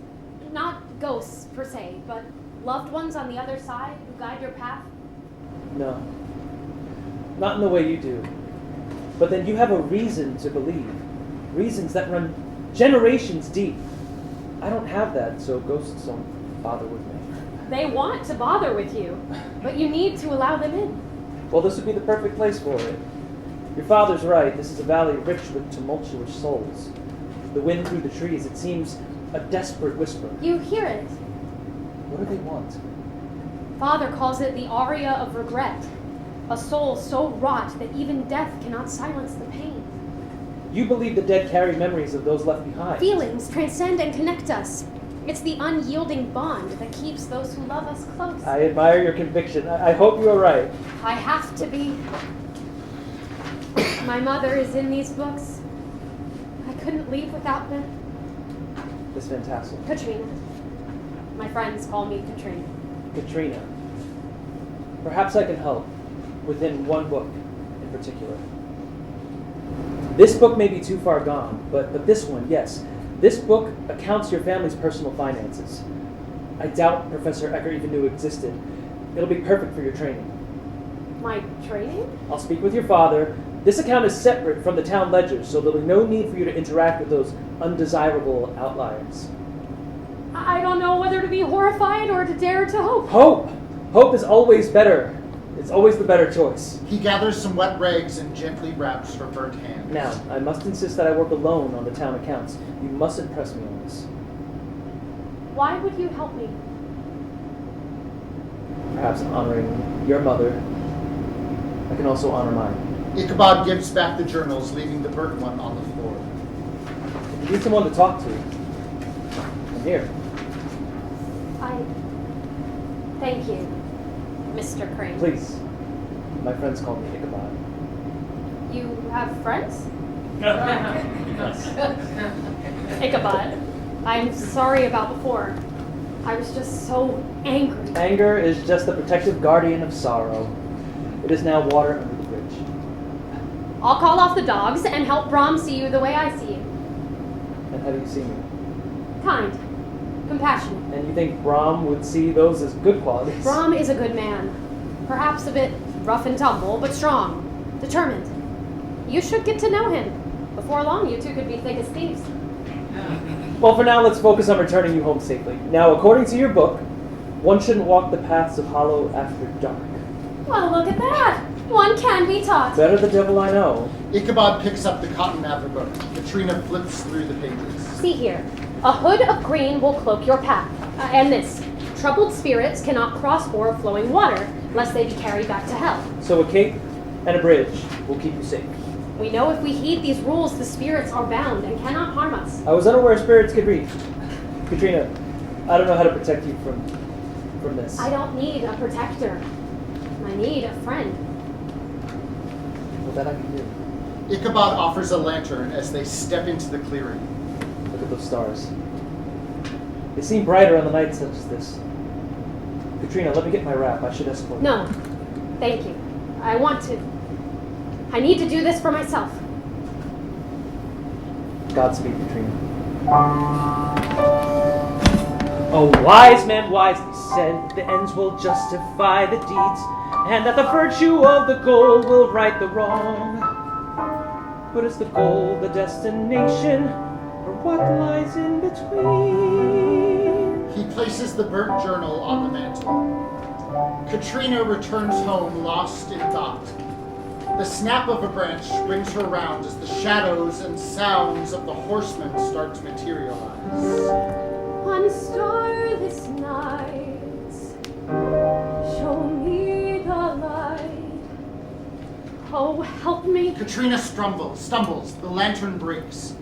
Not ghosts, per se, but loved ones on the other side who guide your path? No. Not in the way you do. But then you have a reason to believe. Reasons that run generations deep. I don't have that, so ghosts don't bother with me. They want to bother with you, but you need to allow them in. Well, this would be the perfect place for it. Your father's right. This is a valley rich with tumultuous souls. The wind through the trees, it seems a desperate whisper. You hear it. What do they want? Father calls it the aria of regret. A soul so wrought that even death cannot silence the pain. You believe the dead carry memories of those left behind. Feelings transcend and connect us. It's the unyielding bond that keeps those who love us close. I admire your conviction. I hope you are right. I have to be. My mother is in these books. I couldn't leave without them. Miss Van Tassel. Katrina. My friends call me Katrina. Katrina. Perhaps I can help within one book in particular. This book may be too far gone, but this one, yes. This book accounts your family's personal finances. I doubt Professor Ecker even knew existed. It'll be perfect for your training. My training? I'll speak with your father. This account is separate from the town ledgers, so there'll be no need for you to interact with those undesirable outliers. I don't know whether to be horrified or to dare to hope. Hope! Hope is always better. It's always the better choice. He gathers some wet rags and gently wraps her burnt hands. Now, I must insist that I work alone on the town accounts. You mustn't press me on this. Why would you help me? Perhaps honoring your mother. I can also honor mine. Ichabod gives back the journals, leaving the burnt one on the floor. If you need someone to talk to, I'm here. Thank you, Mr. Crane. Please. My friends call me Ichabod. You have friends? Yes. Ichabod, I'm sorry about before. I was just so angry. Anger is just the protective guardian of sorrow. It is now water under the bridge. I'll call off the dogs and help Brom see you the way I see you. And how do you see me? Kind. Compassionate. And you think Brom would see those as good qualities? Brom is a good man. Perhaps a bit rough and tumble, but strong. Determined. You should get to know him. Before long, you two could be thick as thieves. Well, for now, let's focus on returning you home safely. Now, according to your book, one shouldn't walk the paths of Hollow after dark. Well, look at that. One can be taught. Better the devil I know. Ichabod picks up the cotton mather book. Katrina flips through the pages. See here. A hood of green will cloak your path. And this. Troubled spirits cannot cross o'er flowing water, lest they be carried back to hell. So a cape and a bridge will keep you safe. We know if we heed these rules, the spirits are bound and cannot harm us. I was unaware spirits could read. Katrina, I don't know how to protect you from this. I don't need a protector. I need a friend. Well, that I can do. Ichabod offers a lantern as they step into the clearing. Look at those stars. They seem brighter on the nights such as this. Katrina, let me get my wrap. I should escort you. No, thank you. I want to. I need to do this for myself. Godspeed, Katrina. A wise man wisely said the ends will justify the deeds, and that the virtue of the goal will right the wrong. But is the goal the destination, or what lies in between? He places the burnt journal on the mantle. Katrina returns home lost in thought. The snap of a branch brings her around as the shadows and sounds of the horsemen start to materialize. On starless nights, show me the light. Oh, help me. Katrina stumbles. The lantern breaks.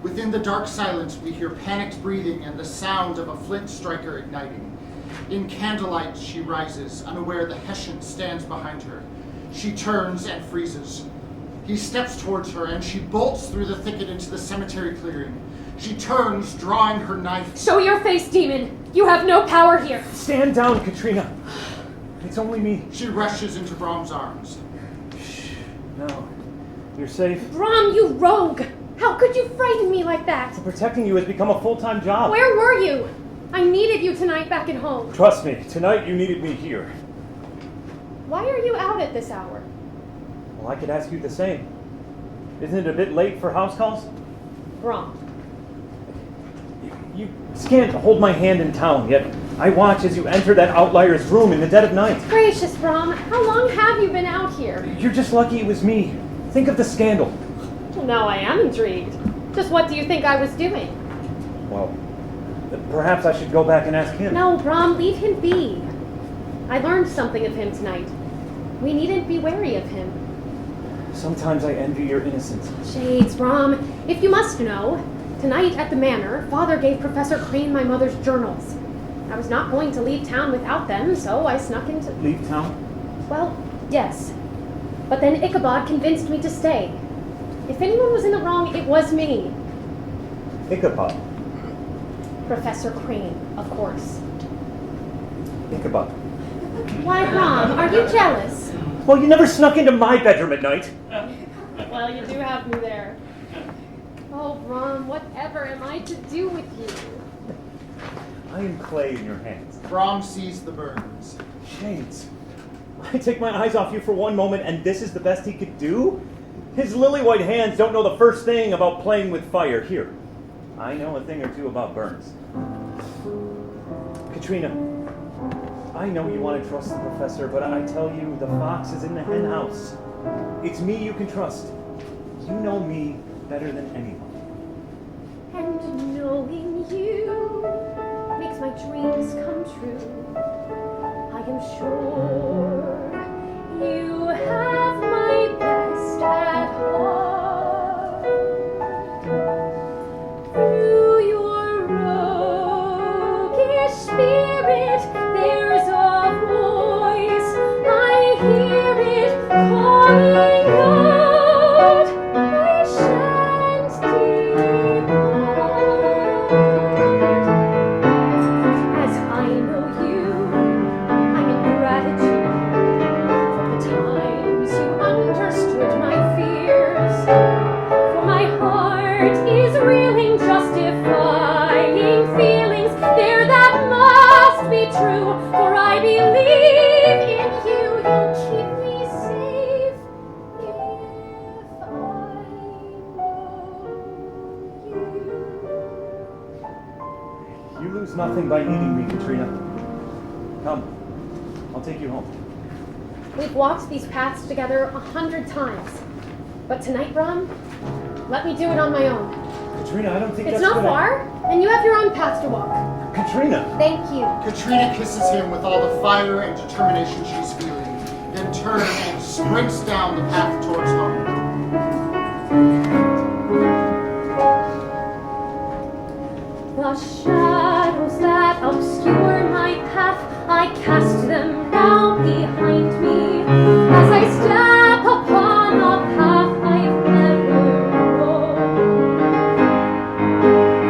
Within the dark silence, we hear panicked breathing and the sound of a flint striker igniting. In candlelight, she rises, unaware the Hessian stands behind her. She turns and freezes. He steps towards her, and she bolts through the thicket into the cemetery clearing. She turns, drawing her knife. Show your face, demon! You have no power here! Stand down, Katrina. It's only me. She rushes into Brom's arms. Shh. No. You're safe. Brom, you rogue! How could you frighten me like that? Protecting you has become a full-time job. Where were you? I needed you tonight back at home. Trust me, tonight you needed me here. Why are you out at this hour? Well, I could ask you the same. Isn't it a bit late for house calls? Brom. You can't hold my hand in town, yet I watch as you enter that outlier's room in the dead of night. Gracious, Brom, how long have you been out here? You're just lucky it was me. Think of the scandal. Well, now I am intrigued. Just what do you think I was doing? Well, perhaps I should go back and ask him. No, Brom, leave him be. I learned something of him tonight. We needn't be wary of him. Sometimes I envy your innocence. Shades, Brom. If you must know, tonight at the manor, Father gave Professor Crane my mother's journals. I was not going to leave town without them, so I snuck into... Leave town? Well, yes. But then Ichabod convinced me to stay. If anyone was in the wrong, it was me. Ichabod? Professor Crane, of course. Ichabod. Why, Brom, are you jealous? Well, you never snuck into my bedroom at night. Well, you do have me there. Oh, Brom, whatever am I to do with you? I am clay in your hands. Brom sees the burns. Shades. I take my eyes off you for one moment, and this is the best he could do? His lily-white hands don't know the first thing about playing with fire. Here, I know a thing or two about burns. Katrina, I know you want to trust the professor, but I tell you, the fox is in the hen house. It's me you can trust. You know me better than anyone. And knowing you makes my dreams come true. I am sure you have my best at heart. Through your roguish spirit, there's a voice. I hear it calling out. I shan't depart. As I know you, I'm in gratitude for the times you understood my fears. For my heart is reeling, justifying feelings there that must be true. For I believe in you, you'll keep me safe if I know you. You lose nothing by needing me, Katrina. Come, I'll take you home. We've walked these paths together 100 times. But tonight, Brom, let me do it on my own. Katrina, I don't think It's that's not far, and you have your own path to walk. Katrina! Thank you. Katrina kisses him with all the fire and determination she's feeling, then turns and sprints down the path towards home. The shadows that obscure my path, I cast them now behind me as I step upon a path I've never known.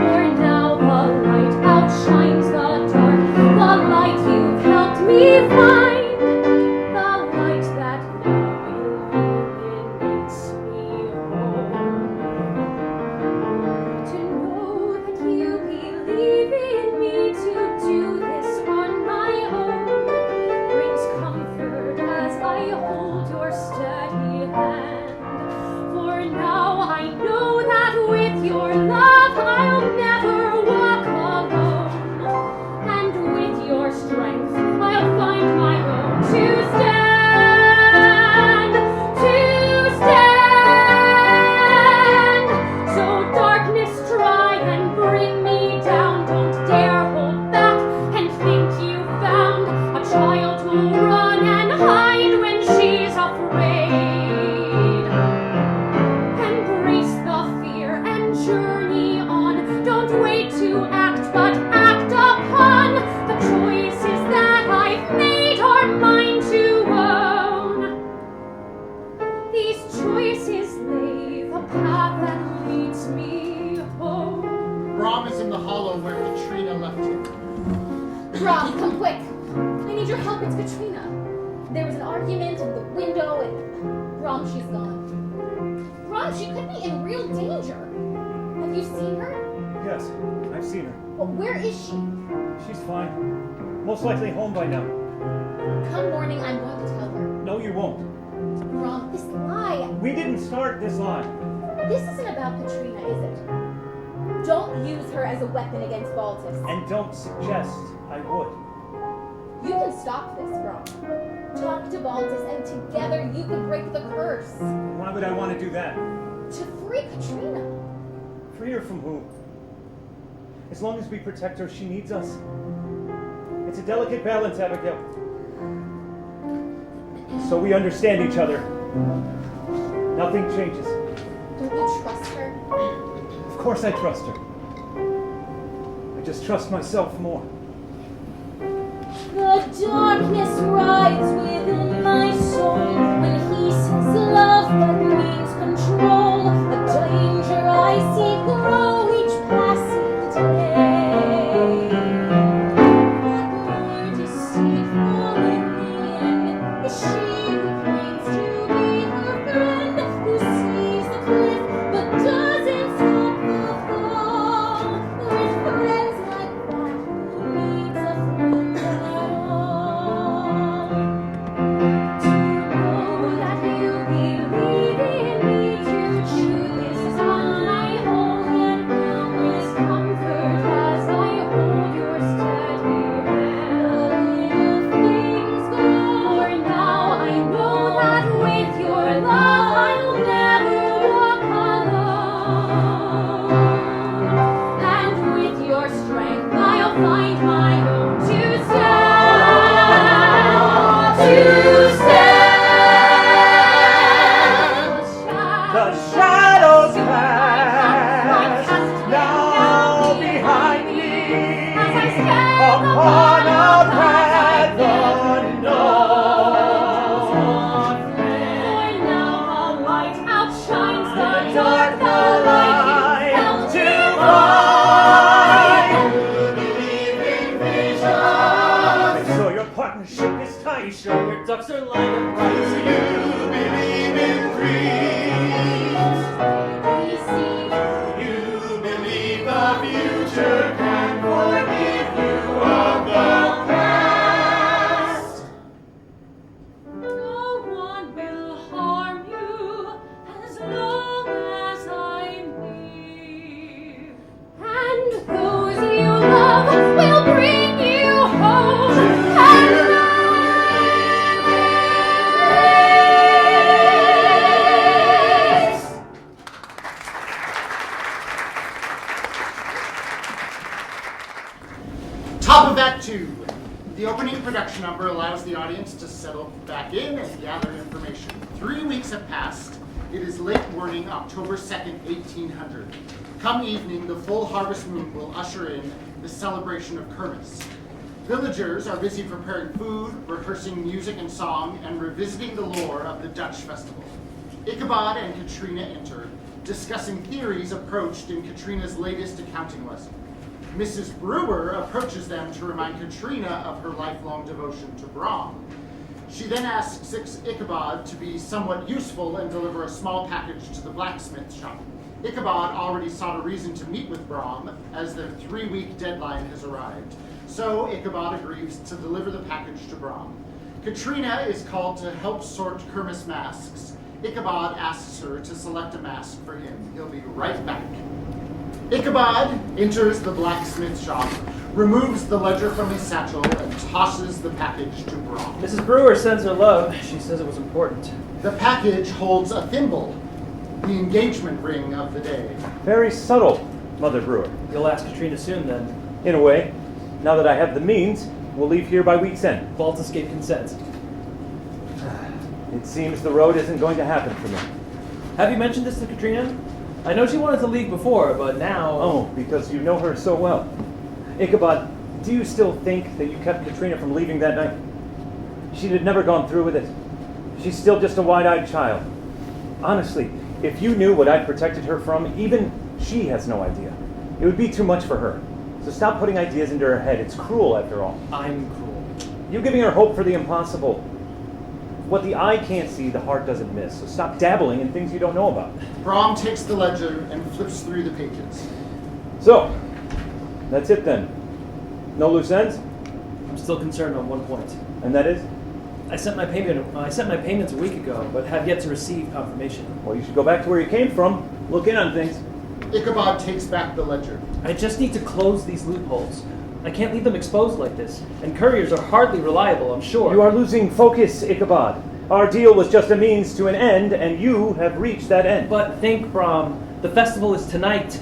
For now the light outshines the dark, the light you've helped me find, the light that now illuminates me home. To know that you believe in me to do this on my own brings comfort as I hold your steady hand. For now I know that with your love I'll never walk alone, and with your strength I'll find my own to stand, to stand. So darkness try and bring me down, don't dare hold back and think you found a child who'll run and hide when she's afraid. Embrace the fear and journey on, don't wait to act but act upon. The choices that I've made are mine to own. These choices lay the path that leads me home. Brom is in the hollow where Katrina left him. Brom, come quick. I need your help. It's Katrina. There was an argument in the window, and Brom, she's gone. Brom! Brom, she could be in real danger. Have you seen her? Yes, I've seen her. Well, where is she? She's fine. Most likely home by now. Come morning, I'm going to tell her. No, you won't. Brom, this lie. We didn't start this lie. This isn't about Katrina, is it? Don't use her as a weapon against Baltus. And don't suggest I would. You can stop this, Brom. Talk to Baltus, and together you can break the curse. Why would I want to do that? To free Katrina. Free her from who? As long as we protect her, she needs us. It's a delicate balance, Abigail. So we understand each other. Nothing changes. Don't you trust her? Of course I trust her. I just trust myself more. The darkness rides within my soul when he says love but means control. A danger I see grow each passing day. But more deceitful in the end is she who claims to be her friend, who sees the cliff but doesn't stop the fall. There's friends like that who needs a friend at all. To know that you believe in me, to choose on my home and promise comfort as I hold your steady hand. Things go for now, I know that with your love I'll never walk alone. And with your strength I'll find my own to stand. To stand. The shadows pass now behind me upon a path unknown. For now a light outshines the dark, The light to find. And so your partnership is tight. Be sure your ducks are lined up right. we see You believe the future can forgive you of the past. No one will harm you as long as I'm near. and those you love will bring you home and rest. Top of Act 2. The opening production number allows the audience to settle back in and gather information. 3 weeks have passed. It is late morning, October 2nd, 1800. Come evening, the full harvest moon will usher in the celebration of Kermis. Villagers are busy preparing food, rehearsing music and song, and revisiting the lore of the Dutch festival. Ichabod and Katrina enter, discussing theories approached in Katrina's latest accounting lesson. Mrs. Brewer approaches them to remind Katrina of her lifelong devotion to Brom. She then asks Ichabod to be somewhat useful and deliver a small package to the blacksmith shop. Ichabod already sought a reason to meet with Brom, as their 3-week deadline has arrived. So Ichabod agrees to deliver the package to Brom. Katrina is called to help sort Kermis masks. Ichabod asks her to select a mask for him. He'll be right back. Ichabod enters the blacksmith shop, removes the ledger from his satchel, and tosses the package to Brom. Mrs. Brewer sends her love. She says it was important. The package holds a thimble, the engagement ring of the day. Very subtle, Mother Brewer. You'll ask Katrina soon, then. In a way, now that I have the means, we'll leave here by week's end. Baltus gave consent. It seems the road isn't going to happen for me. Have you mentioned this to Katrina? I know she wanted to leave before, but now... Oh, because you know her so well. Ichabod, do you still think that you kept Katrina from leaving that night? She'd have never gone through with it. She's still just a wide-eyed child. Honestly, if you knew what I'd protected her from, even she has no idea. It would be too much for her. So stop putting ideas into her head. It's cruel, after all. I'm cruel. You giving her hope for the impossible. What the eye can't see, the heart doesn't miss. So stop dabbling in things you don't know about. Brom takes the ledger and flips through the pages. So, that's it then. No loose ends? I'm still concerned on one point. And that is? I sent my payments a week ago, but have yet to receive confirmation. Well, you should go back to where you came from. Look in on things. Ichabod takes back the ledger. I just need to close these loopholes. I can't leave them exposed like this. And couriers are hardly reliable, I'm sure. You are losing focus, Ichabod. Our deal was just a means to an end, and you have reached that end. But think, Brom, the festival is tonight.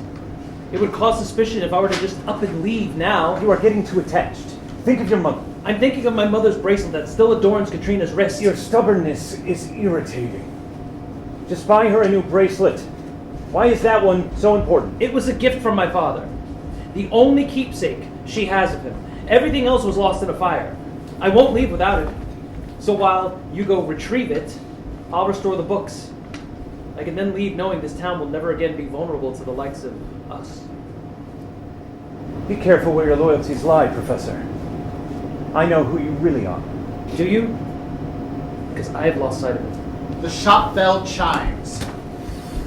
It would cause suspicion if I were to just up and leave now. You are getting too attached. Think of your mother. I'm thinking of my mother's bracelet that still adorns Katrina's wrist. Your stubbornness is irritating. Just buy her a new bracelet. Why is that one so important? It was a gift from my father. The only keepsake she has of him. Everything else was lost in a fire. I won't leave without it. So while you go retrieve it, I'll restore the books. I can then leave knowing this town will never again be vulnerable to the likes of us. Be careful where your loyalties lie, Professor. I know who you really are. Do you? Because I have lost sight of it. The shop bell chimes.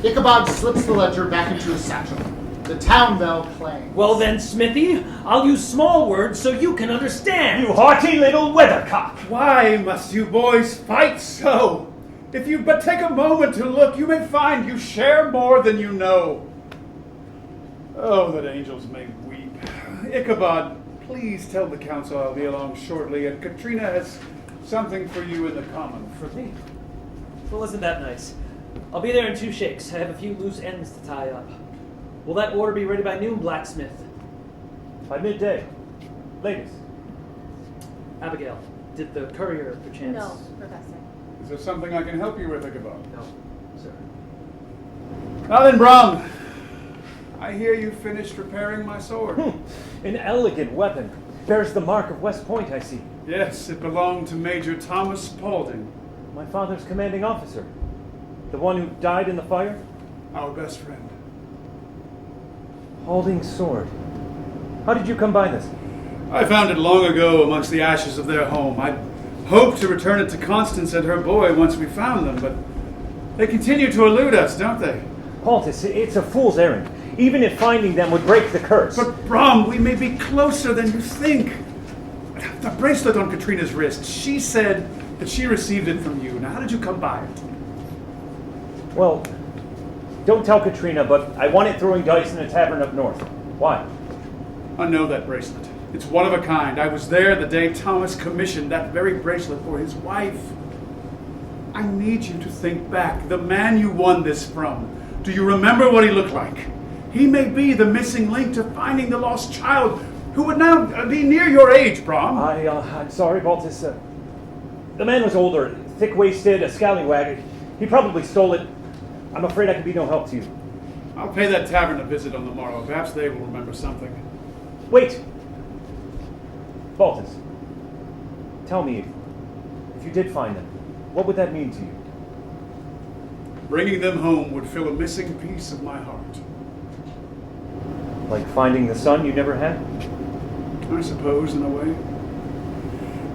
Ichabod slips the ledger back into his satchel. The town bell clangs. Well then, Smithy, I'll use small words so you can understand. You haughty little weathercock! Why must you boys fight so? If you but take a moment to look, you may find you share more than you know. Oh, that angels may weep. Ichabod, please tell the council I'll be along shortly, and Katrina has something for you in the common. For me? Well, isn't that nice? I'll be there in 2 shakes. I have a few loose ends to tie up. Will that order be ready by noon, blacksmith? By midday. Latest. Abigail, did the courier perchance? No, Professor. Is there something I can help you with, Ichabod? No, sir. Now then, Brom, I hear you finished repairing my sword. An elegant weapon. Bears the mark of West Point, I see. Yes, it belonged to Major Thomas Paulding. My father's commanding officer. The one who died in the fire? Our best friend. Paulding's sword. How did you come by this? I found it long ago amongst the ashes of their home. I'd hoped to return it to Constance and her boy once we found them, but they continue to elude us, don't they? Baltus, it's a fool's errand. Even if finding them would break the curse. But Brom, we may be closer than you think. The bracelet on Katrina's wrist, she said that she received it from you. Now, how did you come by it? Well, don't tell Katrina, but I won it throwing dice in a tavern up north. Why? I know that bracelet. It's one of a kind. I was there the day Thomas commissioned that very bracelet for his wife. I need you to think back. The man you won this from. Do you remember what he looked like? He may be the missing link to finding the lost child who would now be near your age, Brom. I'm sorry, Baltus. The man was older, thick-waisted, a scallywag. He probably stole it. I'm afraid I can be no help to you. I'll pay that tavern a visit on the morrow. Perhaps they will remember something. Wait! Baltus, tell me, if you did find them, what would that mean to you? Bringing them home would fill a missing piece of my heart. Like finding the son you never had? I suppose, in a way.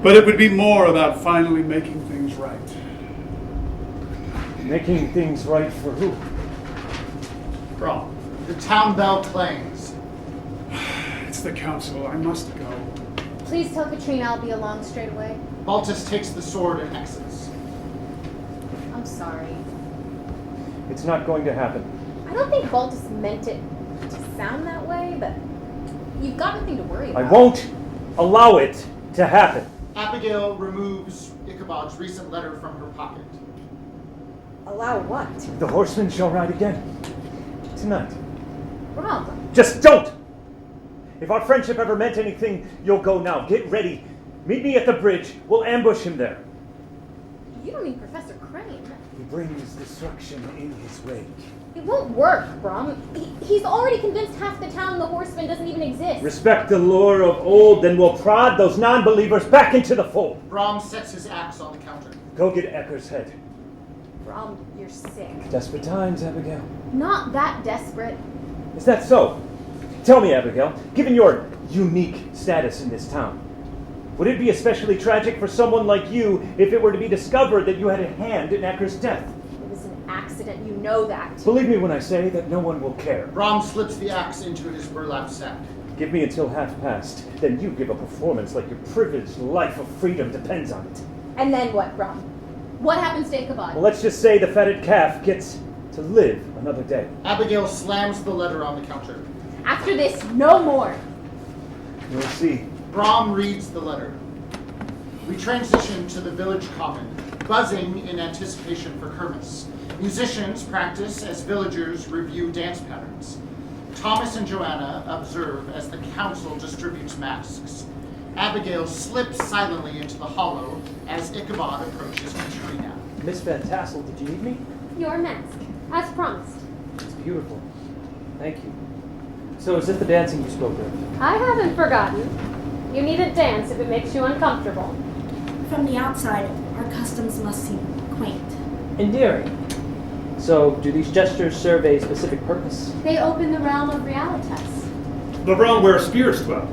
But it would be more about finally making things right. Making things right for who? Brom. The town bell clangs. It's the council. I must go. Please tell Katrina I'll be along straight away. Baltus takes the sword and exits. I'm sorry. It's not going to happen. I don't think Baltus meant it to sound that way, but you've got nothing to worry about. I won't allow it to happen. Abigail removes Ichabod's recent letter from her pocket. Allow what? The horsemen shall ride again. Tonight. Brom. Just don't! If our friendship ever meant anything, you'll go now. Get ready. Meet me at the bridge. We'll ambush him there. You don't mean Professor Crane. He brings destruction in his wake. It won't work, Brom. He's already convinced half the town the horseman doesn't even exist. Respect the lore of old, then we'll prod those non-believers back into the fold. Brom sets his axe on the counter. Go get Ecker's head. Brom, you're sick. Desperate times, Abigail. Not that desperate. Is that so? Tell me, Abigail, given your unique status in this town, Would it be especially tragic for someone like you if it were to be discovered that you had a hand in Ecker's death? It was an accident, you know that. Believe me when I say that no one will care. Brom slips the axe into his burlap sack. Give me until 1/2 then you give a performance like your privileged life of freedom depends on it. And then what, Brom? What happens to Ichabod? Well, let's just say the fetid calf gets to live another day. Abigail slams the letter on the counter. After this, no more. You'll see. Brom reads the letter. We transition to the village common, buzzing in anticipation for Kermis. Musicians practice as villagers review dance patterns. Thomas and Johanna observe as the council distributes masks. Abigail slips silently into the hollow as Ichabod approaches Katrina. Miss Van Tassel, did you need me? Your mask, as promised. It's beautiful. Thank you. So is it the dancing you spoke of? I haven't forgotten. You needn't dance if it makes you uncomfortable. From the outside, our customs must seem quaint. Endearing. So do these gestures serve a specific purpose? They open the realm of realitas. The realm where spirits dwell.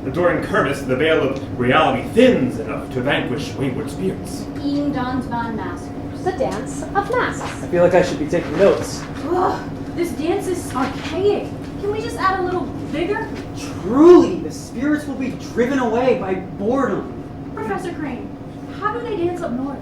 And during Kermis, the veil of reality thins enough to vanquish wayward spirits. Ihm Dons van Maskers. The dance of masks. I feel like I should be taking notes. Ugh, this dance is archaic. Can we just add a little vigor? Truly, the spirits will be driven away by boredom. Professor Crane, how do they dance up north?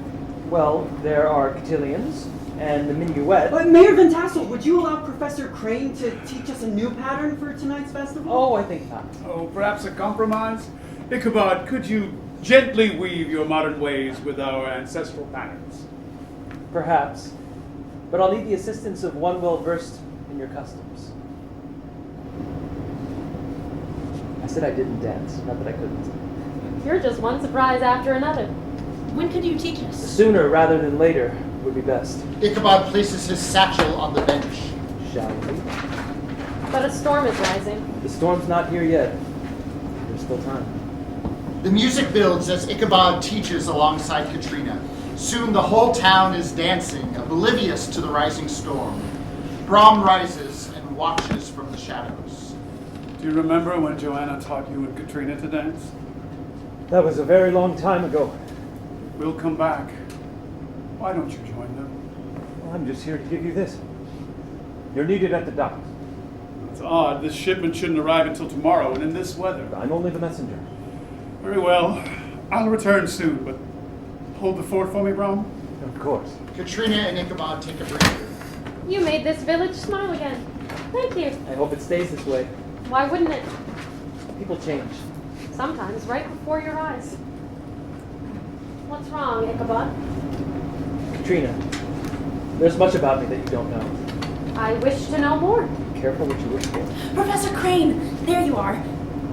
Well, there are cotillions and the minuet. But Mayor Van Tassel, would you allow Professor Crane to teach us a new pattern for tonight's festival? Oh, I think not. Oh, perhaps a compromise? Ichabod, could you gently weave your modern ways with our ancestral patterns? Perhaps. But I'll need the assistance of one well-versed in your customs. I said I didn't dance, not that I couldn't. You're just one surprise after another. When could you teach us? Sooner rather than later would be best. Ichabod places his satchel on the bench. Shall we? But a storm is rising. The storm's not here yet. There's still time. The music builds as Ichabod teaches alongside Katrina. Soon the whole town is dancing, oblivious to the rising storm. Brom rises and watches from the shadows. Do you remember when Johanna taught you and Katrina to dance? That was a very long time ago. We'll come back. Why don't you join them? Well, I'm just here to give you this. You're needed at the dock. It's odd. This shipment shouldn't arrive until tomorrow, and in this weather. I'm only the messenger. Very well. I'll return soon, but hold the fort for me, Brom? Of course. Katrina and Ichabod take a breather. You made this village smile again. Thank you. I hope it stays this way. Why wouldn't it? People change. Sometimes right before your eyes. What's wrong, Ichabod? Katrina, there's much about me that you don't know. I wish to know more. Be careful what you wish for. Professor Crane, there you are.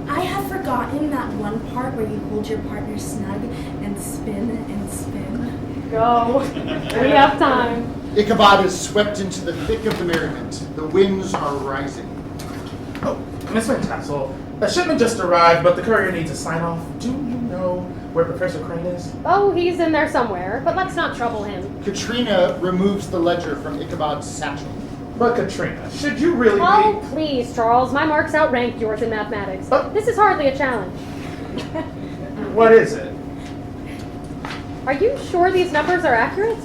I have forgotten that one part where you hold your partner snug and spin and spin. Go. We have time. Ichabod is swept into the thick of the merriment. The winds are rising. Oh, Miss Van Tassel, a shipment just arrived, but the courier needs a sign-off. Do you know where Professor Crane is? Oh, he's in there somewhere, but let's not trouble him. Katrina removes the ledger from Ichabod's satchel. But Katrina, should you really Oh, please, Charles. My marks outrank yours in mathematics. This is hardly a challenge. What is it? Are you sure these numbers are accurate?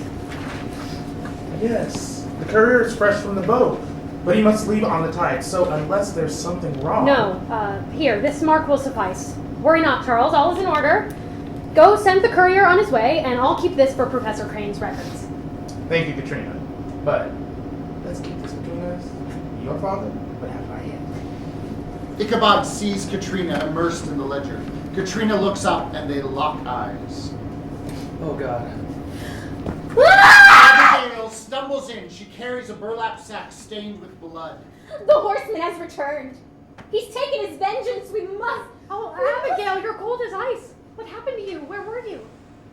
Yes. The courier is fresh from the boat, but he must leave on the tide, so unless there's something wrong... No. Here, this mark will suffice. Worry not, Charles. All is in order. Go send the courier on his way, and I'll keep this for Professor Crane's records. Thank you, Katrina. But let's keep this between us. Your father would have my hand. Ichabod sees Katrina immersed in the ledger. Katrina looks up and they lock eyes. Oh, God. Abigail stumbles in. She carries a burlap sack stained with blood. The horseman has returned. He's taken his vengeance. We must. Oh, Abigail, you're cold as ice. What happened to you? Where were you?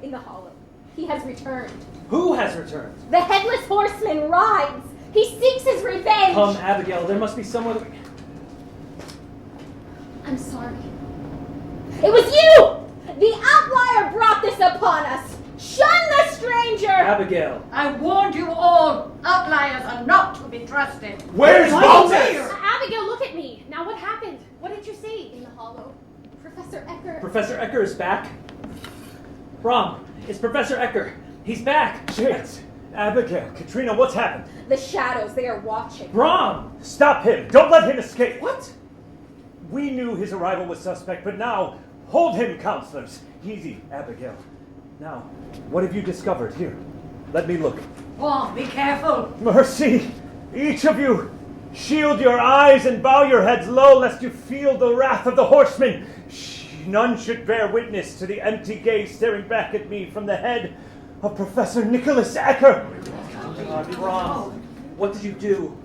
In the hollow. He has returned. Who has returned? The headless horseman rides. He seeks his revenge. Come, Abigail. There must be someone... I'm sorry. It was you! The outlier brought this upon us. Shun the stranger! Abigail. I warned you all. Outliers are not to be trusted. Where's Baltus? Abigail, look at me. Now what happened? What did you see? In the hollow. Professor Ecker. Professor Ecker is back. Brom, it's Professor Ecker. He's back. Shit. Abigail, Katrina, what's happened? The shadows, they are watching. Brom! Stop him. Don't let him escape. What? We knew his arrival was suspect, but now, hold him, counselors. Easy, Abigail. Now, what have you discovered? Here, let me look. Oh, be careful. Mercy! Each of you, shield your eyes and bow your heads low, lest you feel the wrath of the horsemen. None should bear witness to the empty gaze staring back at me from the head of Professor Nicholas Ecker. Brom, what did you do?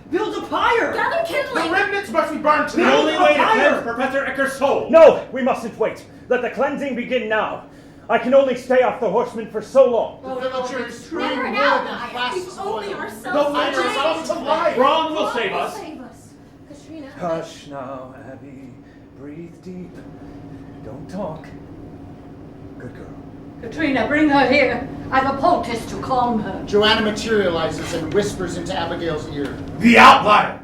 Build a pyre! Gather kindling! The remnants must be burned to The the only way to cleanse Professor Ecker's soul. No, we mustn't wait. Let the cleansing begin now. I can only stay off the horsemen for so long. The villagers scream Never wood an and ally. flasks of Only oil. ourselves. The fire is off to light. Brom will save us. Save us. Katrina. Hush now, Abby. Breathe deep. Don't talk. Good girl. Katrina, bring her here. I've a poultice to calm her. Johanna materializes and whispers into Abigail's ear. The outlier!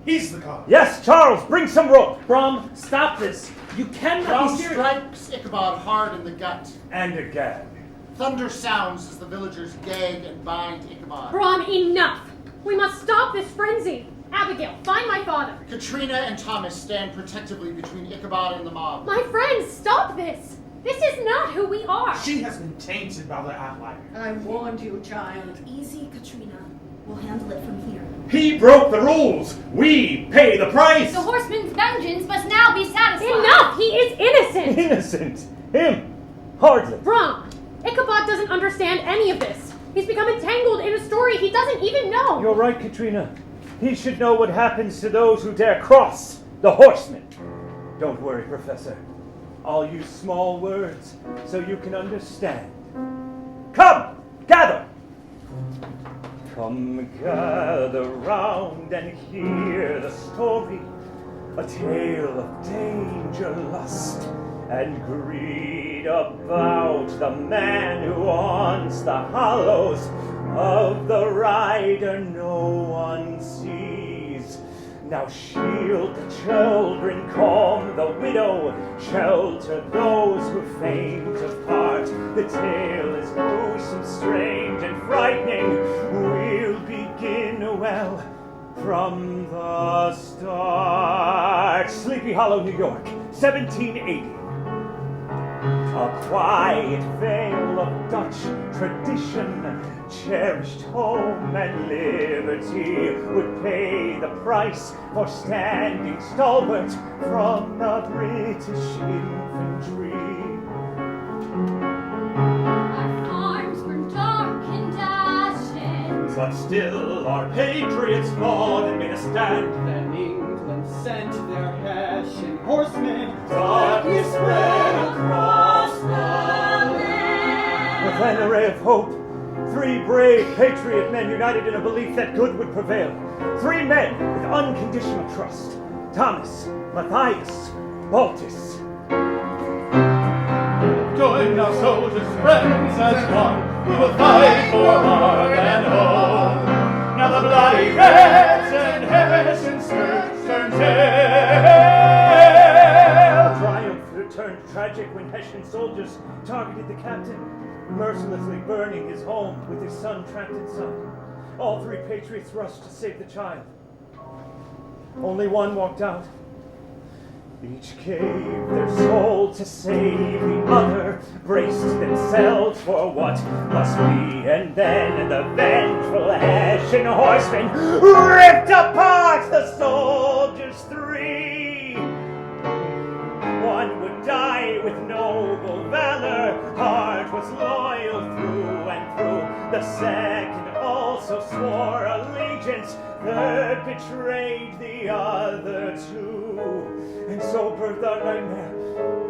He's the cause. Yes, Charles, bring some rope. Brom, stop this. You cannot Brom be serious. strikes Ichabod hard in the gut. And a gag. Thunder sounds as the villagers gag and bind Ichabod. Brom, enough. We must stop this frenzy. Abigail, find my father. Katrina and Thomas stand protectively between Ichabod and the mob. My friends, stop this. This is not who we are. She has been tainted by the outlier. I warned you, child. Easy, Katrina. We'll handle it from here. He broke the rules. We pay the price. The horseman's vengeance must now be satisfied. Enough! He is innocent! Innocent. Him. Hardly. Brom, Ichabod doesn't understand any of this. He's become entangled in a story he doesn't even know. You're right, Katrina. He should know what happens to those who dare cross the horsemen. Don't worry, Professor. I'll use small words so you can understand. Come, gather! Come gather round and hear the story, a tale of danger, lust, and greed about the man who haunts the hollows of the rider no one sees. Now shield the children, calm the widow, shelter those who faint of heart. The tale is gruesome, strange, and frightening. We'll begin well from the start. Sleepy Hollow, New York, 1780. A quiet vale of Dutch tradition, cherished home and liberty would pay the price for standing stalwart from the British infantry. Our farms were dark and ashen, But still our patriots fought and made a stand. Then England sent their Hessian horsemen. Darkness spread across the land. With an array of hope, 3 brave patriot men united in a belief that good would prevail. 3 men with unconditional trust. Thomas, Matthias, Baltus. Join our soldiers, friends, as one. We will fight for hearth and home. Now the bloody reds and Hessian skirts turn tail. Triumph turned tragic when Hessian soldiers targeted the captain, mercilessly burning his home with his son trapped inside. All 3 patriots rushed to save the child. Only one walked out. Each gave their soul to save the other, braced themselves for what must be, and then the vengeful Hessian horsemen ripped apart the soldiers 3. One would die with noble valor, heart was loyal through and through. The second also swore allegiance, third betrayed the other 2. And so birthed our nightmare,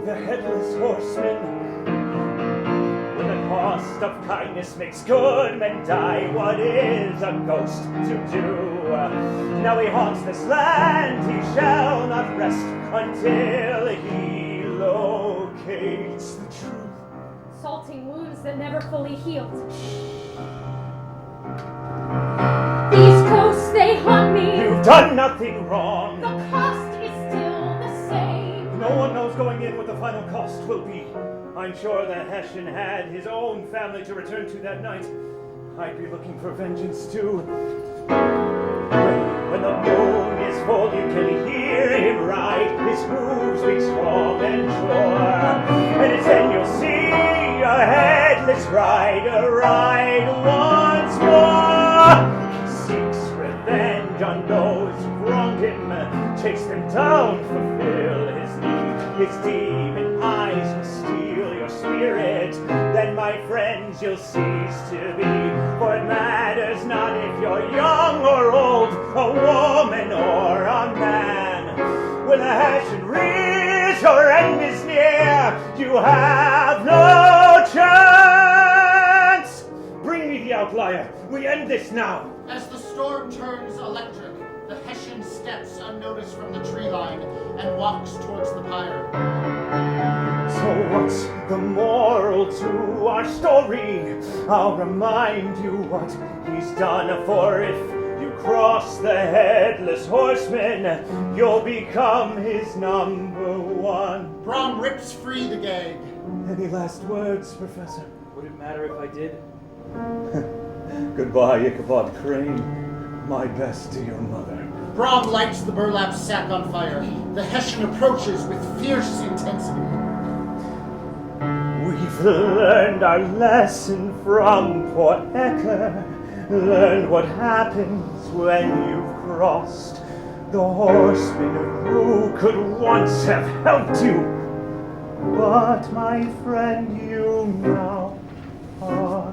the headless horseman. When the cost of kindness makes good men die, what is a ghost to do? Now he haunts this land, he shall not rest until he locates the truth. Salting wounds that never fully healed. These ghosts, they haunt me. You've done nothing wrong. The cost is still the same. No one knows going final cost will be. I'm sure the Hessian had his own family to return to that night. I'd be looking for vengeance too. When the moon is full, you can hear him ride. His hooves beat strong and sure. And it's then you'll see a headless rider ride once more. He seeks revenge on those who wronged him, chase them down, fulfill his need. His demon eyes will steal your spirit. Then, my friends, you'll cease to be. For it matters not if you're young or old, a woman or a man. When the Hessian rears, your end is near. You have no chance. Bring me the outlier. We end this now. As the storm turns electric, the Hessian steps unnoticed from the tree line and walks towards the pyre. So what's the moral to our story? I'll remind you what he's done, for if you cross the headless horseman, you'll become his number one. Brom rips free the gag. Any last words, Professor? Would it matter if I did? Goodbye, Ichabod Crane. My best to your mother. Brom lights the burlap sack on fire. The Hessian approaches with fierce intensity. We've learned our lesson from poor Ecker. Learned what happens when you've crossed. The horseman who could once have helped you. But, my friend, you now are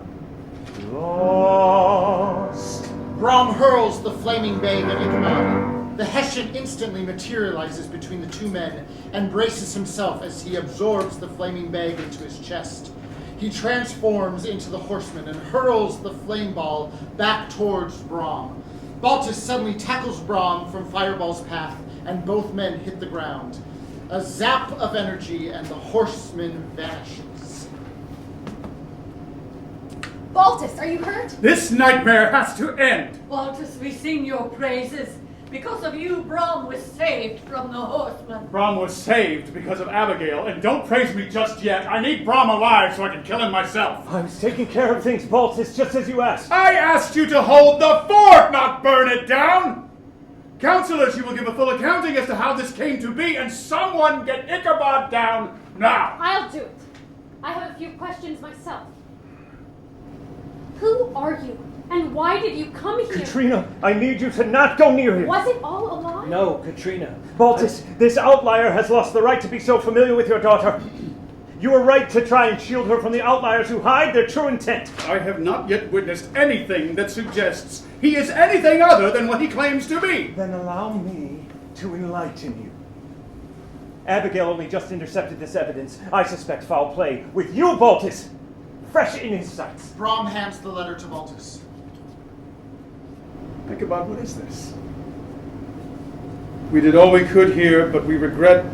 lost. Brom hurls the flaming bag at Ichabod. The Hessian instantly materializes between the two men and braces himself as he absorbs the flaming bag into his chest. He transforms into the horseman and hurls the flame ball back towards Brom. Baltus suddenly tackles Brom from Fireball's path, and both men hit the ground. A zap of energy, and the horseman vanishes. Baltus, are you hurt? This nightmare has to end! Baltus, we sing your praises. Because of you, Brom was saved from the horseman. Brom was saved because of Abigail, and don't praise me just yet. I need Brom alive so I can kill him myself. I was taking care of things, Baltus, just as you asked. I asked you to hold the fort, not burn it down! Counselors, you will give a full accounting as to how this came to be, and someone get Ichabod down now! I'll do it. I have a few questions myself. Who are you? And why did you come here? Katrina, I need you to not go near him. Was it all a lie? No, Katrina. Baltus, this outlier has lost the right to be so familiar with your daughter. You were right to try and shield her from the outliers who hide their true intent. I have not yet witnessed anything that suggests he is anything other than what he claims to be. Then allow me to enlighten you. Abigail only just intercepted this evidence. I suspect foul play with you, Baltus. Fresh in his sights. Brom hands the letter to Baltus. Think about what is this? We did all we could here, but we regret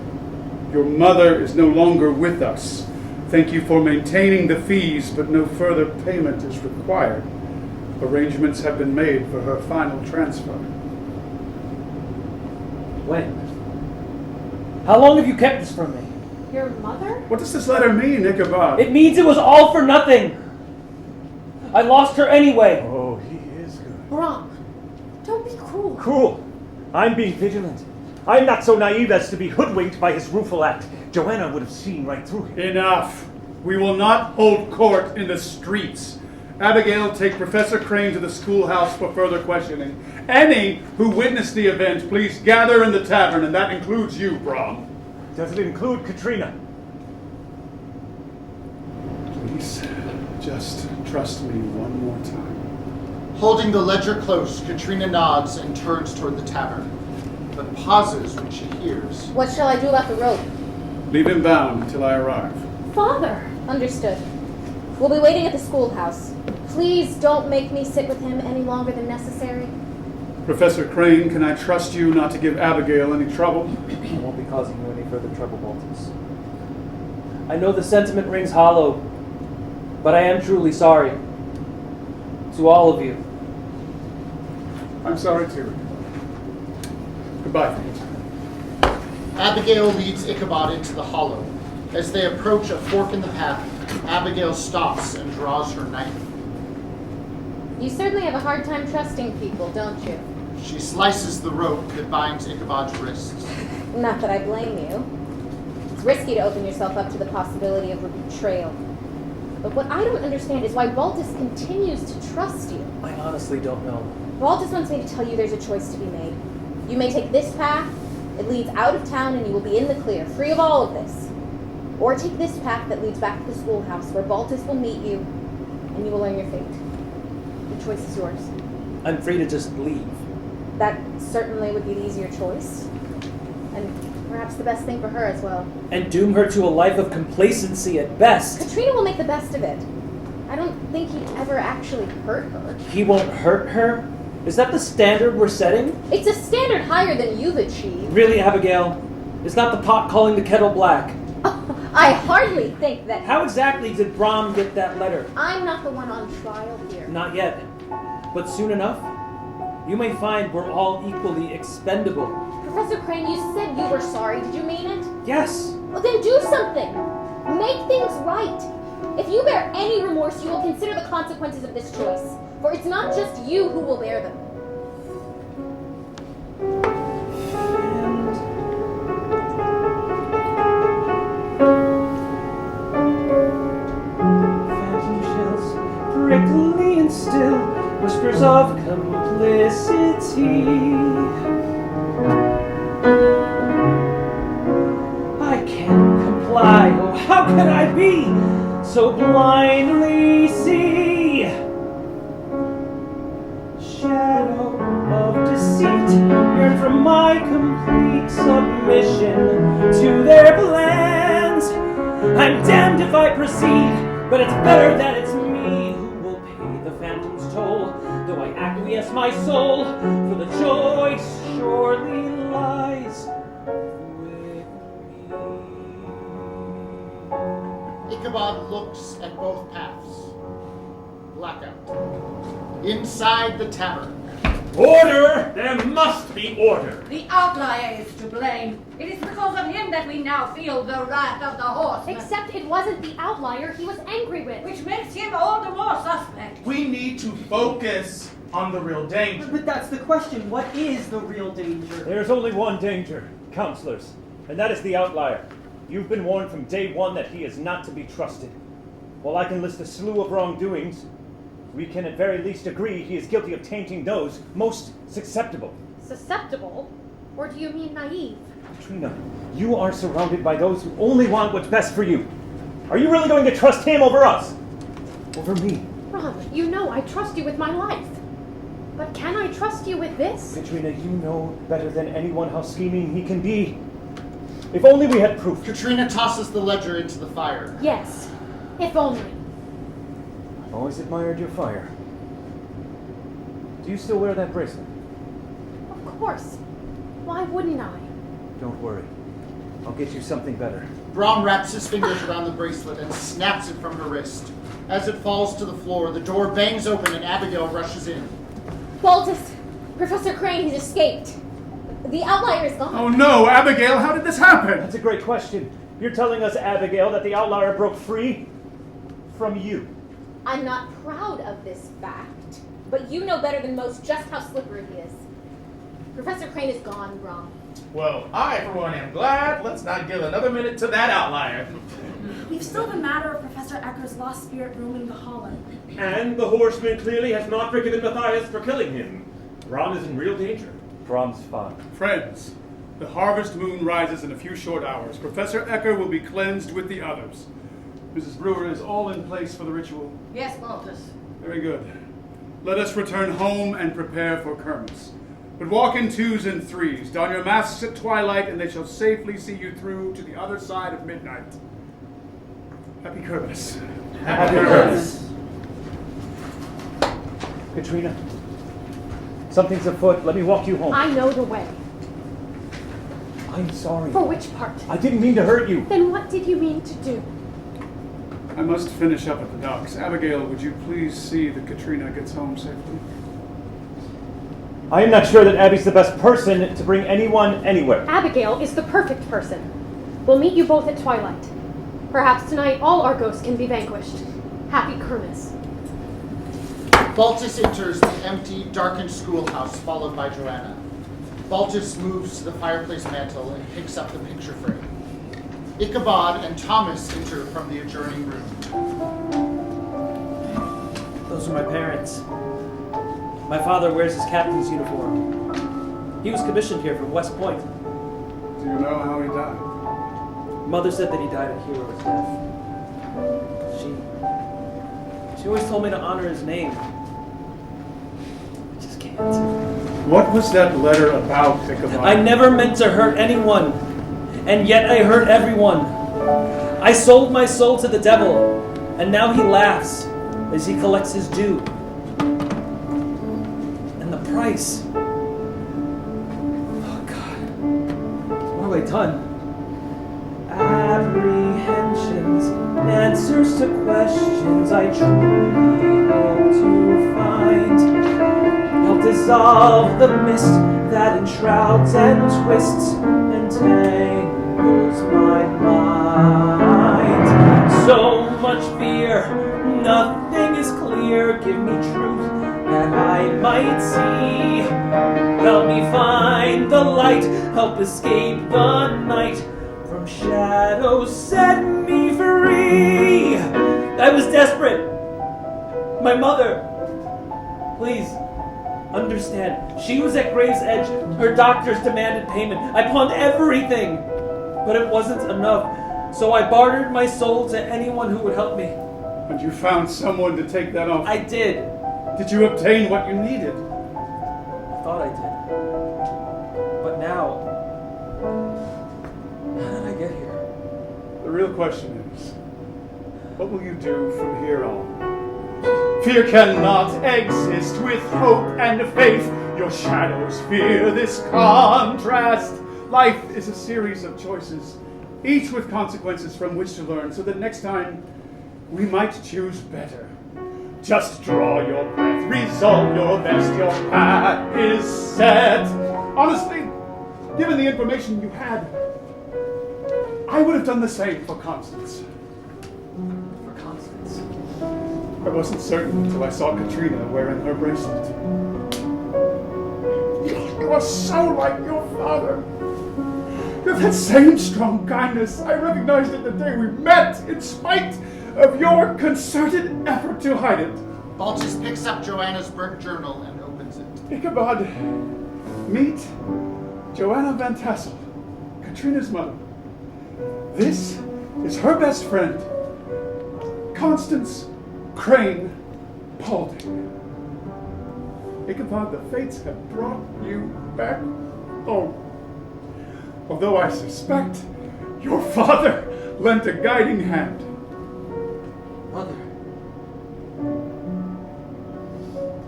your mother is no longer with us. Thank you for maintaining the fees, but no further payment is required. Arrangements have been made for her final transfer. When? How long have you kept this from me? Your mother? What does this letter mean, Ichabod? It means it was all for nothing. I lost her anyway. Oh, he is good. Brom, don't be cruel. Cruel? I'm being vigilant. I'm not so naive as to be hoodwinked by his rueful act. Johanna would have seen right through him. Enough. We will not hold court in the streets. Abigail, take Professor Crane to the schoolhouse for further questioning. Any who witnessed the event, please gather in the tavern, and that includes you, Brom. Does it include Katrina? Please, just trust me one more time. Holding the ledger close, Katrina nods and turns toward the tavern, but pauses when she hears. What shall I do about the rope? Leave him bound until I arrive. Father! Understood. We'll be waiting at the schoolhouse. Please don't make me sit with him any longer than necessary. Professor Crane, can I trust you not to give Abigail any trouble? I won't be causing you any further trouble, Baltus. I know the sentiment rings hollow, but I am truly sorry. To all of you. I'm sorry too. Goodbye. Abigail leads Ichabod into the hollow. As they approach a fork in the path, Abigail stops and draws her knife. You certainly have a hard time trusting people, don't you? She slices the rope that binds Ichabod's wrists. Not that I blame you. It's risky to open yourself up to the possibility of a betrayal. But what I don't understand is why Baltus continues to trust you. I honestly don't know. Baltus wants me to tell you there's a choice to be made. You may take this path, it leads out of town and you will be in the clear, free of all of this. Or take this path that leads back to the schoolhouse where Baltus will meet you and you will learn your fate. The choice is yours. I'm free to just leave. That certainly would be the easier choice. And perhaps the best thing for her as well. And doom her to a life of complacency at best. Katrina will make the best of it. I don't think he'd ever actually hurt her. He won't hurt her? Is that the standard we're setting? It's a standard higher than you've achieved. Really, Abigail? Is not the pot calling the kettle black? I hardly think that... How exactly did Brom get that letter? I'm not the one on trial here. Not yet. But soon enough, you may find we're all equally expendable. Professor Crane, you said you were sorry. Did you mean it? Yes. Well, then do something. Make things right. If you bear any remorse, you will consider the consequences of this choice. For it's not just you who will bear them. Phantom chills, prickly and still, whispers of complicity. I can't comply, oh how can I be so blindly see? Shadow of deceit, yearn for my complete submission to their plans. I'm damned if I proceed, but it's better that it's me who will pay the phantom's toll, though I acquiesce my soul, for the joy surely lies with me. Ichabod looks at both paths. Blackout. Inside the tavern. Order! There must be order! The outlier is to blame. It is because of him that we now feel the wrath of the horseman. Except it wasn't the outlier he was angry with. Which makes him all the more suspect. We need to focus on the real danger. But that's the question. What is the real danger? There's only one danger, counselors, and that is the outlier. You've been warned from day one that he is not to be trusted. While I can list a slew of wrongdoings, we can at very least agree he is guilty of tainting those most susceptible. Susceptible? Or do you mean naive? Katrina, you are surrounded by those who only want what's best for you. Are you really going to trust him over us? Over me? Brom, you know I trust you with my life. But can I trust you with this? Katrina, you know better than anyone how scheming he can be. If only we had proof. Katrina tosses the ledger into the fire. Yes, if only. I've always admired your fire. Do you still wear that bracelet? Of course. Why wouldn't I? Don't worry. I'll get you something better. Brom wraps his fingers around the bracelet and snaps it from her wrist. As it falls to the floor, the door bangs open and Abigail rushes in. Baltus, Professor Crane, he's escaped. The outlier is gone. Oh no, Abigail, how did this happen? That's a great question. You're telling us, Abigail, that the outlier broke free from you. I'm not proud of this fact, but you know better than most just how slippery he is. Professor Crane is gone, Brom. Well, I, for one, am glad. Let's not give another minute to that outlier. We've still the matter of Professor Ecker's lost spirit roaming the hollow. And the horseman clearly has not forgiven Matthias for killing him. Brom is in real danger. Brom's fine. Friends, the harvest moon rises in a few short hours. Professor Ecker will be cleansed with the others. Mrs. Brewer is all in place for the ritual. Yes, Baltus. Very good. Let us return home and prepare for Kermis. But walk in 2s and 3s. Don your masks at twilight, and they shall safely see you through to the other side of midnight. Happy Kermis. Happy Kermis. Katrina, something's afoot. Let me walk you home. I know the way. I'm sorry. For which part? I didn't mean to hurt you. Then what did you mean to do? I must finish up at the docks. Abigail, would you please see that Katrina gets home safely? I am not sure that Abby's the best person to bring anyone anywhere. Abigail is the perfect person. We'll meet you both at twilight. Perhaps tonight all our ghosts can be vanquished. Happy Kermis. Baltus enters the empty, darkened schoolhouse, followed by Johanna. Baltus moves to the fireplace mantel and picks up the picture frame. Ichabod and Thomas enter from the adjoining room. Those are my parents. My father wears his captain's uniform. He was commissioned here from West Point. Do you know how he died? Mother said that he died a hero's death. She always told me to honor his name. I just can't. What was that letter about, Ichabod? I never meant to hurt anyone, and yet I hurt everyone. I sold my soul to the devil, and now he laughs as he collects his due. And the price. Oh, God. What have I done? Apprehensions, answers to questions I truly hope to find. Help dissolve the mist that enshrouds and twists and tangles my mind. So much fear, nothing is clear. Give me truth that I might see. Help me find the light, help escape the night. From shadows set me free. I was desperate. My mother, please understand. She was at Grave's Edge. Her doctors demanded payment. I pawned everything, but it wasn't enough. So I bartered my soul to anyone who would help me. And you found someone to take that off? I did. Did you obtain what you needed? I thought I did. But now, how did I get here? The real question is, what will you do from here on? Fear cannot exist with hope and faith. Your shadows fear this contrast. Life is a series of choices, each with consequences from which to learn, so that next time we might choose better. Just draw your breath, resolve your best, your path is set. Honestly, given the information you had, I would have done the same for Constance. For Constance? I wasn't certain until I saw Katrina wearing her bracelet. You are so like your father. You have that same strong kindness. I recognized it the day we met, in spite of your concerted effort to hide it. Baltus picks up Johanna's burnt journal and opens it. Ichabod, meet Johanna Van Tassel, Katrina's mother. This is her best friend, Constance Crane Paulding. Ichabod, the fates have brought you back home. Although I suspect your father lent a guiding hand. Mother,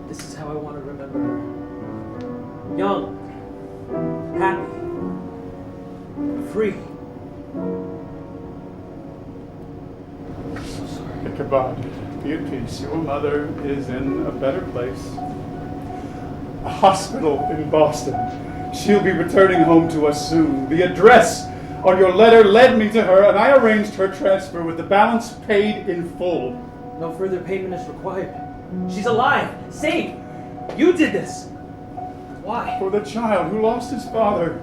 this is how I want to remember her. Young, happy, free. I'm so sorry. Ichabod, be at peace. Your mother is in a better place. A hospital in Boston. She'll be returning home to us soon. The address on your letter led me to her, and I arranged her transfer with the balance paid in full. No further payment is required. She's alive, safe. You did this. Why? For the child who lost his father.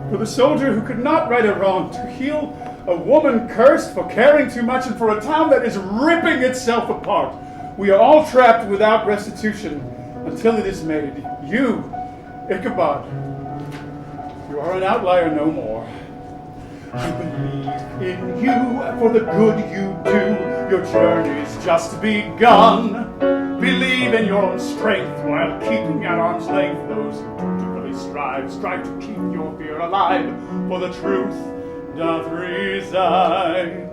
For the soldier who could not right a wrong. To heal a woman cursed for caring too much, and for a town that is ripping itself apart. We are all trapped without restitution until it is made. You, Ichabod, you are an outlier no more. I believe in you for the good you do. Your journey's just begun. Believe in your own strength while keeping at arm's length those who dutifully strive. Strive to keep your fear alive, for the truth doth reside in me.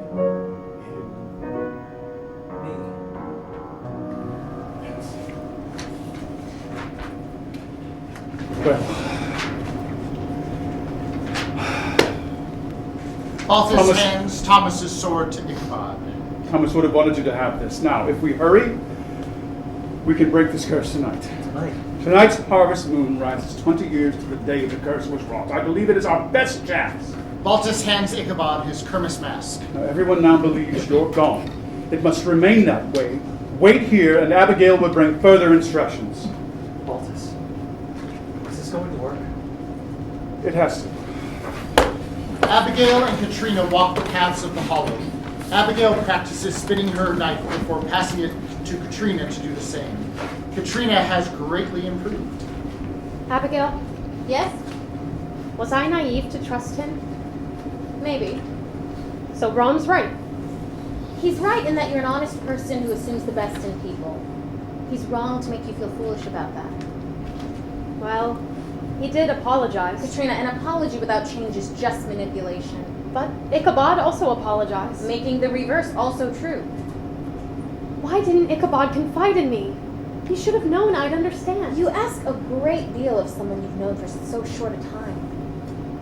Well, Baltus hands Thomas's sword to Ichabod. Thomas would have wanted you to have this. Now, if we hurry, we can break this curse tonight. Tonight's harvest moon rises 20 years to the day the curse was wrought. I believe it is our best chance. Baltus hands Ichabod his Kermis mask. Now, everyone now believes you're gone. It must remain that way. Wait here, and Abigail will bring further instructions. Baltus, is this going to work? It has to. Abigail and Katrina walk the paths of the hollow. Abigail practices spinning her knife before passing it to Katrina to do the same. Katrina has greatly improved. Abigail, Yes? was I naive to trust him? Maybe. So Brom's right. He's right in that you're an honest person who assumes the best in people. He's wrong to make you feel foolish about that. Well, he did apologize. Katrina, an apology without change is just manipulation. But Ichabod also apologized. Making the reverse also true. Why didn't Ichabod confide in me? He should have known I'd understand. You ask a great deal of someone you've known for so short a time.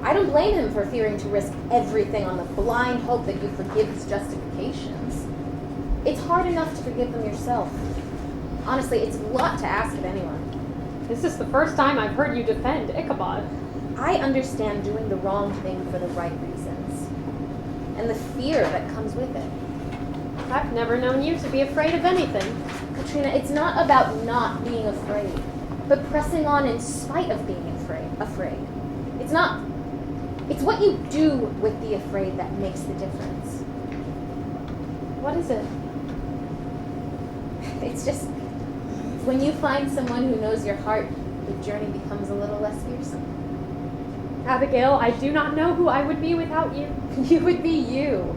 I don't blame him for fearing to risk everything on the blind hope that you forgive his justifications. It's hard enough to forgive them yourself. Honestly, it's a lot to ask of anyone. This is the first time I've heard you defend Ichabod. I understand doing the wrong thing for the right reasons. And the fear that comes with it. I've never known you to be afraid of anything. Katrina, it's not about not being afraid, but pressing on in spite of being afraid. It's not. It's what you do with the afraid that makes the difference. What is it? It's just when you find someone who knows your heart, the journey becomes a little less fearsome. Abigail, I do not know who I would be without you. You would be you.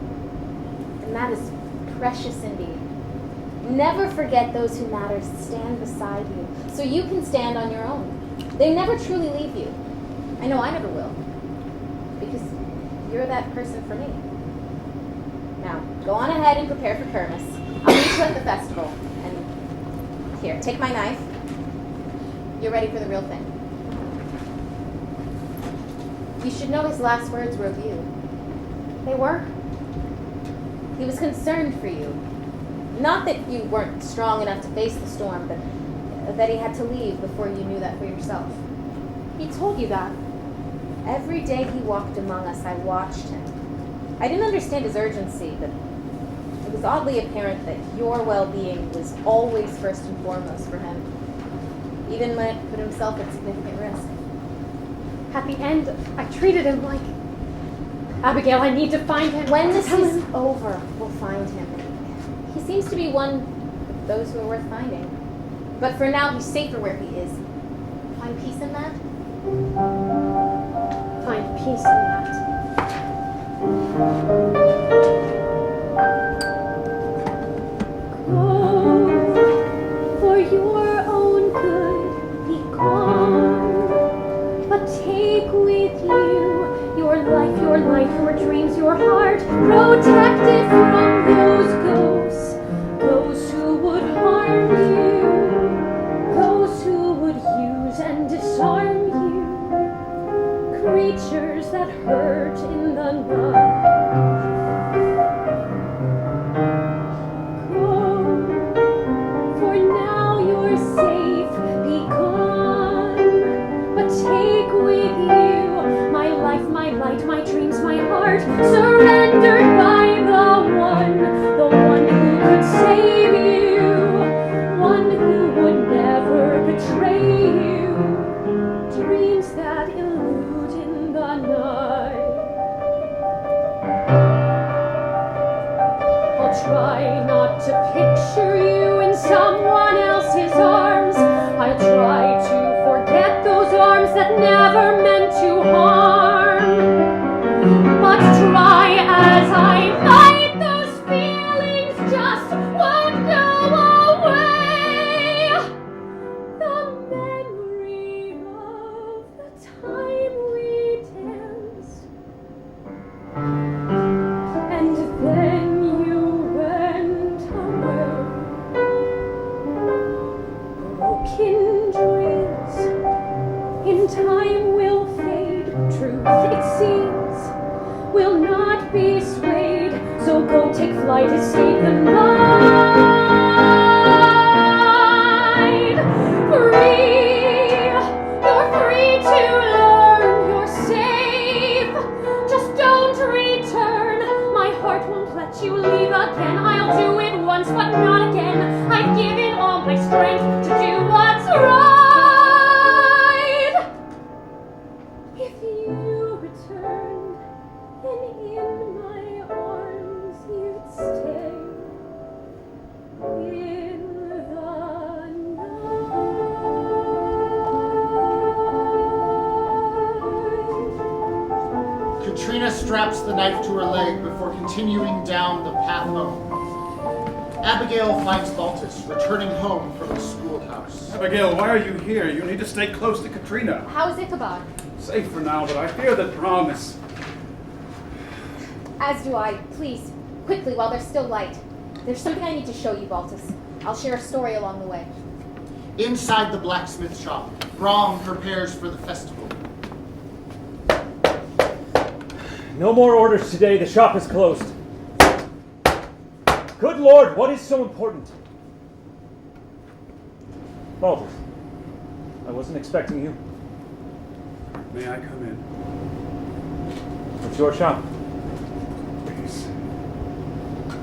And that is precious indeed. Never forget those who matter stand beside you, so you can stand on your own. They never truly leave you. I know I never will. Because you're that person for me. Now, go on ahead and prepare for Kermis. I'll meet you at the festival. And here, take my knife. You're ready for the real thing. You should know his last words were of you. They were? He was concerned for you. Not that you weren't strong enough to face the storm, but that he had to leave before you knew that for yourself. He told you that. Every day he walked among us, I watched him. I didn't understand his urgency, but it was oddly apparent that your well-being was always first and foremost for him, even when it put himself at significant risk. At the end, I treated him like... Abigail, I need to find him. When this is over, we'll find him. He seems to be one of those who are worth finding. But for now, he's safer where he is. Find peace in that? Find peace in that. Go, for your own good, be gone. But take with you your life, your light, your dreams, your heart. Protect it from those ghosts, those who would harm you, those who would use and disarm you, creatures that hurt in the night. Go, for now you're safe, be gone. But take with you my life, my light, my dreams, my heart, surrendered by the one who could save you, one who would never betray you, dreams that elude in the night. I'll try not to picture you in someone else's arms. I'll try to forget those arms that never meant to harm. But try as I might, those feelings just won't go away. The memory of the time we danced, and then you went away. Broken dreams in time will fade. Truth, it seems, will not be swayed. So go take flight, escape the night. Free, you're free to learn you're safe. Just don't you leave again. I'll do it once, but not again. I've given all my strength to do what's right. If you returned, then in my arms you'd stay. In the night. Katrina straps the knife to her leg before continuing down the path home. Abigail finds Baltus returning home from the schoolhouse. Abigail, why are you here? You need to stay close to Katrina. How is Ichabod? Safe for now, but I fear that Brom is... As do I. Please, quickly, while there's still light. There's something I need to show you, Baltus. I'll share a story along the way. Inside the blacksmith shop, Brom prepares for the festival. No more orders today. The shop is closed. Good Lord, what is so important? Baltus, I wasn't expecting you. May I come in? It's your shop. Please.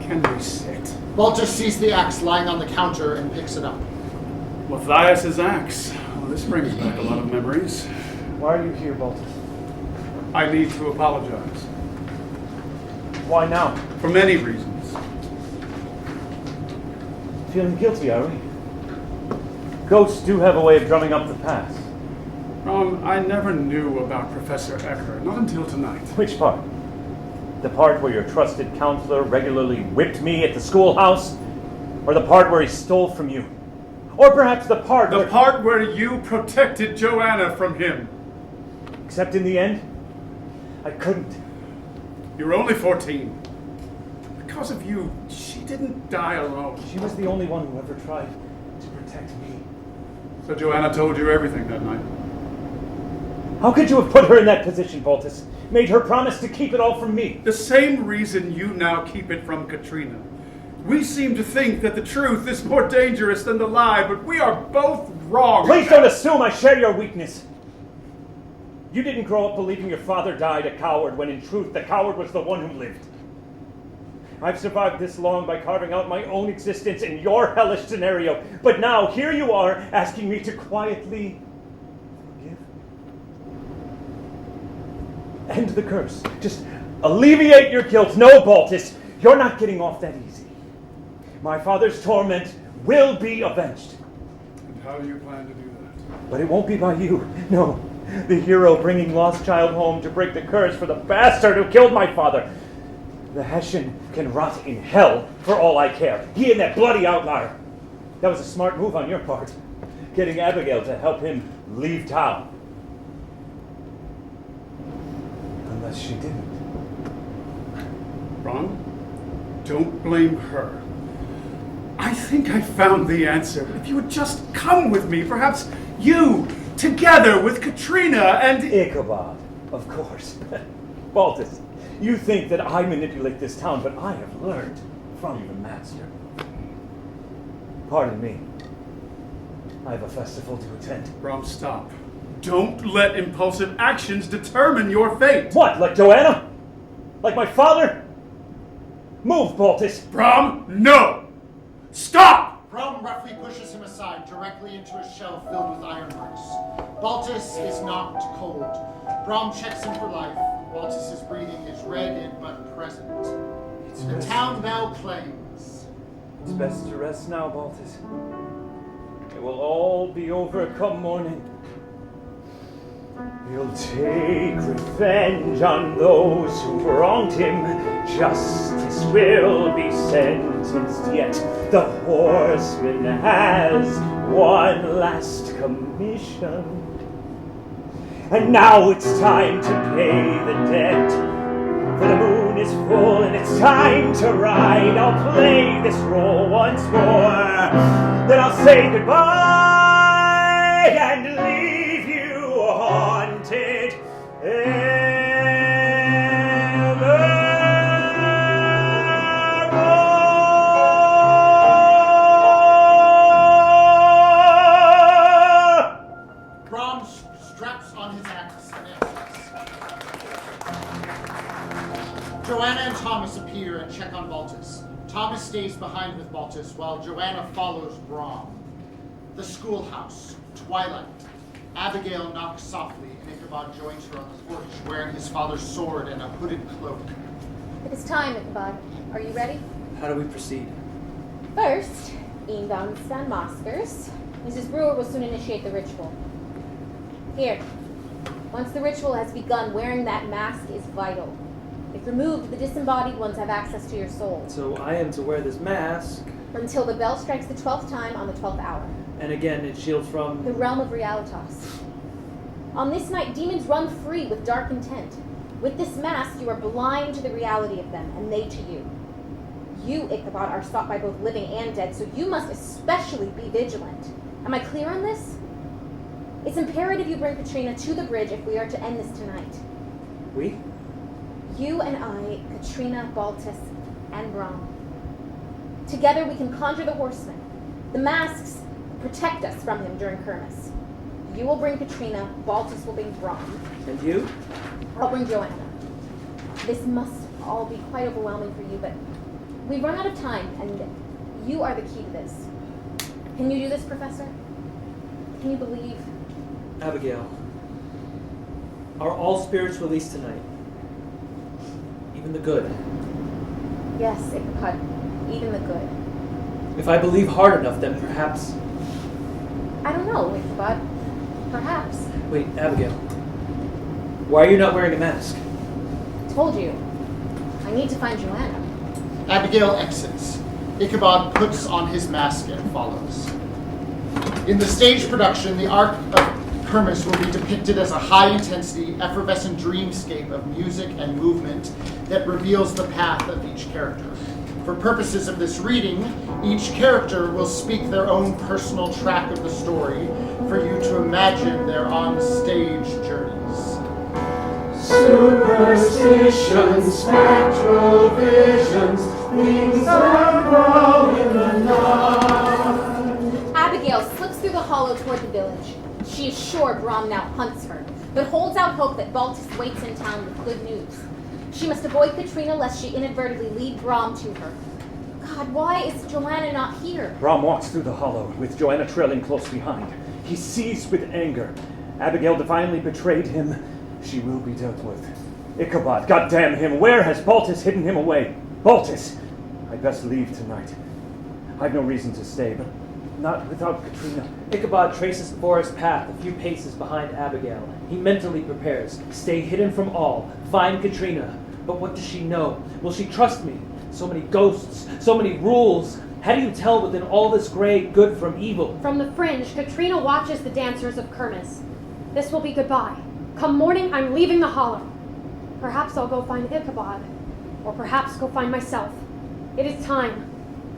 Can we sit? Baltus sees the axe lying on the counter and picks it up. Matthias's axe. Well, this brings back a lot of memories. Why are you here, Baltus? I need to apologize. Why now? For many reasons. Feeling guilty, are we? Ghosts do have a way of drumming up the past. I never knew about Professor Ecker, not until tonight. Which part? The part where your trusted counselor regularly whipped me at the schoolhouse? Or the part where he stole from you? Or perhaps the part where you protected Johanna from him. Except in the end, I couldn't. You were only 14. Because of you, she didn't die alone. She was the only one who ever tried to protect me. So Johanna told you everything that night? How could you have put her in that position, Baltus? Made her promise to keep it all from me? The same reason you now keep it from Katrina. We seem to think that the truth is more dangerous than the lie, but we are both wrong. Please don't assume I share your weakness. You didn't grow up believing your father died a coward, when in truth the coward was the one who lived. I've survived this long by carving out my own existence in your hellish scenario, but now here you are asking me to quietly forgive. End the curse. Just alleviate your guilt. No, Baltus, you're not getting off that easy. My father's torment will be avenged. And how do you plan to do that? But it won't be by you. No. The hero bringing lost child home to break the curse for the bastard who killed my father. The Hessian can rot in hell for all I care. He and that bloody outlier. That was a smart move on your part. Getting Abigail to help him leave town. Unless she didn't. Brom, don't blame her. I think I found the answer. If you would just come with me, perhaps you, together with Katrina and... Ichabod, of course. Baltus, you think that I manipulate this town, but I have learned from the master. Pardon me. I have a festival to attend. Brom, stop. Don't let impulsive actions determine your fate. What, like Johanna? Like my father? Move, Baltus. Brom, no! Stop! Brom roughly pushes him aside directly into a shell filled with ironworks. Baltus is knocked cold. Brom checks him for life. Baltus's breathing is ragged but present. The town bell clangs. It's best to rest now, Baltus. It will all be over come morning. He'll take revenge on those who wronged him. Justice will be sentenced, yet the horseman has one last commission. And now it's time to pay the debt. For the moon is full and it's time to ride. I'll play this role once more. Then I'll say goodbye and leave you haunted evermore. Brom straps on his axe and answers. Johanna and Thomas appear and check on Baltus. Thomas stays behind with Baltus while Johanna follows Brom. The schoolhouse, twilight. Abigail knocks softly and Ichabod joins her on the porch wearing his father's sword and a hooded cloak. It is time, Ichabod. Are you ready? How do we proceed? First, Inbound Stan Maskers. Mrs. Brewer will soon initiate the ritual. Here. Once the ritual has begun, wearing that mask is vital. If removed, the disembodied ones have access to your soul. So I am to wear this mask. Until the bell strikes the 12th time on the 12th hour. And again, it shields from... the realm of realitas. On this night, demons run free with dark intent. With this mask, you are blind to the reality of them, and they to you. You, Ichabod, are sought by both living and dead, so you must especially be vigilant. Am I clear on this? It's imperative you bring Katrina to the bridge if we are to end this tonight. We? You and I, Katrina, Baltus, and Brom. Together we can conjure the horseman. The masks protect us from him during Kermis. You will bring Katrina, Baltus will bring Brom. And you? I'll bring Johanna. This must all be quite overwhelming for you, but we've run out of time, and you are the key to this. Can you do this, Professor? Can you believe? Abigail, are all spirits released tonight? Even the good? Yes, Ichabod, even the good. If I believe hard enough, then perhaps... I don't know, Ichabod. Perhaps. Wait, Abigail. Why are you not wearing a mask? Told you. I need to find Johanna. Abigail exits. Ichabod puts on his mask and follows. In the stage production, the arc of Kermis will be depicted as a high-intensity, effervescent dreamscape of music and movement that reveals the path of each character. For purposes of this reading, each character will speak their own personal track of the story for you to imagine their on-stage journeys. Superstitions, spectral visions, things that grow in the night. Abigail slips through the hollow toward the village. She is sure Brom now hunts her, but holds out hope that Baltus waits in town with good news. She must avoid Katrina lest she inadvertently lead Brom to her. God, why is Johanna not here? Brom walks through the hollow, with Johanna trailing close behind. He's seized with anger. Abigail divinely betrayed him. She will be dealt with. Ichabod, goddamn him, where has Baltus hidden him away? Baltus! I'd best leave tonight. I've no reason to stay, but not without Katrina. Ichabod traces the forest path a few paces behind Abigail. He mentally prepares. Stay hidden from all. Find Katrina. But what does she know? Will she trust me? So many ghosts, so many rules. How do you tell within all this gray good from evil? From the fringe, Katrina watches the dancers of Kermis. This will be goodbye. Come morning, I'm leaving the hollow. Perhaps I'll go find Ichabod. Or perhaps go find myself. It is time.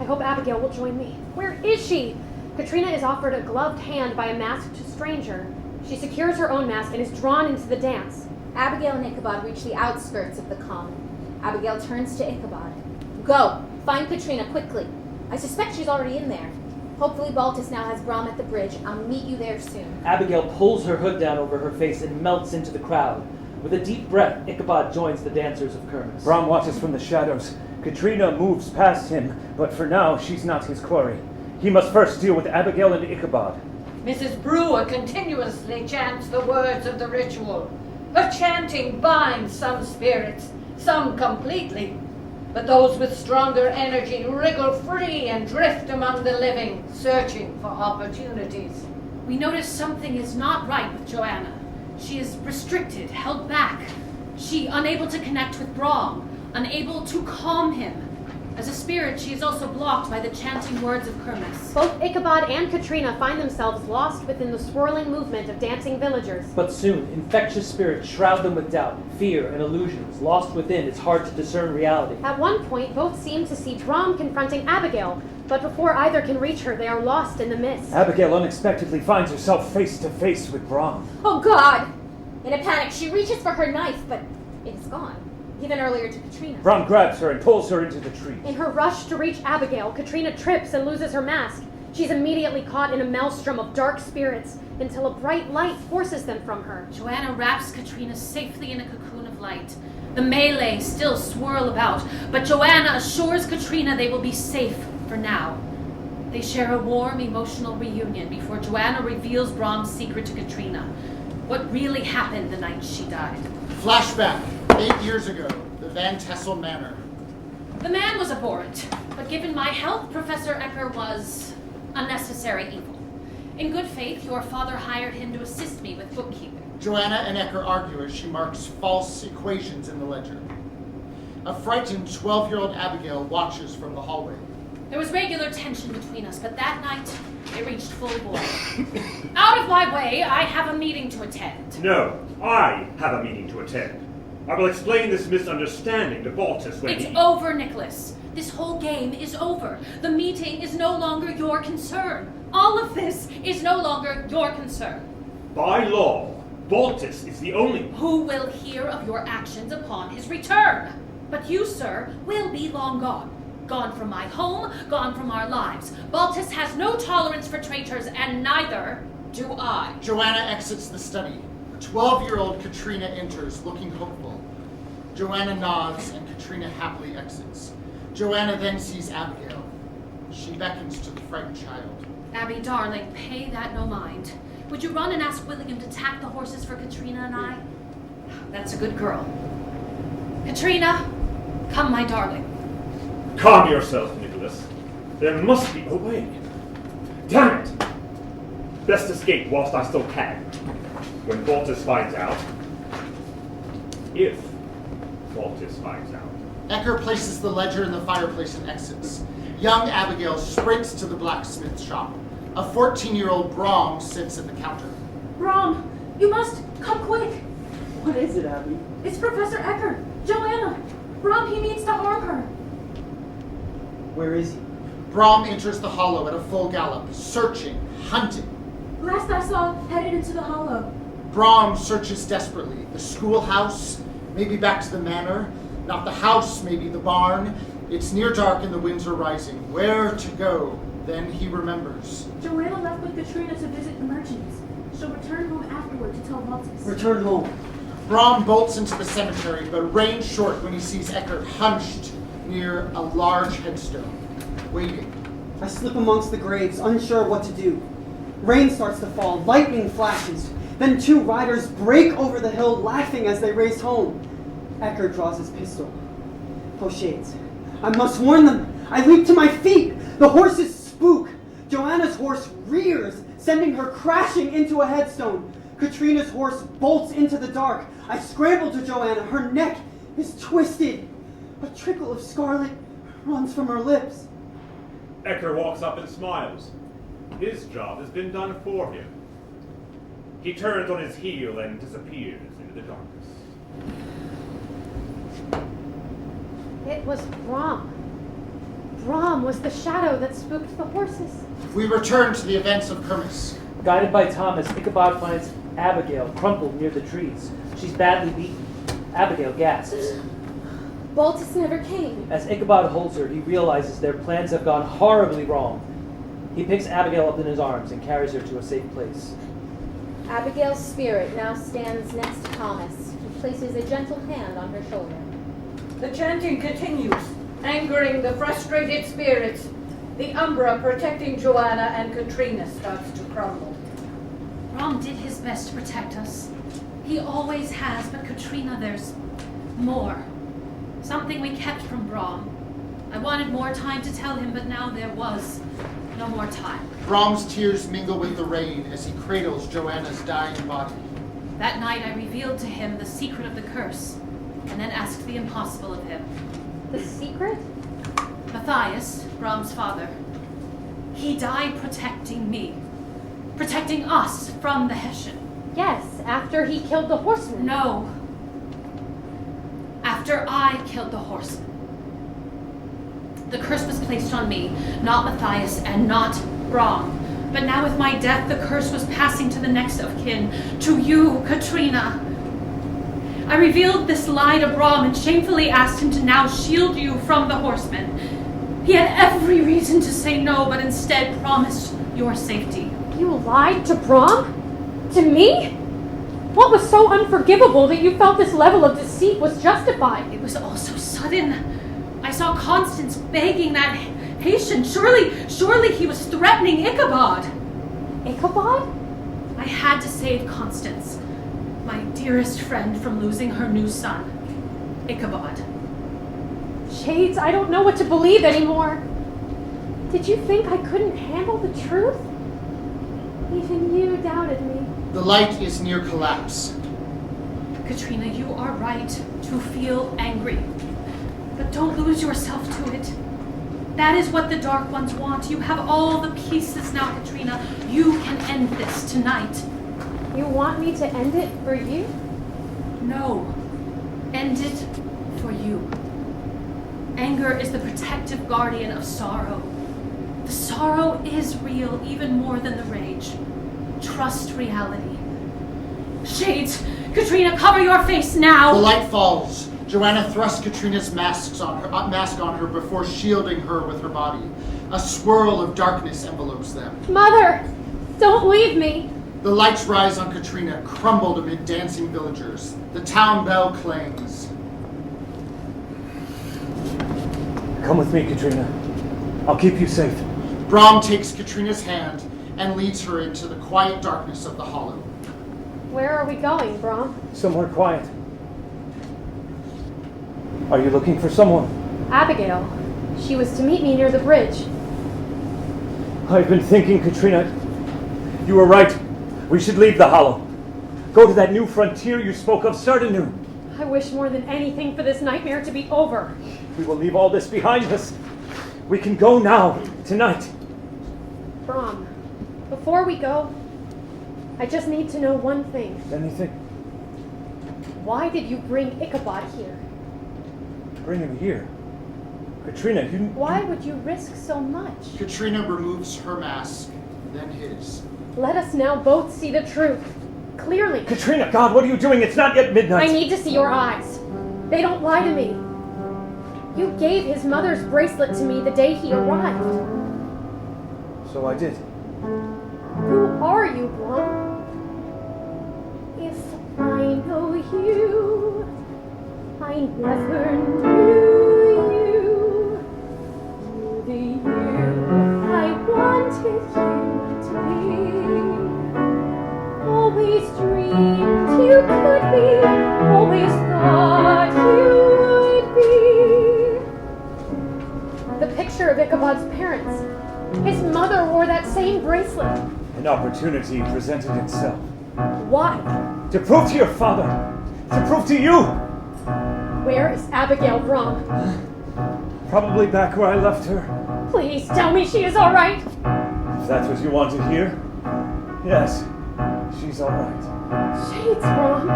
I hope Abigail will join me. Where is she? Katrina is offered a gloved hand by a masked stranger. She secures her own mask and is drawn into the dance. Abigail and Ichabod reach the outskirts of the common. Abigail turns to Ichabod. Go! Find Katrina quickly. I suspect she's already in there. Hopefully Baltus now has Brom at the bridge. I'll meet you there soon. Abigail pulls her hood down over her face and melts into the crowd. With a deep breath, Ichabod joins the dancers of Kermis. Brom watches from the shadows. Katrina moves past him, but for now, she's not his quarry. He must first deal with Abigail and Ichabod. Mrs. Brewer continuously chants the words of the ritual. Her chanting binds some spirits, some completely. But those with stronger energy wriggle free and drift among the living, searching for opportunities. We notice something is not right with Johanna. She is restricted, held back. She unable to connect with Brom, unable to calm him. As a spirit, she is also blocked by the chanting words of Kermis. Both Ichabod and Katrina find themselves lost within the swirling movement of dancing villagers. But soon, infectious spirits shroud them with doubt, fear, and illusions. Lost within, it's hard to discern reality. At one point, both seem to see Brom confronting Abigail, but before either can reach her, they are lost in the mist. Abigail unexpectedly finds herself face to face with Brom. Oh, God! In a panic, she reaches for her knife, but it is gone. Given earlier to Katrina. Brom grabs her and pulls her into the trees. In her rush to reach Abigail, Katrina trips and loses her mask. She's immediately caught in a maelstrom of dark spirits until a bright light forces them from her. Johanna wraps Katrina safely in a cocoon of light. The melee still swirl about, but Johanna assures Katrina they will be safe for now. They share a warm, emotional reunion before Johanna reveals Brom's secret to Katrina. What really happened the night she died. Flashback, 8 years ago, the Van Tassel Manor. The man was abhorrent, but given my health, Professor Ecker was a necessary evil. In good faith, your father hired him to assist me with bookkeeping. Johanna and Ecker argue as she marks false equations in the ledger. A frightened 12-year-old Abigail watches from the hallway. There was regular tension between us, but that night, it reached full boil. Out of my way, I have a meeting to attend. No, I have a meeting to attend. I will explain this misunderstanding to Baltus when It's over, Nicholas. This whole game is over. The meeting is no longer your concern. All of this is no longer your concern. By law, Baltus is the only one who will hear of your actions upon his return. But you, sir, will be long gone. Gone from my home, gone from our lives. Baltus has no tolerance for traitors, and neither do I. Johanna exits the study. 12-year-old Katrina enters, looking hopeful. Johanna nods, and Katrina happily exits. Johanna then sees Abigail. She beckons to the frightened child. Abby, darling, pay that no mind. Would you run and ask William to tack the horses for Katrina and I? That's a good girl. Katrina, come, my darling. Calm yourself, Nicholas. There must be a way. Damn it! Best escape whilst I still can. When Baltus finds out. If Baltus finds out. Ecker places the ledger in the fireplace and exits. Young Abigail sprints to the blacksmith shop. A 14-year-old Brom sits at the counter. Brom, you must come quick. What is it, Abby? It's Professor Ecker. Johanna. Brom, he means to harm her. Where is he? Brom enters the hollow at a full gallop, searching, hunting. Last I saw, headed into the hollow. Brom searches desperately. The schoolhouse, maybe back to the manor. Not the house, maybe the barn. It's near dark and the winds are rising. Where to go? Then he remembers. Johanna left with Katrina to visit the merchants. She'll return home afterward to tell Baltus. Return home. Brom bolts into the cemetery, but reins short when he sees Ecker hunched near a large headstone, waiting. I slip amongst the graves, unsure what to do. Rain starts to fall, lightning flashes. Then 2 riders break over the hill, laughing as they race home. Ecker draws his pistol. Pochades. I must warn them. I leap to my feet. The horses spook. Johanna's horse rears, sending her crashing into a headstone. Katrina's horse bolts into the dark. I scramble to Johanna. Her neck is twisted. A trickle of scarlet runs from her lips. Ecker walks up and smiles. His job has been done for him. He turns on his heel and disappears into the darkness. It was Brom. Brom was the shadow that spooked the horses. We return to the events of Kermis. Guided by Thomas, Ichabod finds Abigail crumpled near the trees. She's badly beaten. Abigail gasps. Baltus never came. As Ichabod holds her, he realizes their plans have gone horribly wrong. He picks Abigail up in his arms and carries her to a safe place. Abigail's spirit now stands next to Thomas. He places a gentle hand on her shoulder. The chanting continues, angering the frustrated spirits. The umbra protecting Johanna and Katrina starts to crumble. Brom did his best to protect us. He always has, but Katrina, there's more. Something we kept from Brom. I wanted more time to tell him, but now there was no more time. Brom's tears mingle with the rain as he cradles Johanna's dying body. That night I revealed to him the secret of the curse, and then asked the impossible of him. The secret? Matthias, Brom's father, he died protecting me. Protecting us from the Hessian. Yes, after he killed the horseman. No. After I killed the horseman. The curse was placed on me, not Matthias and not Brom. But now with my death, the curse was passing to the next of kin, to you, Katrina. I revealed this lie to Brom and shamefully asked him to now shield you from the horseman. He had every reason to say no, but instead promised your safety. You lied to Brom? To me? What was so unforgivable that you felt this level of deceit was justified? It was all so sudden. I saw Constance begging that Hessian. Surely he was threatening Ichabod. Ichabod? I had to save Constance, my dearest friend, from losing her new son, Ichabod. Shades, I don't know what to believe anymore. Did you think I couldn't handle the truth? Even you doubted me. The light is near collapse. Katrina, you are right to feel angry, but don't lose yourself to it. That is what the Dark Ones want. You have all the pieces now, Katrina. You can end this tonight. You want me to end it for you? No. End it for you. Anger is the protective guardian of sorrow. The sorrow is real, even more than the rage. Trust reality. Shades! Katrina, cover your face now! The light falls. Johanna thrusts Katrina's mask on her before shielding her with her body. A swirl of darkness envelopes them. Mother! Don't leave me! The lights rise on Katrina, crumbled amid dancing villagers. The town bell clangs. Come with me, Katrina. I'll keep you safe. Brom takes Katrina's hand and leads her into the quiet darkness of the hollow. Where are we going, Brom? Somewhere quiet. Are you looking for someone? Abigail. She was to meet me near the bridge. I've been thinking, Katrina. You were right. We should leave the hollow. Go to that new frontier you spoke of, Sardinu. I wish more than anything for this nightmare to be over. We will leave all this behind us. We can go now, tonight. Brom, before we go, I just need to know one thing. Anything? Why did you bring Ichabod here? Bring him here? Katrina, you... Why would you risk so much? Katrina removes her mask, then his. Let us now both see the truth. Clearly. Katrina, God, what are you doing? It's not yet midnight. I need to see your eyes. They don't lie to me. You gave his mother's bracelet to me the day he arrived. So I did. Who are you, Brom? If I know you, I never knew you. You're the you I wanted you to be. Always dreamed you could be. Always thought you would be. The picture of Ichabod's parents. His mother wore that same bracelet. An opportunity presented itself. Why? To prove to your father. To prove to you. Where is Abigail, Brom? Probably back where I left her. Please tell me she is all right. If that's what you want to hear. Yes, she's all right. Shades, Brom.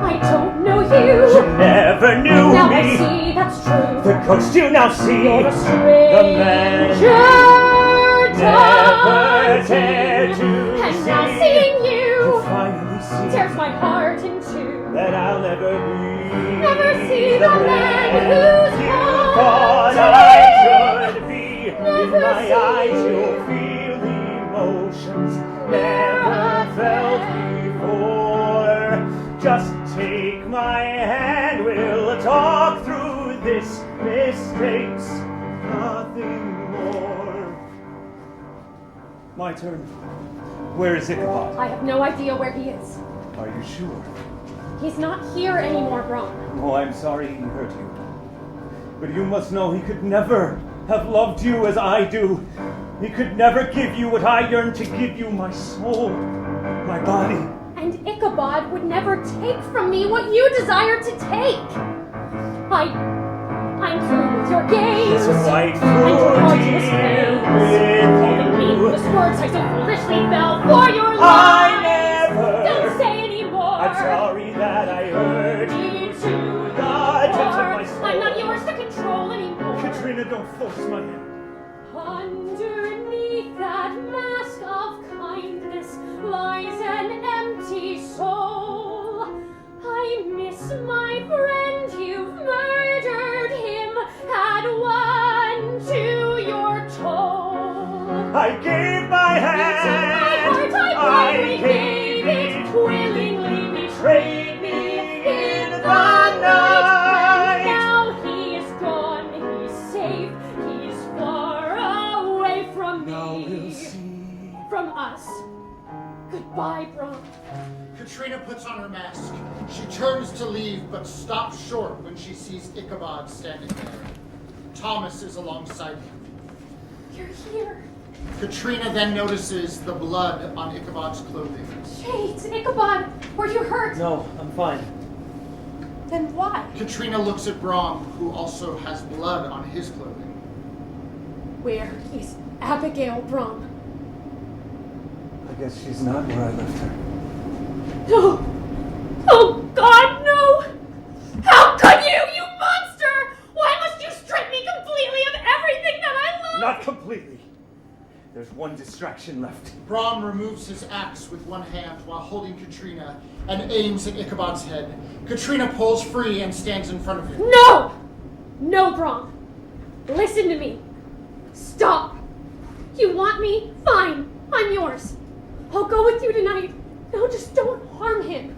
I don't know you. You never knew now me. I see that's true. The ghost you now see. You're a The man never dared to and see. now seeing you Finally see tears my heart in two. that I'll never be. Never see the man whose you heart thought I should be. In Never my see eyes you'll feel emotions never felt before. Just take my hand, we'll talk through this. Mistakes, nothing more. My turn. Where is Ichabod? I have no idea where he is. Are you sure? He's not here anymore, Brom. Oh, I'm sorry he hurt you. But you must know he could never have loved you as I do. He could never give you what I yearn to give you, my soul, my body. And Ichabod would never take from me what you desire to take. I'm through with your games. It's right and through your arduous here ways. All the with you. meaningless words I so foolishly fell for your lies. I never. Don't say anymore. I'm sorry that I hurt you to the depths of my soul. I'm not yours to control anymore. Katrina, don't force my hand. Underneath that mask of kindness lies an empty soul. I miss my friend, you've murdered him. Add one to your toll. I gave my hand. You took my heart, I gave it willingly. Katrina puts on her mask. She turns to leave, but stops short when she sees Ichabod standing there. Thomas is alongside him. You're here. Katrina then notices the blood on Ichabod's clothing. Shades, Ichabod, were you hurt? No, I'm fine. Then why? Katrina looks at Brom, who also has blood on his clothing. Where is Abigail, Brom? I guess she's not where I left her. No! Oh God, no! How could you, you monster! Why must you strip me completely of everything that I love? Not completely. There's one distraction left. Brom removes his axe with one hand while holding Katrina and aims at Ichabod's head. Katrina pulls free and stands in front of him. No! No, Brom. Listen to me. Stop. You want me? Fine. I'm yours. I'll go with you tonight. No, just don't harm him.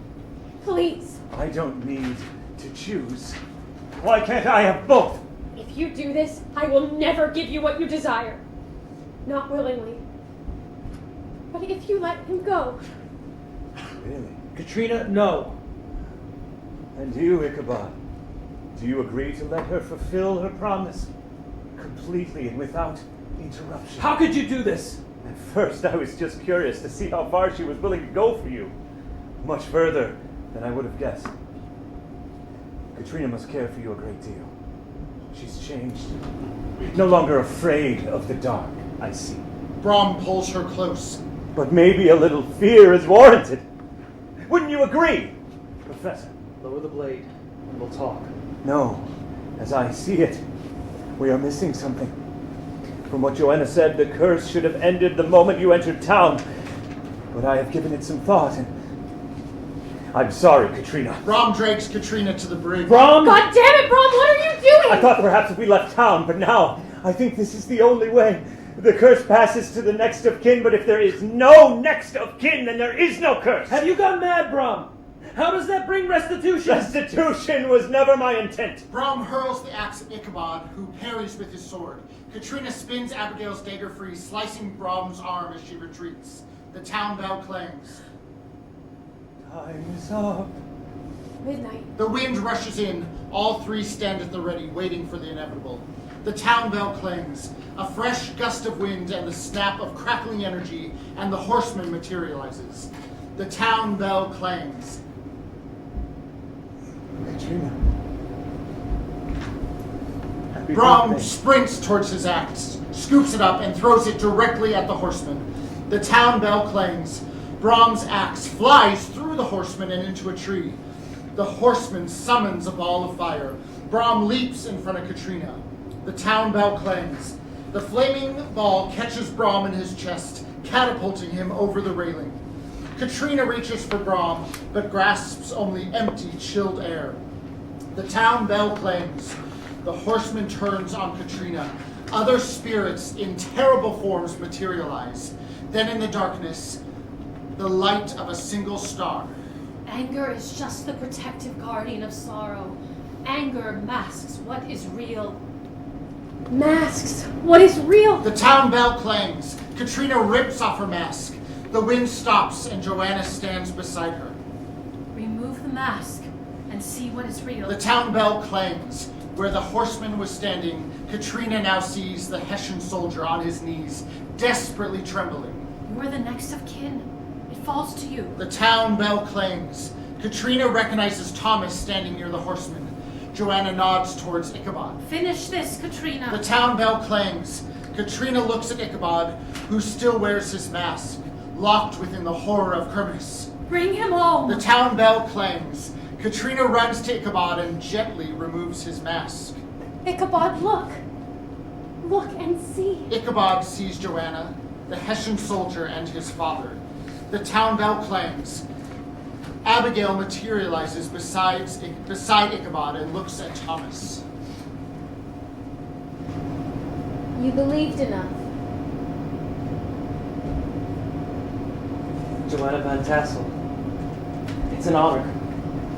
Please. I don't need to choose. Why can't I have both? If you do this, I will never give you what you desire. Not willingly. But if you let him go. Really? Katrina, no. And you, Ichabod, do you agree to let her fulfill her promise completely and without interruption? How could you do this? At first, I was just curious to see how far she was willing to go for you. Much further than I would have guessed. Katrina must care for you a great deal. She's changed. No longer afraid of the dark, I see. Brom pulls her close. But maybe a little fear is warranted. Wouldn't you agree, Professor? Lower the blade, and we'll talk. No. As I see it, we are missing something. From what Johanna said, the curse should have ended the moment you entered town. But I have given it some thought, and I'm sorry, Katrina. Brom drags Katrina to the bridge. Brom! God damn it, Brom, what are you doing? I thought perhaps if we left town, but now I think this is the only way. The curse passes to the next of kin, but if there is no next of kin, then there is no curse. Have you gone mad, Brom? How does that bring restitution? Restitution was never my intent. Brom hurls the axe at Ichabod, who parries with his sword. Katrina spins Abigail's dagger free, slicing Brom's arm as she retreats. The town bell clangs. Time is up. Midnight. The wind rushes in. All three stand at the ready, waiting for the inevitable. The town bell clangs. A fresh gust of wind and the snap of crackling energy, and the horseman materializes. The town bell clangs. Katrina. Happy Brom birthday. sprints towards his axe, scoops it up, and throws it directly at the horseman. The town bell clangs. Brom's axe flies through the horseman and into a tree. The horseman summons a ball of fire. Brom leaps in front of Katrina. The town bell clangs. The flaming ball catches Brom in his chest, catapulting him over the railing. Katrina reaches for Brom, but grasps only empty, chilled air. The town bell clangs. The horseman turns on Katrina. Other spirits in terrible forms materialize. Then in the darkness, the light of a single star. Anger is just the protective guardian of sorrow. Anger masks what is real. Masks. What is real? The town bell clangs. Katrina rips off her mask. The wind stops and Johanna stands beside her. Remove the mask and see what is real. The town bell clangs. Where the horseman was standing, Katrina now sees the Hessian soldier on his knees, desperately trembling. You are the next of kin. It falls to you. The town bell clangs. Katrina recognizes Thomas standing near the horseman. Johanna nods towards Ichabod. Finish this, Katrina. The town bell clangs. Katrina looks at Ichabod, who still wears his mask, locked within the horror of Kermis. Bring him home. The town bell clangs. Katrina runs to Ichabod and gently removes his mask. Ichabod, look. Look and see. Ichabod sees Johanna, the Hessian soldier, and his father. The town bell clangs. Abigail materializes beside Ichabod and looks at Thomas. You believed enough. Johanna Van Tassel. It's an honor.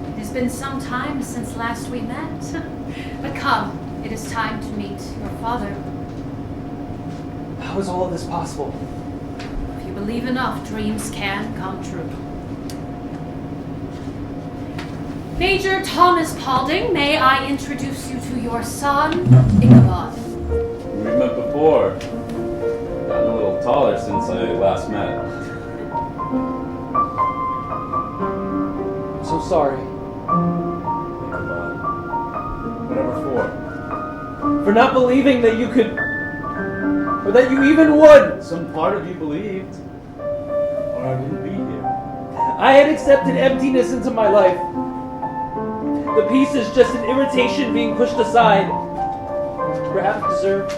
It has been some time since last we met. But come, it is time to meet your father. How is all of this possible? If you believe enough, dreams can come true. Major Thomas Paulding, may I introduce you to your son, Ichabod? We've met before. Gotten a little taller since I last met. I'm so sorry. Ichabod. Whatever for? For not believing that you could, or that you even would. Some part of you believed, or I wouldn't be here. I had accepted emptiness into my life. The peace is just an irritation being pushed aside. Perhaps deserved.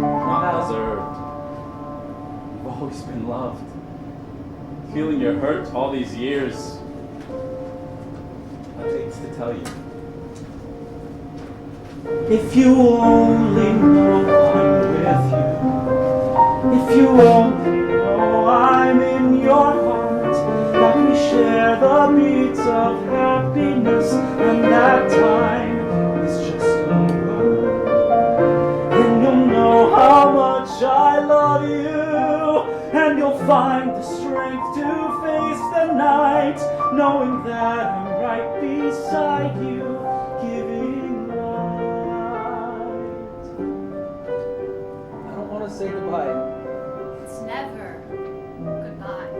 Not deserved. You've always been loved. Feeling your hurt all these years. What takes to tell you? If you only know I'm with you. If you only know I'm in your heart. That we share the beats of happiness, and that time is just a word. Then you'll know how much I love you, and you'll find the strength to face the night, knowing that I'm right beside you, giving light. I don't want to say goodbye. It's never goodbye.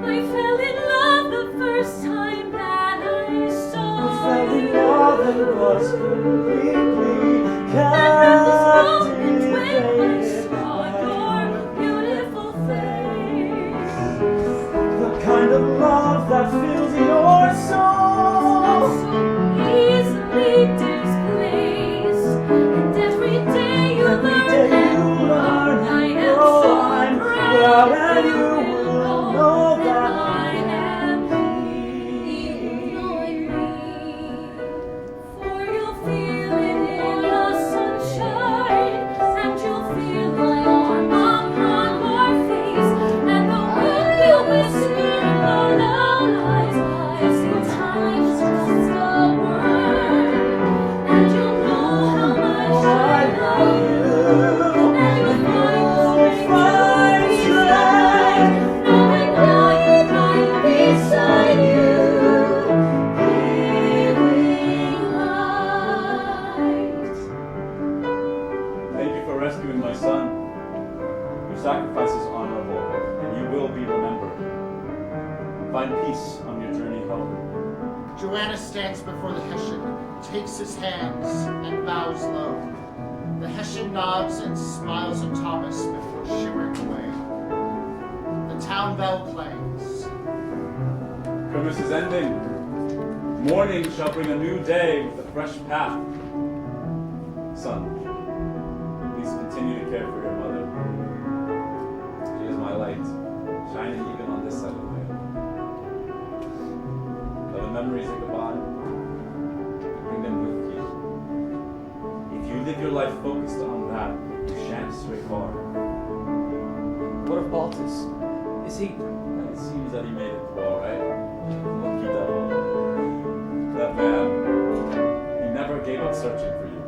I fell in love the first time that I saw We fell in love and was completely captivated captivated by your beautiful face. The kind of love that fills your soul. So easily displaced, and every day you learn, I am so proud, and you will know that I am for you'll feel it in the sunshine, and you'll feel my arm upon your face, and the wind will whisper in the lullabies. Sometimes just a word, and you'll know how much I love you, and you'll find strength, knowing I'm right beside you, giving light. Thank you for rescuing my son. Your sacrifice is honorable, and you will be remembered. Find peace on your journey home. Johanna stands before the Hessian, takes his hands, and bows low. The Hessian nods and smiles at Thomas before shimmering away. The town bell clangs. Christmas is ending. Morning shall bring a new day with a fresh path. Son, please continue to care for your mother. She is my light, shining even on this side of the way. But the memories of Ichabod, bring them with you. If you live your life focused on that, you shan't stray far. What of Baltus? Is he? It seems that he made it through all right. Lucky devil. That man, he never gave up searching for you.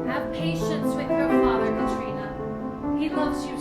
Have patience with your father, Katrina. He loves you